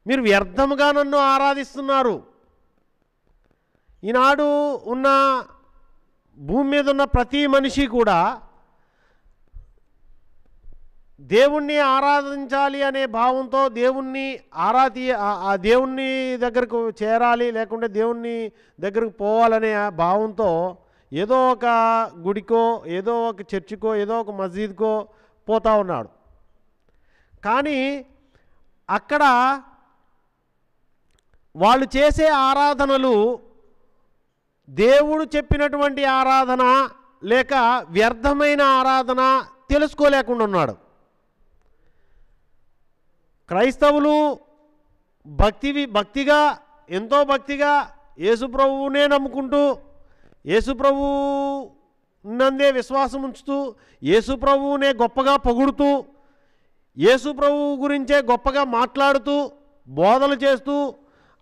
మీరు వ్యర్థముగా నన్ను ఆరాధిస్తున్నారు. ఈనాడు ఉన్న భూమి మీద ఉన్న ప్రతి మనిషి కూడా దేవుణ్ణి ఆరాధించాలి అనే భావంతో దేవుణ్ణి ఆ దేవుణ్ణి దగ్గరకు చేరాలి లేకుంటే దేవుణ్ణి దగ్గరకు పోవాలనే భావంతో ఏదో ఒక గుడికో ఏదో ఒక చర్చికో ఏదో ఒక మస్జిద్కో పోతూ ఉన్నాడు. కానీ అక్కడ వాళ్ళు చేసే ఆరాధనలు దేవుడు చెప్పినటువంటి ఆరాధన లేక వ్యర్థమైన ఆరాధన తెలుసుకోలేకుండా ఉన్నాడు. క్రైస్తవులు భక్తిగా ఎంతో భక్తిగా యేసుప్రభువునే నమ్ముకుంటూ యేసుప్రభు నందే విశ్వాసం ఉంచుతూ యేసుప్రభువునే గొప్పగా పొగుడుతూ యేసుప్రభు గురించే గొప్పగా మాట్లాడుతూ బోధలు చేస్తూ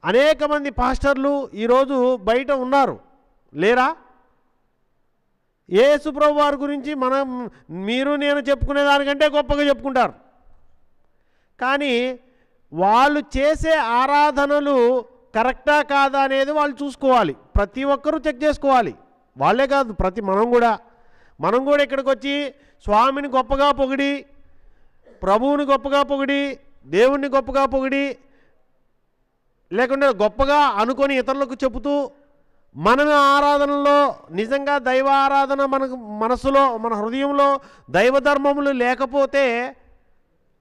అనేక మంది పాస్టర్లు ఈరోజు బయట ఉన్నారు, లేరా? యేసుప్రభు వారి గురించి మీరు నేను చెప్పుకునే దానికంటే గొప్పగా చెప్పుకుంటారు. కానీ వాళ్ళు చేసే ఆరాధనలు కరెక్టా కాదా అనేది వాళ్ళు చూసుకోవాలి. ప్రతి ఒక్కరూ చెక్ చేసుకోవాలి. వాళ్ళే కాదు, మనం కూడా ఇక్కడికి వచ్చి స్వామిని గొప్పగా పొగిడి, ప్రభువుని గొప్పగా పొగిడి, దేవుణ్ణి గొప్పగా పొగిడి, లేకుంటే గొప్పగా అనుకొని ఇతరులకు చెబుతూ మన ఆరాధనలో నిజంగా దైవ ఆరాధన మనసులో మన హృదయంలో దైవధర్మములు లేకపోతే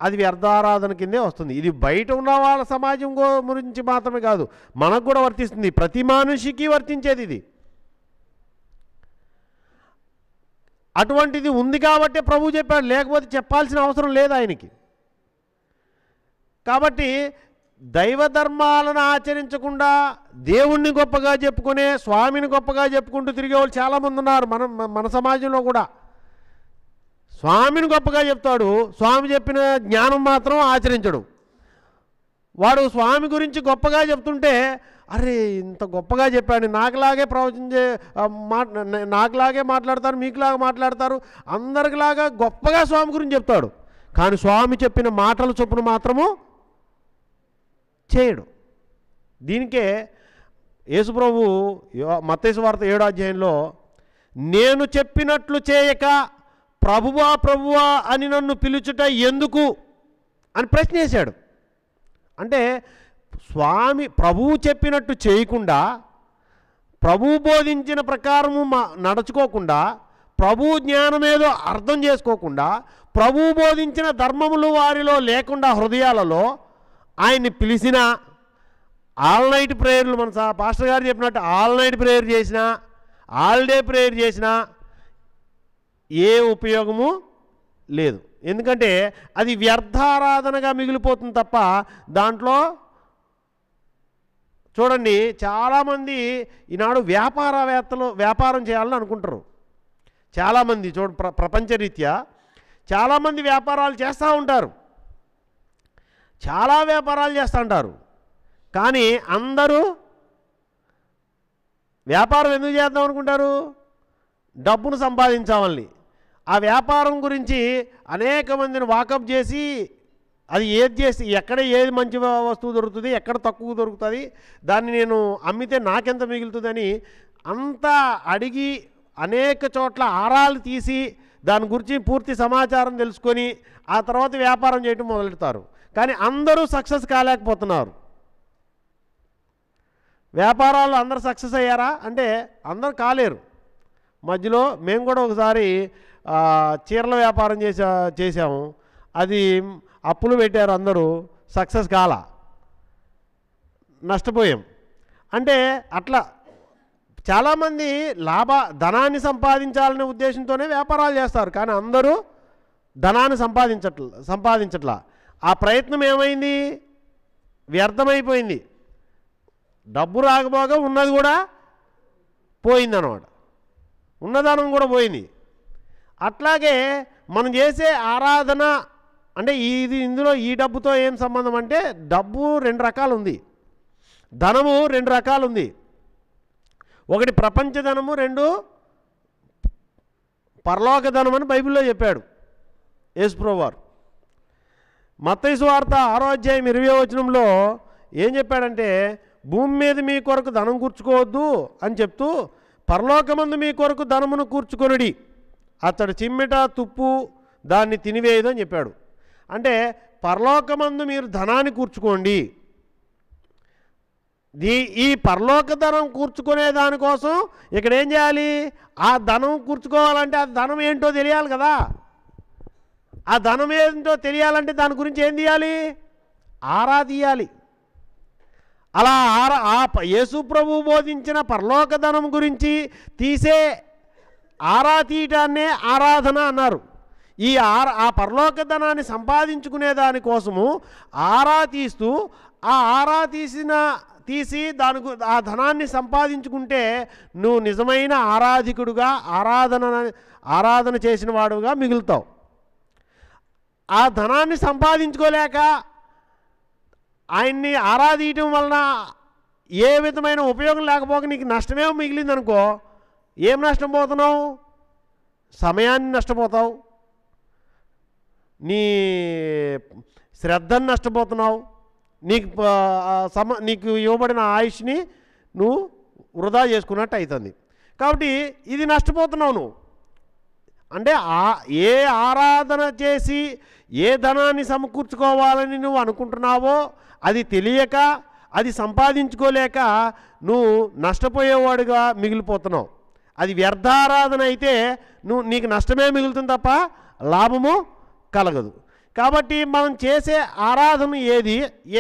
అది వ్యర్థారాధన కిందే వస్తుంది. ఇది బయట ఉన్న వాళ్ళ సమాజం గురించి మాత్రమే కాదు, మనకు కూడా వర్తిస్తుంది. ప్రతి మనిషికి వర్తించేది ఇది. అటువంటిది ఉంది కాబట్టి ప్రభు చెప్పాడు, లేకపోతే చెప్పాల్సిన అవసరం లేదు ఆయనకి. కాబట్టి దైవ ధర్మాలను ఆచరించకుండా దేవుణ్ణి గొప్పగా చెప్పుకునే, స్వామిని గొప్పగా చెప్పుకుంటూ తిరిగే వాళ్ళు చాలామంది ఉన్నారు మన సమాజంలో కూడా. స్వామిని గొప్పగా చెప్తాడు, స్వామి చెప్పిన జ్ఞానం మాత్రం ఆచరించడు. వాడు స్వామి గురించి గొప్పగా చెప్తుంటే, అరే ఇంత గొప్పగా చెప్పాడు, నాకులాగే నాకులాగే మాట్లాడతారు, మీకులాగా మాట్లాడతారు, అందరికిలాగా గొప్పగా స్వామి గురించి చెప్తాడు. కానీ స్వామి చెప్పిన మాటల చొప్పున మాత్రము చేయడు. దీనికే యేసుప్రభు మత్తయి సువార్త 7వ అధ్యాయంలో నేను చెప్పినట్లు చేయక ప్రభువా ప్రభువా అని నన్ను పిలుచుట ఎందుకు అని ప్రశ్న వేశాడు. అంటే స్వామి ప్రభువు చెప్పినట్టు చేయకుండా, ప్రభువు బోధించిన ప్రకారము నడుచుకోకుండా, ప్రభువు జ్ఞానమేదో అర్థం చేసుకోకుండా, ప్రభువు బోధించిన ధర్మములు వారిలో లేకుండా హృదయాలలో ఆయన్ని పిలిచిన, ఆల్ నైట్ ప్రేయర్లు మన పాస్టర్ గారు చెప్పినట్టు ఆల్ నైట్ ప్రేయర్ చేసినా, ఆల్ డే ప్రేయర్ చేసినా ఏ ఉపయోగము లేదు. ఎందుకంటే అది వ్యర్థారాధనగా మిగిలిపోతుంది తప్ప దాంట్లో చూడండి, చాలామంది ఈనాడు వ్యాపారం చేయాలని అనుకుంటారు. చాలామంది ప్రపంచరీత్యా చాలామంది వ్యాపారాలు చేస్తూ ఉంటారు, చాలా వ్యాపారాలు చేస్తూ ఉంటారు. కానీ అందరూ వ్యాపారం ఎందుకు చేద్దాం అనుకుంటారు? డబ్బును సంపాదించాలని. ఆ వ్యాపారం గురించి అనేక మందిని వాకప్ చేసి, అది ఏది చేసి ఎక్కడ ఏది మంచి వస్తువు దొరుకుతుంది, ఎక్కడ తక్కువ దొరుకుతుంది, దాన్ని నేను అమ్మితే నాకెంత మిగులుతుందని అంతా అడిగి అనేక చోట్ల ఆరాలు తీసి దాని గురించి పూర్తి సమాచారం తెలుసుకొని ఆ తర్వాత వ్యాపారం చేయటం మొదలెడతారు. కానీ అందరూ సక్సెస్ కాలేకపోతున్నారు. వ్యాపారాలు అందరూ సక్సెస్ అయ్యారా అంటే అందరూ కాలేరు. మధ్యలో మేము కూడా ఒకసారి చీరల వ్యాపారం చేసాము. అది అప్పులు పెట్టారు, అందరూ సక్సెస్ కాల, నష్టపోయాం. అంటే అట్లా చాలామంది ధనాన్ని సంపాదించాలనే ఉద్దేశంతోనే వ్యాపారాలు చేస్తారు. కానీ అందరూ ధనాన్ని సంపాదించట్లా. ఆ ప్రయత్నం ఏమైంది? వ్యర్థమైపోయింది. డబ్బు రాకపోగా ఉన్నది కూడా పోయిందన్నమాట, ఉన్నదానం కూడా పోయింది. అట్లాగే మనం చేసే ఆరాధన అంటే ఇందులో ఈ డబ్బుతో ఏం సంబంధం అంటే, డబ్బు 2 రకాలు ఉంది, ధనము 2 రకాలు ఉంది. ఒకటి ప్రపంచ ధనము, 2 పరలోక ధనం అని బైబిల్లో చెప్పాడు యేసుప్రభువు వారు. మత్తయి సువార్త 6వ అధ్యాయం 20వ వచనంలో ఏం చెప్పాడంటే, భూమి మీద మీ కొరకు ధనం కూర్చుకోవద్దు అని చెప్తూ, పరలోకమందు మీ కొరకు ధనమును కూర్చుకొనుడి, అతడు చిమ్మెట తుప్పు దాన్ని తినివేయదు అని చెప్పాడు. అంటే పరలోకమందు మీరు ధనాన్ని కూర్చుకోండి. ఈ పరలోక ధనం కూర్చుకునే దానికోసం ఇక్కడ ఏం చేయాలి? ఆ ధనం కూర్చుకోవాలంటే ఆ ధనం ఏంటో తెలియాలి కదా. ఆ ధనం ఏంటో తెలియాలంటే దాని గురించి ఏం తీయాలి? ఆరా తీయాలి. అలా యేసు ప్రభు బోధించిన పరలోక ధనం గురించి తీసే ఆరా తీయటాన్నే ఆరాధన అన్నారు. ఆ పరలోక ధనాన్ని సంపాదించుకునే దానికోసము ఆరా తీస్తూ, ఆ ఆరా తీసి ఆ ధనాన్ని సంపాదించుకుంటే నువ్వు నిజమైన ఆరాధికుడుగా ఆరాధన చేసిన వాడుగా మిగులుతావు. ఆ ధనాన్ని సంపాదించుకోలేక ఆయన్ని ఆరాధించడం వలన ఏ విధమైన ఉపయోగం లేకపోక నీకు నష్టమే మిగిలిందనుకో, ఏం నష్టం పోతున్నావు? సమయాన్ని నష్టపోతావు, నీ శ్రద్ధను నష్టపోతున్నావు, నీకు ఇవ్వబడిన ఆయుష్ని నువ్వు వృధా చేసుకున్నట్టు అవుతుంది. కాబట్టి ఇది నష్టపోతున్నావు నువ్వు. అంటే ఏ ఆరాధన చేసి ఏ ధనాన్ని సమకూర్చుకోవాలని నువ్వు అనుకుంటున్నావో అది తెలియక, అది సంపాదించుకోలేక నువ్వు నష్టపోయేవాడుగా మిగిలిపోతున్నావు. అది వ్యర్థారాధన అయితే నీకు నష్టమే మిగులుతుంది తప్ప లాభము కలగదు. కాబట్టి మనం చేసే ఆరాధన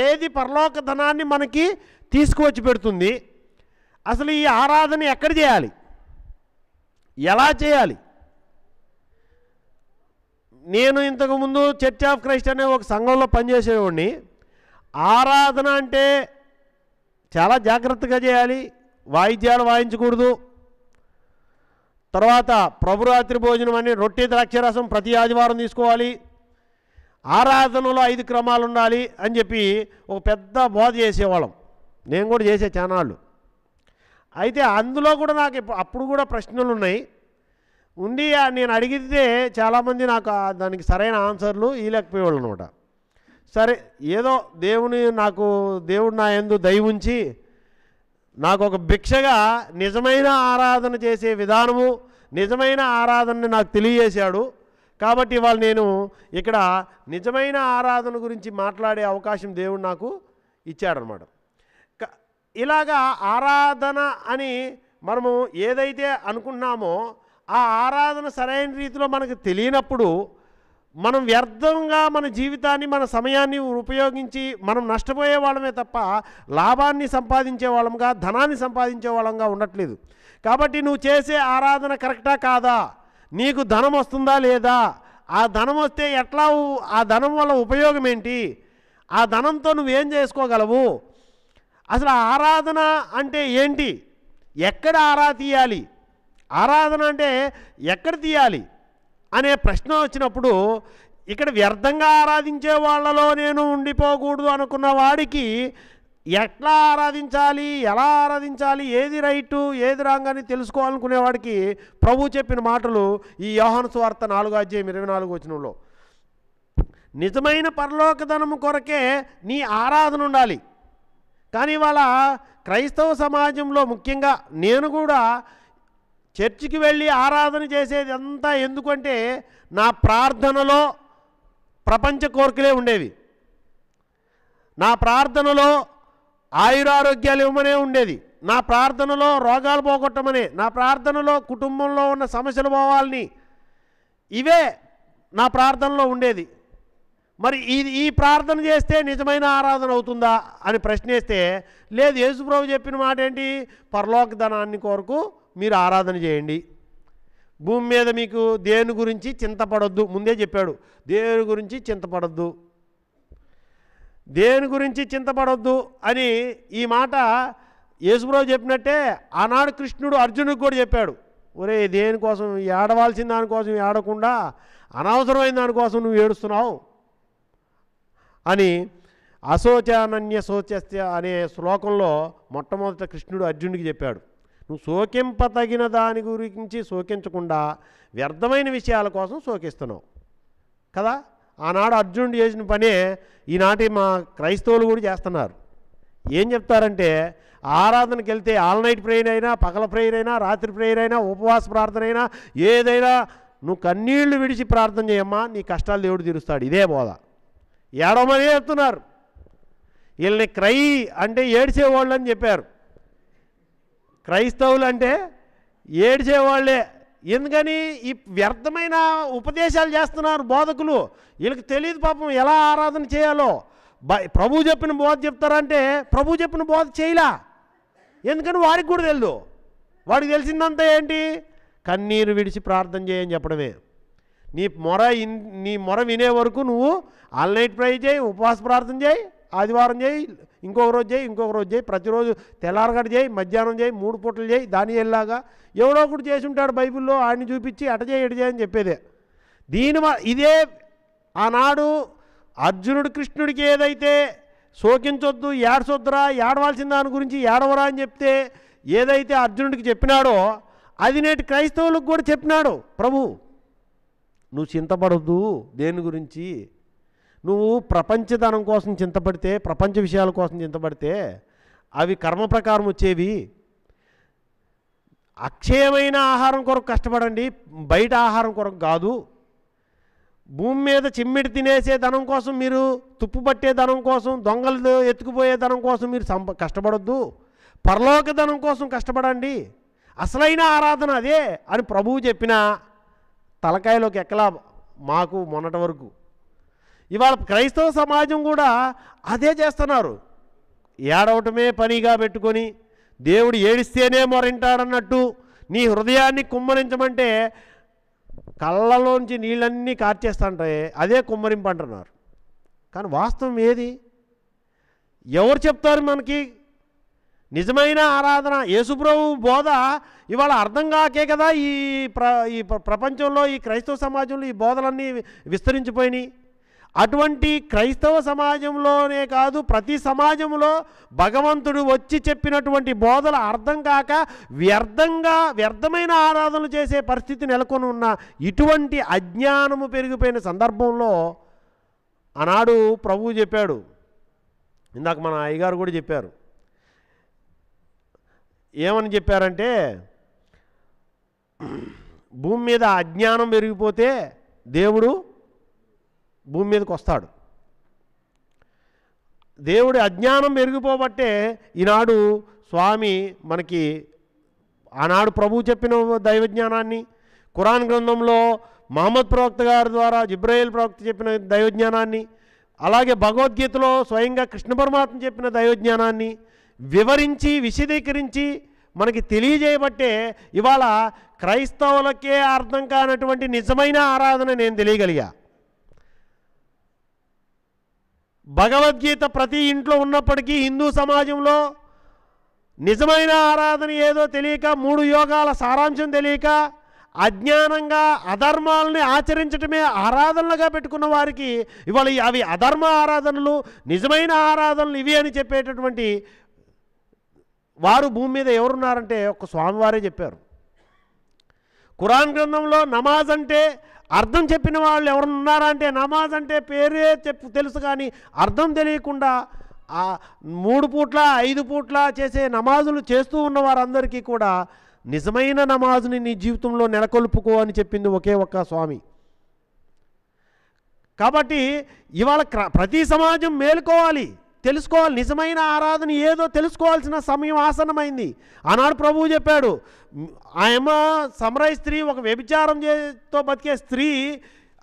ఏది పరలోక ధనాన్ని మనకి తీసుకువచ్చి పెడుతుంది? అసలు ఈ ఆరాధన ఎక్కడ చేయాలి, ఎలా చేయాలి? నేను ఇంతకుముందు చర్చ్ ఆఫ్ క్రైస్ట్ అనే ఒక సంఘంలో పనిచేసేవాడిని. ఆరాధన అంటే చాలా జాగ్రత్తగా చేయాలి, వాయిద్యాలు వాయించకూడదు. తర్వాత ప్రభురాత్రి భోజనం అని రొట్టె ద్రాక్షరసం ప్రతి ఆదివారం తీసుకోవాలి, ఆరాధనలో 5 క్రమాలు ఉండాలి అని చెప్పి ఒక పెద్ద బోధ చేసేవాళ్ళం. నేను కూడా చేసే ఛానళ్ళు. అయితే అందులో కూడా నాకు అప్పుడు కూడా ప్రశ్నలు ఉన్నాయి. నేను అడిగితే చాలామంది నాకు దానికి సరైన ఆన్సర్లు ఇవ్వలేకపోయేవాళ్ళు అనమాట. సరే, ఏదో దేవుడు నా యందు దయ ఉంచి నాకు ఒక భిక్షగా నిజమైన ఆరాధన చేసే విధానము, నిజమైన ఆరాధనని నాకు తెలియజేశాడు. కాబట్టి ఇవాళ నేను ఇక్కడ నిజమైన ఆరాధన గురించి మాట్లాడే అవకాశం దేవుడు నాకు ఇచ్చాడనమాట. ఇలాగా ఆరాధన అని మనము ఏదైతే అనుకుంటున్నామో ఆ ఆరాధన సరైన రీతిలో మనకు తెలియనప్పుడు మనం వ్యర్థంగా మన జీవితాన్ని, మన సమయాన్ని ఉపయోగించి మనం నష్టపోయే వాళ్ళమే తప్ప లాభాన్ని సంపాదించే వాళ్ళంగా, ధనాన్ని సంపాదించే వాళ్ళంగా ఉండట్లేదు. కాబట్టి నువ్వు చేసే ఆరాధన కరెక్టా కాదా, నీకు ధనం వస్తుందా లేదా, ఆ ధనం వస్తే ఎట్లా, ఆ ధనం వల్ల ఉపయోగం ఏంటి, ఆ ధనంతో నువ్వేం చేసుకోగలవు, అసలు ఆరాధన అంటే ఏంటి, ఎక్కడ తీయాలి, ఆరాధన అంటే ఎక్కడ తీయాలి అనే ప్రశ్న వచ్చినప్పుడు ఇక్కడ వ్యర్థంగా ఆరాధించే వాళ్ళలో నేను ఉండిపోకూడదు అనుకున్న వాడికి ఎట్లా ఆరాధించాలి, ఎలా ఆరాధించాలి, ఏది రైటు ఏది రాంగ్ అని తెలుసుకోవాలనుకునేవాడికి ప్రభు చెప్పిన మాటలు ఈ యోహాను సువార్త 4:24 నిజమైన పరలోక ధనము కొరకే నీ ఆరాధన ఉండాలి. కానీ వాళ్ళ క్రైస్తవ సమాజంలో ముఖ్యంగా నేను కూడా చర్చికి వెళ్ళి ఆరాధన చేసేది అంతా ఎందుకంటే నా ప్రార్థనలో ప్రపంచ కోరికలే ఉండేవి, నా ప్రార్థనలో ఆయురారోగ్యాలు ఇవ్వమనే ఉండేది, నా ప్రార్థనలో రోగాలు పోగొట్టమనే, నా ప్రార్థనలో కుటుంబంలో ఉన్న సమస్యలు పోవాలని, ఇవే నా ప్రార్థనలో ఉండేది. మరి ఈ ప్రార్థన చేస్తే నిజమైన ఆరాధన అవుతుందా అని ప్రశ్నిస్తే, లేదు, యేసుప్రభు చెప్పిన మాట ఏంటి, పరలోక ధనాన్ని కొరకు మీరు ఆరాధన చేయండి, భూమి మీద మీకు దేని గురించి చింతపడొద్దు, ముందే చెప్పాడు, దేని గురించి చింతపడొద్దు, దేని గురించి చింతపడొద్దు అని ఈ మాట యేసుప్రభు చెప్పినట్టే ఆనాడు కృష్ణుడు అర్జునుడికి కూడా చెప్పాడు. ఒరే, దేనికోసం ఏడవాల్సిన దానికోసం ఏడకుండా అనవసరమైన దానికోసం నువ్వు ఏడుస్తున్నావు అని అశోచానన్య శోచస్య అనే శ్లోకంలో మొట్టమొదట కృష్ణుడు అర్జునుడికి చెప్పాడు. నువ్వు శోకింపతగిన దాని గురించి శోకించకుండా వ్యర్థమైన విషయాల కోసం శోకిస్తున్నావు కదా. ఆనాడు అర్జునుడు చేసిన పనే ఈనాటి మా క్రైస్తవులు కూడా చేస్తున్నారు. ఏం చెప్తారంటే, ఆరాధనకి వెళ్తే ఆల్ నైట్ ప్రేయర్ అయినా, పగల ప్రేయర్ అయినా, రాత్రి ప్రేయర్ అయినా, ఉపవాస ప్రార్థన అయినా, ఏదైనా నువ్వు కన్నీళ్లు విడిచి ప్రార్థన చేయమ్మా, నీ కష్టాలు దేవుడు తీరుస్తాడు. ఇదే బోధ ఏడవమని చెప్తున్నారు. వీళ్ళని అంటే ఏడ్చేవాళ్ళు అని చెప్పారు. క్రైస్తవులు అంటే ఏడ్చేవాళ్ళే. ఎందుకని? ఈ వ్యర్థమైన ఉపదేశాలు చేస్తున్నారు బోధకులు. వీళ్ళకి తెలియదు పాపం ఎలా ఆరాధన చేయాలో. ప్రభు చెప్పిన బోధ చెప్తారంటే ప్రభు చెప్పిన బోధ చేయలా. ఎందుకని? వాడికి కూడా తెలియదు. వాడికి తెలిసిందంతా ఏంటి? కన్నీరు విడిచి ప్రార్థన చేయని చెప్పడమే. నీ మొర వినే వరకు నువ్వు ఆల్ నైట్ ప్రే చేయి, ఉపవాస ప్రార్థన చేయి, ఆదివారం చేయి, ఇంకొక రోజు చేయి, ఇంకొక రోజు చేయి, ప్రతిరోజు తెల్లారగడ చేయి, మధ్యాహ్నం చేయి, 3 పూటలు చేయి, దానియేలులాగా ఎవడో ఒకటి చేసి ఉంటాడు బైబిల్లో, ఆయన్ని చూపించి అట చేయి ఇట చేయని చెప్పేదే. ఇదే ఆనాడు అర్జునుడు కృష్ణుడికి ఏదైతే శోకించొద్దు, ఏడ్చొద్దురా, ఏడవాల్సిన దాని గురించి ఏడవరా అని చెప్తే ఏదైతే అర్జునుడికి చెప్పినాడో అది నేటి క్రైస్తవులకు కూడా చెప్పినాడు ప్రభు. నువ్వు చింతపడొద్దు దేని గురించి, నువ్వు ప్రపంచధనం కోసం చింతపడితే, ప్రపంచ విషయాల కోసం చింతపడితే అవి కర్మ ప్రకారం వచ్చేవి. అక్షయమైన ఆహారం కొరకు కష్టపడండి, బయట ఆహారం కొరకు కాదు. భూమి మీద చిమ్మిడి తినేసే ధనం కోసం మీరు, తుప్పు పట్టే ధనం కోసం, దొంగలు ఎత్తుకుపోయే ధనం కోసం మీరు కష్టపడొద్దు. పరలోక ధనం కోసం కష్టపడండి, అసలైన ఆరాధన అదే అని ప్రభువు చెప్పిన తలకాయలోకి ఎక్కలా మాకు మొన్నటి వరకు. ఇవాళ క్రైస్తవ సమాజం కూడా అదే చేస్తున్నారు. ఏడవటమే పనిగా పెట్టుకొని దేవుడు ఏడిస్తేనే మొరింటాడన్నట్టు నీ హృదయాన్ని కుమ్మరించమంటే కళ్ళలోంచి నీళ్ళన్నీ కార్చేస్తుంటాయి, అదే కుమ్మరింపు అంటున్నారు. కానీ వాస్తవం ఏది? ఎవరు చెప్తారు మనకి నిజమైన ఆరాధన? యేసుప్రభు బోధ ఇవాళ అర్థం కాకే కదా ఈ ప్రపంచంలో, ఈ క్రైస్తవ సమాజంలో ఈ బోధలన్నీ విస్తరించిపోయినాయి. అటువంటి క్రైస్తవ సమాజంలోనే కాదు, ప్రతి సమాజంలో భగవంతుడు వచ్చి చెప్పినటువంటి బోధలు అర్థం కాక వ్యర్థమైన ఆరాధనలు చేసే పరిస్థితి నెలకొని ఉన్న ఇటువంటి అజ్ఞానము పెరిగిపోయిన సందర్భంలో ఆనాడు ప్రభువు చెప్పాడు, ఇందాక మన అయ్యగారు కూడా చెప్పారు. ఏమని చెప్పారంటే, భూమి మీద అజ్ఞానం పెరిగిపోతే దేవుడు భూమి మీదకి వస్తాడు. దేవుడి అజ్ఞానం పెరిగిపోబట్టే ఈనాడు స్వామి మనకి ఆనాడు ప్రభువు చెప్పిన దైవజ్ఞానాన్ని, ఖురాన్ గ్రంథంలో మహమ్మద్ ప్రవక్త గారి ద్వారా జిబ్రాయిల్ ప్రవక్త చెప్పిన దైవజ్ఞానాన్ని, అలాగే భగవద్గీతలో స్వయంగా కృష్ణ పరమాత్మ చెప్పిన దైవజ్ఞానాన్ని వివరించి విశదీకరించి మనకి తెలియజేయబట్టే ఇవాళ క్రైస్తవులకే అర్థం కానటువంటి నిజమైన ఆరాధన నేను తెలియగలిగా. భగవద్గీత ప్రతి ఇంట్లో ఉన్నప్పటికీ హిందూ సమాజంలో నిజమైన ఆరాధన ఏదో తెలియక, 3 యోగాల సారాంశం తెలియక, అజ్ఞానంగా అధర్మాలని ఆచరించటమే ఆరాధనలుగా పెట్టుకున్న వారికి ఇవాళ అవి అధర్మ ఆరాధనలు, నిజమైన ఆరాధనలు ఇవి అని చెప్పేటటువంటి వారు భూమి మీద ఎవరున్నారంటే ఒక్క స్వామివారే చెప్పారు. ఖురాన్ గ్రంథంలో నమాజ్ అంటే అర్థం చెప్పిన వాళ్ళు ఎవరు ఉన్నారా అంటే, నమాజ్ అంటే పేరే తెలుసు కానీ అర్థం తెలియకుండా 3 పూట్ల 5 పూట్ల చేసే నమాజులు చేస్తూ ఉన్న వారందరికీ కూడా నిజమైన నమాజుని నీ జీవితంలో నెలకొల్పుకో అని చెప్పింది ఒకే ఒక్క స్వామి. కాబట్టి ఇవాళ ప్రతి సమాజం మేలుకోవాలి, తెలుసుకోవాలి, నిజమైన ఆరాధన ఏదో తెలుసుకోవాల్సిన సమయం ఆసన్నమైంది. ఆనాడు ప్రభువు చెప్పాడు, ఆయమ్మ సమరయ స్త్రీ, ఒక వ్యభిచారంతో బతికే స్త్రీ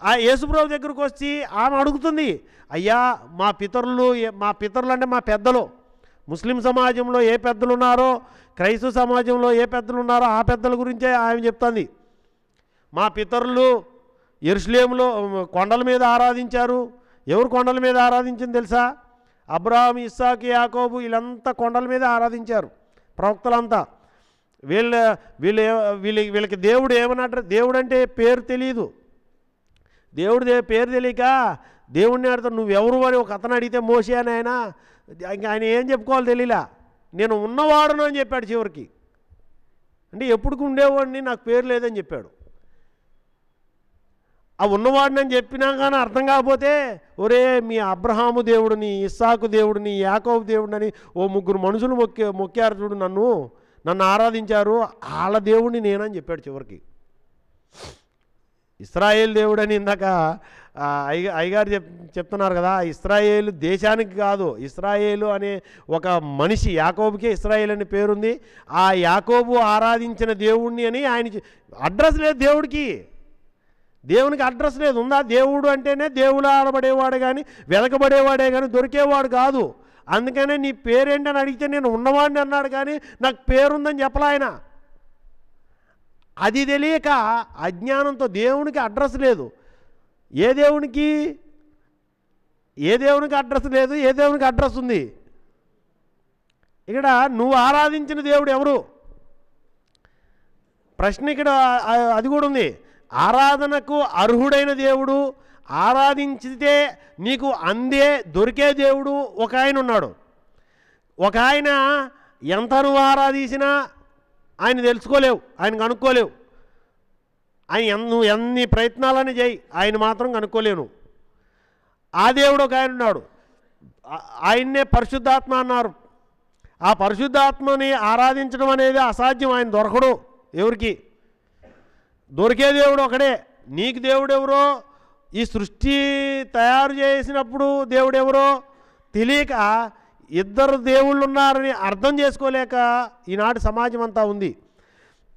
ఆ యేసుప్రభు దగ్గరకు వచ్చి ఆమె అడుగుతుంది, అయ్యా మా పితరులు అంటే మా పెద్దలు, ముస్లిం సమాజంలో ఏ పెద్దలు ఉన్నారో, క్రైస్తవ సమాజంలో ఏ పెద్దలు ఉన్నారో ఆ పెద్దల గురించే ఆమె చెప్తుంది. మా పితరులు యెరూషలేములో కొండల మీద ఆరాధించారు. ఎవరు కొండల మీద ఆరాధించింది తెలుసా? అబ్రహాం, ఇస్సాకు, యాకోబు వీళ్ళంతా కొండల మీద ఆరాధించారు, ప్రవక్తలంతా. వీళ్ళకి దేవుడు ఏమన్నాడు? దేవుడు అంటే పేరు తెలియదు. పేరు తెలియక దేవుడిని అడుగుతాడు, నువ్వెవరు అని ఒక అతను అడిగితే మోషే అని ఆయన ఏం చెప్పుకోవాలో తెలియలా. నేను ఉన్నవాడును అని చెప్పాడు చివరికి. అంటే ఎప్పుడు ఉండేవాడిని, నాకు పేరు లేదని చెప్పాడు. ఆ ఉన్నవాడిని అని చెప్పినా కానీ అర్థం కాకపోతే, ఒరే మీ అబ్రహాము దేవుడిని, ఇస్సాకు దేవుడిని, యాకోబు దేవుడిని ఓ 3 మనుషులు మొక్కారు చూడు, నన్ను ఆరాధించారు, వాళ్ళ దేవుడిని నేనని చెప్పాడు చివరికి. ఇస్రాయేల్ దేవుడని ఇందాక అయ్యగారు చెప్తున్నారు కదా, ఇస్రాయేలు దేశానికి కాదు, ఇస్రాయేలు అనే ఒక మనిషి, యాకోబుకే ఇస్రాయేల్ అనే పేరుంది. ఆ యాకోబు ఆరాధించిన దేవుడిని అని ఆయన అడ్రస్ లేదు దేవునికి అడ్రస్ లేదు. ఉందా? దేవుడు అంటేనే దేవుడు ఆడబడేవాడు కానీ వెతకబడేవాడే కానీ దొరికేవాడు కాదు. అందుకనే నీ పేరేంటని అడిగితే నేను ఉన్నవాడిని అన్నాడు కానీ నాకు పేరుందని చెప్పలే ఆయన. అది తెలియక అజ్ఞానంతో దేవునికి అడ్రస్ లేదు. ఏ దేవునికి? ఏ దేవునికి అడ్రస్ లేదు, ఏ దేవునికి అడ్రస్ ఉంది? ఇక్కడ నువ్వు ఆరాధించిన దేవుడు ఎవరు? ప్రశ్న ఇక్కడ అది కూడా ఉంది. ఆరాధనకు అర్హుడైన దేవుడు, ఆరాధించితే నీకు అందే దొరికే దేవుడు ఒక ఆయన ఉన్నాడు. ఒక ఆయన ఎంత నువ్వు ఆరాధించినా ఆయన తెలుసుకోలేవు, ఆయన కనుక్కోలేవు. ఆయన నువ్వు ఎన్ని ప్రయత్నాలని చేయి, ఆయన మాత్రం కనుక్కోలేవు. ఆ దేవుడు ఒక ఆయన ఉన్నాడు, ఆయన్నే పరిశుద్ధాత్మ అన్నారు. ఆ పరిశుద్ధాత్మని ఆరాధించడం అనేది అసాధ్యం, ఆయన దొరకడు ఎవరికి. దొరికే దేవుడు ఒకడే. నీకు దేవుడు ఎవరో, ఈ సృష్టి తయారు చేసినప్పుడు దేవుడు ఎవరో తెలియక ఇద్దరు దేవుళ్ళు ఉన్నారని అర్థం చేసుకోలేక ఈనాటి సమాజం అంతా ఉంది.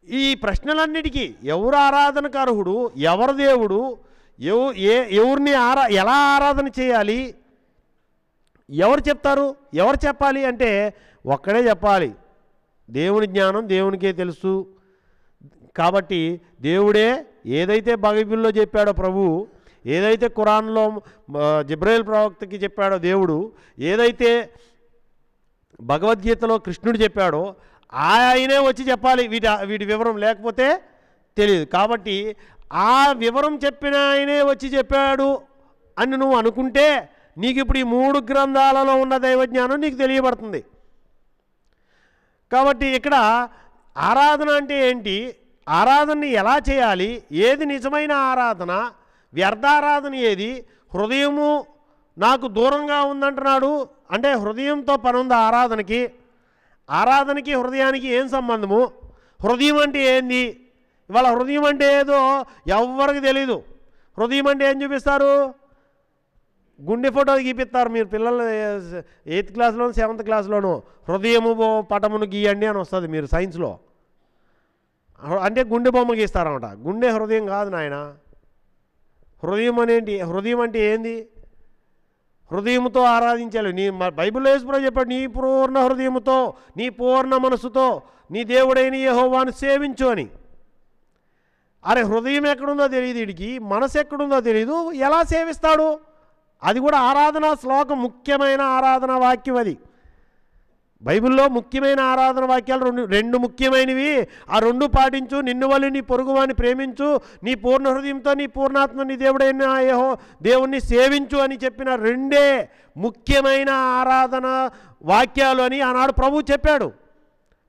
ఈ ప్రశ్నలన్నిటికీ ఎవరు ఆరాధనకు అర్హుడు, ఎవరు దేవుడు, ఎవరిని ఎలా ఆరాధన చేయాలి, ఎవరు చెప్తారు, ఎవరు చెప్పాలి అంటే ఒక్కడే చెప్పాలి. దేవుని జ్ఞానం దేవునికే తెలుసు. కాబట్టి దేవుడే ఏదైతే బైబిల్లో చెప్పాడో ప్రభువు, ఏదైతే ఖురాన్లో జిబ్రాయిల్ ప్రవక్తకి చెప్పాడో దేవుడు, ఏదైతే భగవద్గీతలో కృష్ణుడు చెప్పాడో ఆయనే వచ్చి చెప్పాలి వీటి వివరం, లేకపోతే తెలియదు. కాబట్టి ఆ వివరం చెప్పిన ఆయనే వచ్చి చెప్పాడు అని నువ్వు అనుకుంటే నీకు ఇప్పుడు ఈ 3 గ్రంథాలలో ఉన్న దైవజ్ఞానం నీకు తెలియబడుతుంది. కాబట్టి ఇక్కడ ఆరాధన అంటే ఏంటి, ఆరాధనని ఎలా చేయాలి, ఏది నిజమైన ఆరాధన, వ్యర్థారాధన ఏది, హృదయము నాకు దూరంగా ఉందంటున్నాడు అంటే హృదయంతో పని ఉంది ఆరాధనకి. ఆరాధనకి హృదయానికి ఏం సంబంధము? హృదయం అంటే ఏంది? ఇవాళ హృదయం అంటే ఏదో ఎవరికి తెలీదు. హృదయం అంటే ఏం చూపిస్తారు? గుండె ఫోటో గీపిస్తారు. మీరు పిల్లలు 8th క్లాస్లోను 7th క్లాస్లోను హృదయము పటమును గీయండి అని వస్తుంది మీరు సైన్స్లో. అంటే గుండె బొమ్మ గీస్తారన్నమాట. గుండె హృదయం కాదు నాయన. హృదయం అనేంటి? హృదయం అంటే ఏంది? హృదయముతో ఆరాధించాలి. నీ బైబిల్లో యేసుప్రభువు చెప్పాడు, నీ పూర్ణ హృదయముతో, నీ పూర్ణ మనసుతో నీ దేవుడైన యెహోవాను సేవించు అని. అరే హృదయం ఎక్కడుందో తెలియదు వీడికి, మనసు ఎక్కడుందో తెలియదు, ఎలా సేవిస్తాడు? అది కూడా ఆరాధనా శ్లోకం, ముఖ్యమైన ఆరాధన వాక్యం అది. బైబిల్లో ముఖ్యమైన ఆరాధన వాక్యాలు రెండు ముఖ్యమైనవి. ఆ 2 పాటించు. నిన్ను వల్ల నీ పొరుగువాని ప్రేమించు, నీ పూర్ణ హృదయంతో నీ పూర్ణాత్మ నీ దేవుడైన దేవుణ్ణి సేవించు అని చెప్పిన 2 ముఖ్యమైన ఆరాధన వాక్యాలు అని ఆనాడు ప్రభువు చెప్పాడు.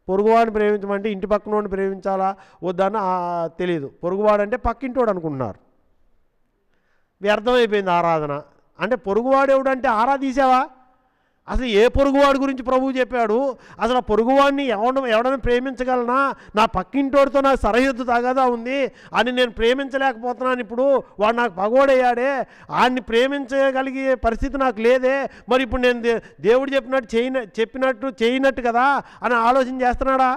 పొరుగువాడిని ప్రేమించమంటే ఇంటి పక్కనోడిని ప్రేమించాలా వద్దని తెలియదు. పొరుగువాడంటే పక్కింటోడు అనుకుంటున్నారు. వ్యర్థమైపోయింది ఆరాధన. అంటే పొరుగువాడు ఎవడంటే ఆరాధీసావా? అసలు ఏ పొరుగువాడి గురించి ప్రభువు చెప్పాడు? అసలు ఆ పొరుగువాడిని ఎవడని ప్రేమించగలనా? నా పక్కింటోడితో నాకు సరిహద్దు తగదా ఉంది అని నేను ప్రేమించలేకపోతున్నాను. ఇప్పుడు వాడు నాకు పగోడయ్యాడే, ఆయన్ని ప్రేమించగలిగే పరిస్థితి నాకు లేదే. మరి ఇప్పుడు నేను దేవుడు చెప్పినట్టు చేయనట్టు కదా అని ఆలోచన చేస్తున్నాడా?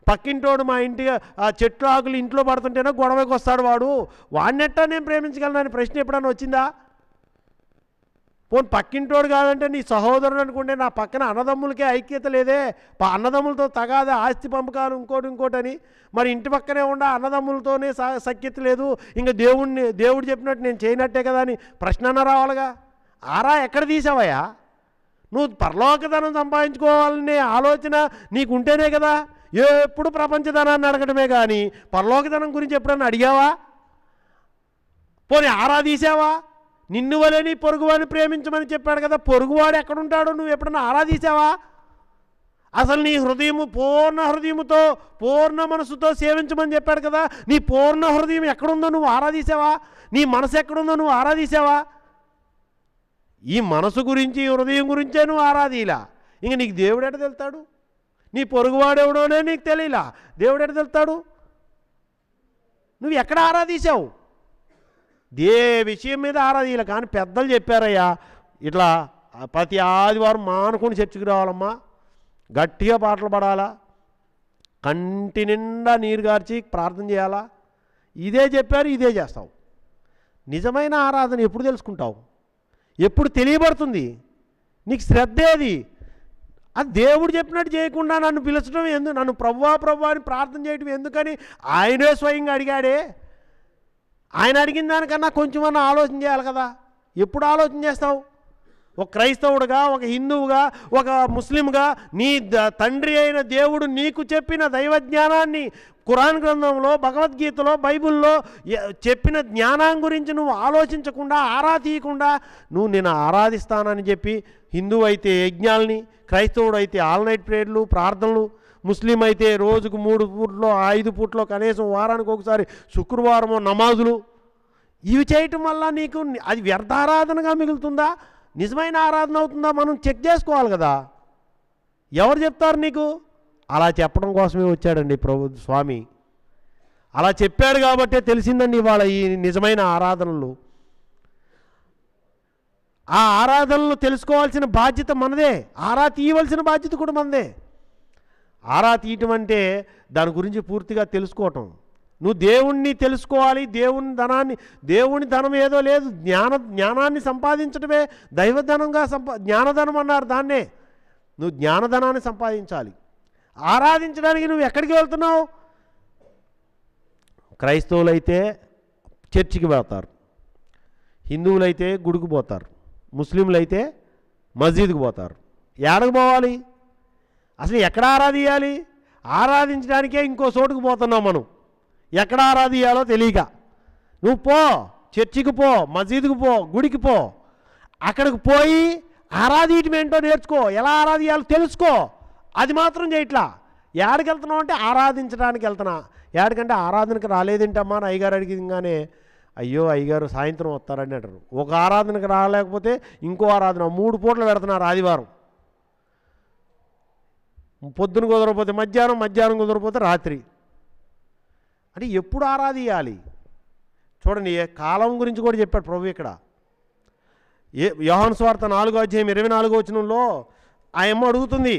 పక్కింటోడు మా ఇంటి ఆ చెట్లు ఆకులు ఇంట్లో పడుతుంటేనే గొడవకి వస్తాడు వాడు, వాడినెట్టా నేను ప్రేమించగలను ప్రశ్న ఎప్పుడన్నా వచ్చిందా? పోనీ పక్కింటోడు కాదంటే నీ సహోదరుడు అనుకుంటే నా పక్కన అన్నదమ్ములకే ఐక్యత లేదే, అన్నదమ్ములతో తగాదా, ఆస్తి పంపకాలు ఇంకోటని. మరి ఇంటి పక్కనే ఉండ అన్నదమ్ములతోనే సఖ్యత లేదు, ఇంకా దేవుడు చెప్పినట్టు నేను చేయనట్టే కదా అని ప్రశ్న రావాలిగా. ఎక్కడ తీసావయ్యా? నువ్వు పరలోకధనం సంపాదించుకోవాలనే ఆలోచన నీకుంటేనే కదా ఎప్పుడు ప్రపంచధనాన్ని అడగడమే కానీ పరలోకధనం గురించి ఎప్పుడన్నా అడిగావా? పోనీ ఆరాధీసావా? నిన్ను వలె నీ పొరుగువాడిని ప్రేమించమని చెప్పాడు కదా, పొరుగువాడు ఎక్కడుంటాడో నువ్వు ఎప్పుడన్నా ఆరాధీసావా? అసలు నీ హృదయము పూర్ణ హృదయముతో పూర్ణ మనసుతో సేవించమని చెప్పాడు కదా, నీ పూర్ణ హృదయం ఎక్కడుందో నువ్వు ఆరాధీసావా? నీ మనసు ఎక్కడుందో నువ్వు ఆరాధీసావా? ఈ మనసు గురించి హృదయం గురించే నువ్వు ఆరాధీలా, ఇంక నీకు దేవుడు ఎట తెలుస్తాడు? నీ పొరుగువాడెవడోనే నీకు తెలియలా, దేవుడు ఎట తెలుస్తాడు? నువ్వు ఎక్కడ ఆరాధీసావు? దే విషయం మీద ఆరాధీయాలి. కానీ పెద్దలు చెప్పారయ్యా, ఇట్లా ప్రతి ఆదివారం మానుకుని చర్చికి రావాలమ్మా, గట్టిగా పాటలు పడాలా, కంటి నిండా నీరు గార్చి ప్రార్థన చేయాలా, ఇదే చెప్పారు, ఇదే చేస్తావు. నిజమైన ఆరాధన ఎప్పుడు తెలుసుకుంటావు? ఎప్పుడు తెలియబడుతుంది? నీకు శ్రద్ధ ఏది? అది దేవుడు చెప్పినట్టు చేయకుండా నన్ను పిలచడం ఎందుకు? నన్ను ప్రభువా అని ప్రార్థన చేయడం ఎందుకని ఆయనే స్వయంగా అడిగాడే. ఆయన అడిగిన దానికన్నా కొంచెమన్నా ఆలోచన చేయాలి కదా. ఎప్పుడు ఆలోచన చేస్తావు? ఒక క్రైస్తవుడుగా, ఒక హిందువుగా, ఒక ముస్లింగా నీ తండ్రి అయిన దేవుడు నీకు చెప్పిన దైవజ్ఞానాన్ని ఖురాన్ గ్రంథంలో, భగవద్గీతలో, బైబిల్లో చెప్పిన జ్ఞానం గురించి నువ్వు ఆలోచించకుండా, ఆరా తీయకుండా నువ్వు నేను ఆరాధిస్తానని చెప్పి, హిందువు అయితే యజ్ఞాలని, క్రైస్తవుడు అయితే ఆల్ నైట్ ప్రేయర్లు, ప్రార్థనలు, ముస్లిం అయితే రోజుకు 3 పూట్లో 5 పూట్లో కనీసం వారానికి ఒకసారి శుక్రవారమో నమాజులు, ఇవి చేయటం వల్ల నీకు అది వ్యర్థ ఆరాధనగా మిగులుతుందా, నిజమైన ఆరాధన అవుతుందా? మనం చెక్ చేసుకోవాలి కదా. ఎవరు చెప్తారు నీకు? అలా చెప్పడం కోసమే వచ్చాడండి ప్రభు స్వామి. అలా చెప్పాడు కాబట్టే తెలిసిందండి ఇవాళ ఈ నిజమైన ఆరాధనలు. ఆ ఆరాధనలు తెలుసుకోవాల్సిన బాధ్యత మనదే, ఆరా తీయవలసిన బాధ్యత కూడా మనదే. ఆరా తీయటం అంటే దాని గురించి పూర్తిగా తెలుసుకోవటం. నువ్వు దేవుణ్ణి తెలుసుకోవాలి, దేవుని ధనం ఏదో లేదు, జ్ఞానాన్ని సంపాదించడమే దైవధనంగా జ్ఞానధనం అన్నారు దాన్నే. నువ్వు జ్ఞానధనాన్ని సంపాదించాలి. ఆరాధించడానికి నువ్వు ఎక్కడికి వెళ్తున్నావు? క్రైస్తవులైతే చర్చికి పోతారు, హిందువులైతే గుడికి పోతారు, ముస్లింలైతే మస్జిద్కి పోతారు. ఏడకు పోవాలి? అసలు ఎక్కడ ఆరాధించాలి? ఆరాధించడానికే ఇంకో చోటుకు పోతున్నావు మనం. ఎక్కడ ఆరాధించాలో తెలియక నువ్వు పో, చర్చికి పో, మసీదుకి పో, గుడికి పో. అక్కడికి పోయి ఆరాధించడం ఏంటో నేర్చుకో, ఎలా ఆరాధించాలో తెలుసుకో. అది మాత్రం చేయట్లా. ఏడకి వెళ్తున్నావు అంటే ఆరాధించడానికి వెళ్తున్నా. ఏడకంటే ఆరాధనకి రాలేదేంటమ్మా అని అయ్యగారు అడిగింగానే, అయ్యో అయ్యగారు సాయంత్రం వస్తారని అంటారు. ఒక ఆరాధనకి రాలేకపోతే ఇంకో ఆరాధన 3 పూటలు పెడుతున్నారు ఆదివారం. పొద్దున కుదరకపోతే మధ్యాహ్నం, మధ్యాహ్నం కుదరకపోతే రాత్రి. అంటే ఎప్పుడు ఆరాధించాలి? చూడండి, కాలం గురించి కూడా చెప్పాడు ప్రభు ఇక్కడ. యోహాను సువార్త 4వ అధ్యాయం 24వ వచనంలో ఆయమ్మ అడుగుతుంది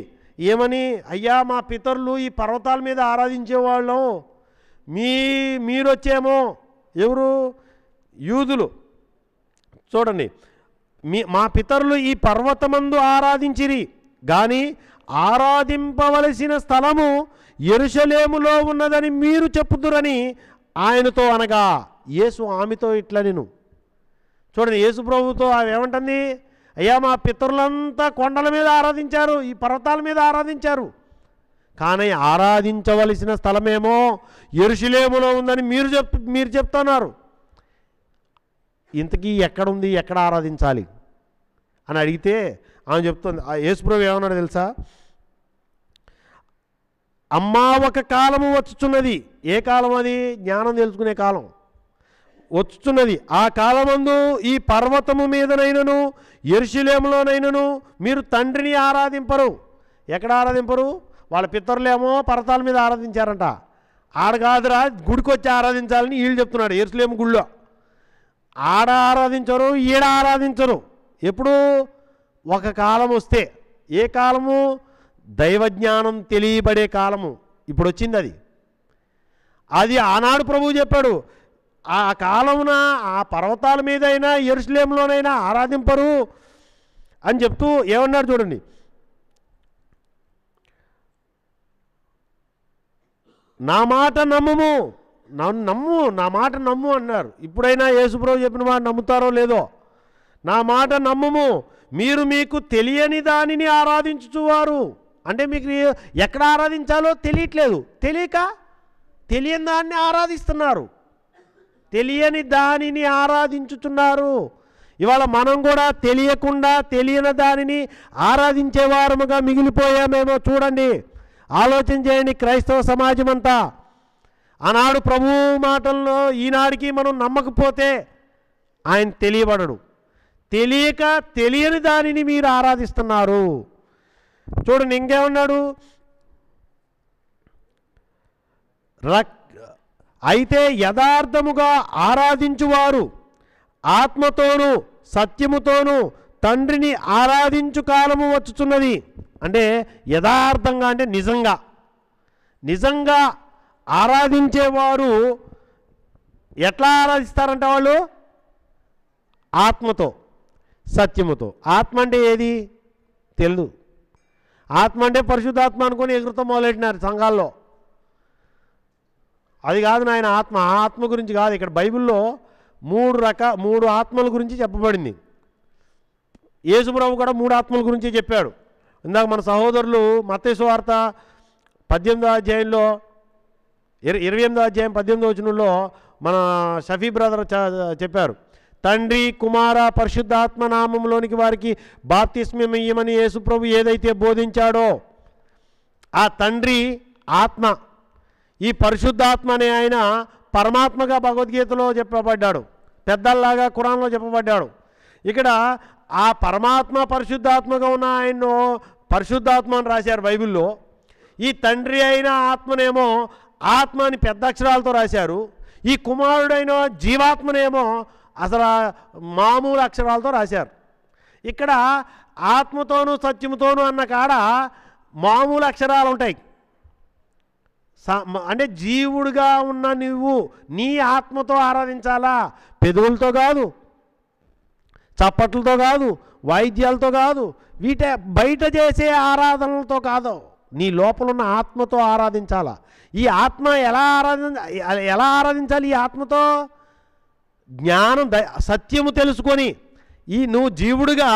ఏమని, అయ్యా మా పితరులు ఈ పర్వతాల మీద ఆరాధించేవాళ్ళం, మీరొచ్చేమో. ఎవరు? యూదులు. చూడండి, మా పితరులు ఈ పర్వతమందు ఆరాధించిరి, కానీ ఆరాధింపవలసిన స్థలము యెరూషలేములో ఉన్నదని మీరు చెప్పుదురని ఆయనతో అనగా, యేసు ఆమెతో ఇట్లా నేను. చూడండి, యేసు ప్రభుతో ఆమె ఏమంటుంది? అయ్యా మా పితరులంతా కొండల మీద ఆరాధించారు, ఈ పర్వతాల మీద ఆరాధించారు, కానీ ఆరాధించవలసిన స్థలమేమో యెరూషలేములో ఉందని మీరు చెప్తున్నారు. ఇంతకీ ఎక్కడుంది, ఎక్కడ ఆరాధించాలి అని అడిగితే ఆమె చెప్తుంది. యేసుప్రభు ఏమన్నాడు తెలుసా? అమ్మా ఒక కాలము వచ్చుచున్నది. ఏ కాలం అది? జ్ఞానం తెలుసుకునే కాలం వచ్చుచున్నది. ఆ కాలమందు ఈ పర్వతము మీదనైనను యెరూషలేములోనైనను మీరు తండ్రిని ఆరాధింపరు. ఎక్కడ ఆరాధింపరు? వాళ్ళ పితరులేమో పర్వతాల మీద ఆరాధించారంట. ఆడ కాదురా, గుడికి వచ్చి ఆరాధించాలని వీళ్ళు చెప్తున్నాడు. యెరూషలేము గుళ్ళో ఆడ ఆరాధించరు, ఈడ ఆరాధించరు. ఎప్పుడు? ఒక కాలం వస్తే. ఏ కాలము? దైవజ్ఞానం తెలియబడే కాలము ఇప్పుడు వచ్చింది. అది ఆనాడు ప్రభువు చెప్పాడు. ఆ కాలమున ఆ పర్వతాల మీద అయినా యెరూషలేములోనైనా ఆరాధింపరు అని చెప్తూ ఏమన్నాడు చూడండి, నా మాట నమ్ముము, నమ్ము, నా మాట నమ్ము అన్నారు. ఇప్పుడైనా యేసుప్రభు చెప్పిన మాట నమ్ముతారో లేదో. నా మాట నమ్ముము, మీరు మీకు తెలియని దానిని ఆరాధించుచువారు. అంటే మీకు ఎక్కడ ఆరాధించాలో తెలియట్లేదు, తెలియని దాన్ని ఆరాధిస్తున్నారు, తెలియని దానిని ఆరాధించుతున్నారు. ఇవాళ మనం కూడా తెలియని దానిని ఆరాధించేవారముగా మిగిలిపోయామేమో చూడండి. ఆలోచన చేయండి క్రైస్తవ సమాజం అంతా. ఆనాడు ప్రభు మాటల్లో ఈనాడికి మనం నమ్మకపోతే ఆయన తెలియబడడు. తెలియని దానిని మీరు ఆరాధిస్తున్నారు. చూడండి ఇంకేమన్నాడు, అయితే యథార్థముగా ఆరాధించువారు ఆత్మతోనూ సత్యముతోనూ తండ్రిని ఆరాధించు కాలము వచ్చుచున్నది. అంటే యథార్థంగా అంటే నిజంగా ఆరాధించేవారు ఎట్లా ఆరాధిస్తారంట? వాళ్ళు ఆత్మతో సత్యముతో. ఆత్మ అంటే ఏది తెలుదు. ఆత్మ అంటే పరిశుద్ధాత్మ అనుకొని ఎగురుతో మొదలెట్టినారు సంఘాల్లో. అది కాదు నాయన ఆత్మ. ఆ ఆత్మ గురించి కాదు. ఇక్కడ బైబిల్లో 3 ఆత్మల గురించి చెప్పబడింది. యేసుప్రభు కూడా 3 ఆత్మల గురించి చెప్పాడు. ఇందాక మన సహోదరులు మత్తయి సువార్త 18వ అధ్యాయంలో 28వ అధ్యాయం 18వ వచనంలో మన షఫీ బ్రదర్ చెప్పారు, తండ్రి కుమార పరిశుద్ధాత్మ నామంలోనికి వారికి బాప్తిస్మం ఇయ్యమని యేసుప్రభు ఏదైతే బోధించాడో ఆ తండ్రి ఆత్మ, ఈ పరిశుద్ధాత్మ అనే ఆయన పరమాత్మగా భగవద్గీతలో చెప్పబడ్డాడు, పెద్దల్లాగా ఖురాన్లో చెప్పబడ్డాడు. ఇక్కడ ఆ పరమాత్మ పరిశుద్ధాత్మగా ఉన్న ఆయన పరిశుద్ధాత్మ అని రాశారు బైబిల్లో. ఈ తండ్రి అయిన ఆత్మనేమో ఆత్మ అని పెద్ద అక్షరాలతో రాశారు. ఈ కుమారుడైన జీవాత్మనేమో అసలు మామూలు అక్షరాలతో రాశారు. ఇక్కడ ఆత్మతోనూ సత్యముతోనూ అన్న కాడ మామూలు అక్షరాలు ఉంటాయి. అంటే జీవుడిగా ఉన్న నువ్వు నీ ఆత్మతో ఆరాధించాలా, పెదవులతో కాదు, చప్పట్లతో కాదు, వాయిద్యాలతో కాదు, బయట చేసే ఆరాధనలతో కాదు, నీ లోపల ఉన్న ఆత్మతో ఆరాధించాలా. ఈ ఆత్మ ఎలా ఆరాధించాలి? ఈ ఆత్మతో జ్ఞానం సత్యము తెలుసుకొని నువ్వు జీవుడిగా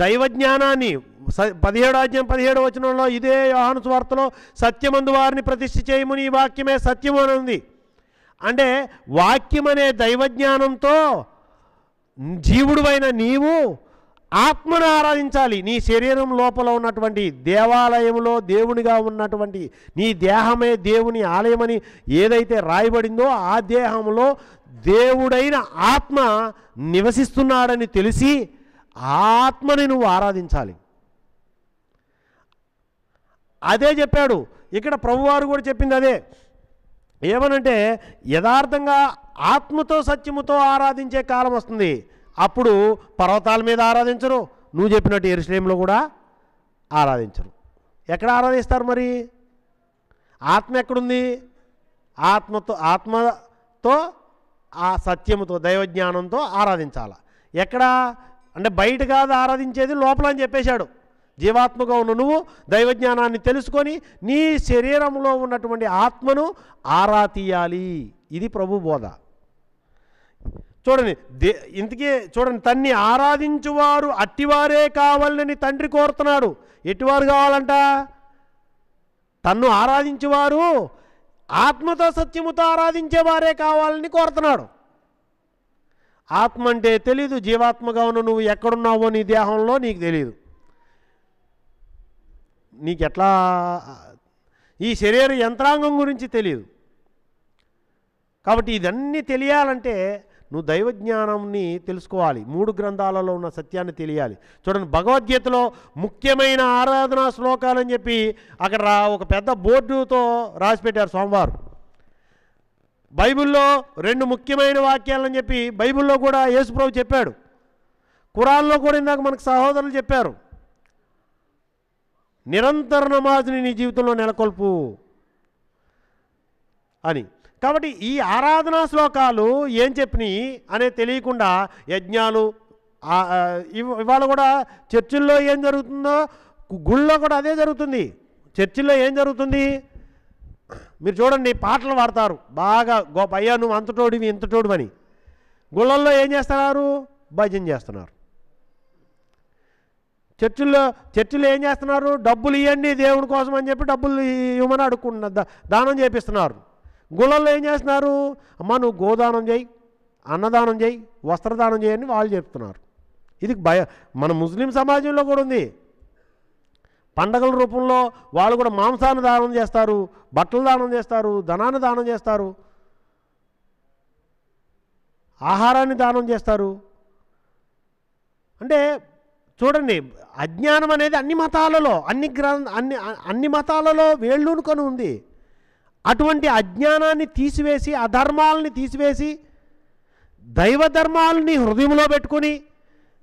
దైవజ్ఞానాన్ని 17వ అధ్యాయం 17వ వచనంలో ఇదే యోహాను సువార్తలో సత్యమందు వారిని ప్రతిష్ఠ చేయమని ఈ వాక్యమే సత్యము అని ఉంది. అంటే వాక్యం అనే దైవజ్ఞానంతో జీవుడువైన నీవు ఆత్మను ఆరాధించాలి. నీ శరీరం లోపల ఉన్నటువంటి దేవాలయంలో దేవునిగా ఉన్నటువంటి నీ దేహమే దేవుని ఆలయమని ఏదైతే రాయబడిందో ఆ దేహంలో దేవుడైన ఆత్మ నివసిస్తున్నాడని తెలిసి ఆ ఆత్మని నువ్వు ఆరాధించాలి. అదే చెప్పాడు ఇక్కడ ప్రభువారు కూడా చెప్పింది అదే. ఏమనంటే యథార్థంగా ఆత్మతో సత్యముతో ఆరాధించే కాలం వస్తుంది. అప్పుడు పర్వతాల మీద ఆరాధించరు, నువ్వు చెప్పినట్టు యెరూషలేములో కూడా ఆరాధించరు. ఎక్కడ ఆరాధిస్తారు మరి? ఆత్మ ఎక్కడుంది? ఆత్మతో ఆ సత్యముతో దైవజ్ఞానంతో ఆరాధించాల. ఎక్కడ అంటే బయట కాదు ఆరాధించేది, లోపల అని చెప్పేశాడు. జీవాత్మగా ఉన్న నువ్వు దైవజ్ఞానాన్ని తెలుసుకొని నీ శరీరంలో ఉన్నటువంటి ఆత్మను ఆరా తీయాలి. ఇది ప్రభు బోధ. చూడండి, ఇంతకీ చూడండి, తన్ని ఆరాధించువారు అట్టివారే కావాలని తండ్రి కోరుతున్నాడు. ఎట్టివారు కావాలంట? తన్ను ఆరాధించేవారు ఆత్మతో సత్యముతో ఆరాధించేవారే కావాలని కోరుతున్నాడు. ఆత్మ అంటే తెలీదు, జీవాత్మగా ఉన్న నువ్వు ఎక్కడున్నావో నీ దేహంలో నీకు తెలియదు. నీకెట్లా ఈ శరీర యంత్రాంగం గురించి తెలియదు. కాబట్టి ఇదన్నీ తెలియాలంటే నువ్వు దైవజ్ఞానాన్ని తెలుసుకోవాలి. 3 గ్రంథాలలో ఉన్న సత్యాన్ని తెలియాలి. చూడండి, భగవద్గీతలో ముఖ్యమైన ఆరాధనా శ్లోకాలని చెప్పి అక్కడ ఒక పెద్ద బోర్డుతో రాసిపెట్టారు స్వామివారు. బైబిల్లో 2 ముఖ్యమైన వాక్యాలని చెప్పి బైబిల్లో కూడా యేసుప్రభు చెప్పాడు. ఖురాన్లో కూడా ఇందాక మనకు సహోదరులు చెప్పారు, నిరంతర నమాజ్ని నీ జీవితంలో నెలకొల్పు అని. కాబట్టి ఈ ఆరాధనా శ్లోకాలు ఏం చెప్పినాయి అనే తెలియకుండా యజ్ఞాలు ఇవాళ కూడా చర్చిల్లో ఏం జరుగుతుందో గుళ్ళో కూడా అదే జరుగుతుంది. చర్చిల్లో ఏం జరుగుతుంది మీరు చూడండి, పాటలు పాడతారు బాగా, గోపయ్యా నువ్వు అంతటోడివి ఇంతటోడు అని. గుళ్ళల్లో ఏం చేస్తున్నారు? భజన చేస్తున్నారు. చర్చిల్లో ఏం చేస్తున్నారు? డబ్బులు ఇవ్వండి దేవుడి కోసం అని చెప్పి డబ్బులు ఇవ్వమని అడుక్కుంటున్నారు, దానం చేపిస్తున్నారు. గుళ్ళల్లో ఏం చేస్తున్నారు? అమ్మ నువ్వు గోదానం చేయి, అన్నదానం చేయి, వస్త్రదానం చేయని వాళ్ళు చెప్తున్నారు. ఇది మన ముస్లిం సమాజంలో కూడా ఉంది. పండగల రూపంలో వాళ్ళు కూడా మాంసాన్ని దానం చేస్తారు, బట్టలు దానం చేస్తారు, ధనాన్ని దానం చేస్తారు, ఆహారాన్ని దానం చేస్తారు. అంటే చూడండి, అజ్ఞానం అనేది అన్ని మతాలలో అన్ని మతాలలో వేళ్ళూనుకొని ఉంది. అటువంటి అజ్ఞానాన్ని తీసివేసి, అధర్మాలని తీసివేసి, దైవ ధర్మాలని హృదయంలో పెట్టుకొని,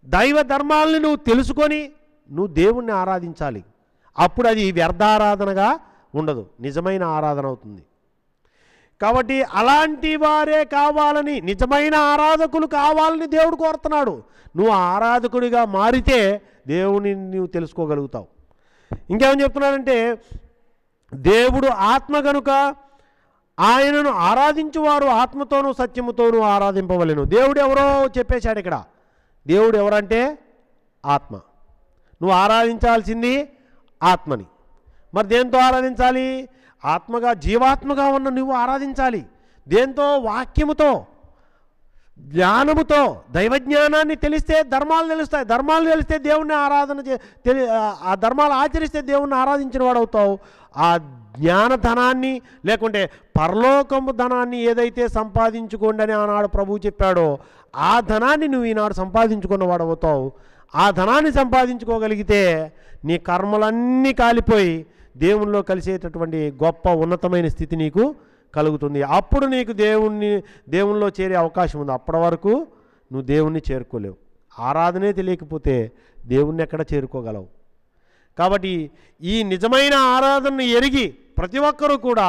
దైవ ధర్మాలని నువ్వు తెలుసుకొని నువ్వు దేవుణ్ణి ఆరాధించాలి. అప్పుడు అది వ్యర్థారాధనగా ఉండదు, నిజమైన ఆరాధన అవుతుంది. కాబట్టి అలాంటి వారే కావాలని, నిజమైన ఆరాధకులు కావాలని దేవుడు కోరుతున్నాడు. నువ్వు ఆరాధకుడిగా మారితే దేవుని నువ్వు తెలుసుకోగలుగుతావు. ఇంకేమని చెప్తున్నాడంటే, దేవుడు ఆత్మ గనుక ఆయనను ఆరాధించువారు ఆత్మతోనూ సత్యముతోనూ ఆరాధింపవలెను. దేవుడు ఎవరో చెప్పేశాడు ఇక్కడ. దేవుడు ఎవరంటే ఆత్మ. నువ్వు ఆరాధించాల్సింది ఆత్మని. మరి దేంతో ఆరాధించాలి? ఆత్మగా జీవాత్మగా ఉన్న నువ్వు ఆరాధించాలి. దేంతో? వాక్యముతో, జ్ఞానముతో. దైవజ్ఞానాన్ని తెలిస్తే ధర్మాలు తెలుస్తాయి. ధర్మాలు తెలిస్తే దేవుణ్ణి ఆ ధర్మాలు ఆచరిస్తే దేవుణ్ణి ఆరాధించిన వాడు అవుతావు. ఆ జ్ఞానధనాన్ని లేకుంటే పరలోకము ధనాన్ని ఏదైతే సంపాదించుకోండి అని ఆనాడు ప్రభువు చెప్పాడో ఆ ధనాన్ని నువ్వు ఈనాడు సంపాదించుకున్న వాడు అవుతావు. ఆ ధనాన్ని సంపాదించుకోగలిగితే నీ కర్మలన్నీ కాలిపోయి దేవునిలో కలిసేటటువంటి గొప్ప ఉన్నతమైన స్థితి నీకు కలుగుతుంది. అప్పుడు నీకు దేవునిలో చేరే అవకాశం ఉంది. అప్పటి వరకు నువ్వు దేవుణ్ణి చేరుకోలేవు. ఆరాధనే తెలియకపోతే దేవుణ్ణి ఎక్కడ చేరుకోగలవు? కాబట్టి ఈ నిజమైన ఆరాధనను ఎరిగి ప్రతి ఒక్కరూ కూడా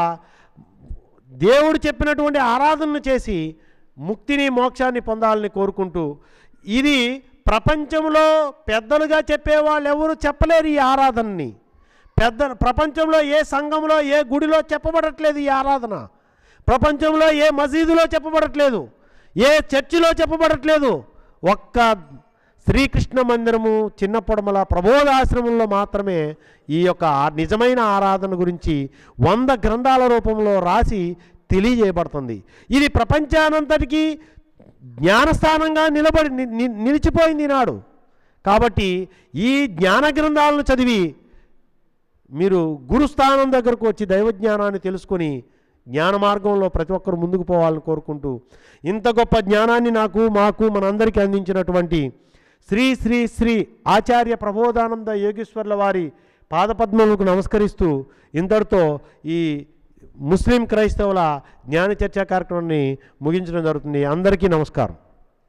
దేవుడు చెప్పినటువంటి ఆరాధనను చేసి ముక్తిని మోక్షాన్ని పొందాలని కోరుకుంటూ, ఇది ప్రపంచంలో పెద్దలుగా చెప్పేవాళ్ళు ఎవరు చెప్పలేరు ఈ ఆరాధనని. ప్రపంచంలో ఏ సంఘంలో ఏ గుడిలో చెప్పబడట్లేదు ఈ ఆరాధన. ప్రపంచంలో ఏ మసీదులో చెప్పబడట్లేదు, ఏ చర్చిలో చెప్పబడట్లేదు. ఒక్క శ్రీకృష్ణ మందిరము చిన్నపొడమల ప్రబోధాశ్రమంలో మాత్రమే ఈ యొక్క నిజమైన ఆరాధన గురించి 100 గ్రంథాల రూపంలో రాసి తెలియజేయబడుతుంది. ఇది ప్రపంచానంతటికీ జ్ఞానస్థానంగా నిలిచిపోయింది నాడు. కాబట్టి ఈ జ్ఞాన గ్రంథాలను చదివి మీరు గురుస్థానం దగ్గరకు వచ్చి దైవజ్ఞానాన్ని తెలుసుకొని జ్ఞాన మార్గంలో ప్రతి ఒక్కరు ముందుకు పోవాలని కోరుకుంటూ, ఇంత గొప్ప జ్ఞానాన్ని మాకు మనందరికీ అందించినటువంటి శ్రీ శ్రీ శ్రీ ఆచార్య ప్రబోధానంద యోగీశ్వర్ల వారి పాదపద్మములకు నమస్కరిస్తూ ఇంతటితో ఈ ముస్లిం క్రైస్తవుల జ్ఞాన చర్చా కార్యక్రమాన్ని ముగించడం జరుగుతుంది. అందరికీ నమస్కారం.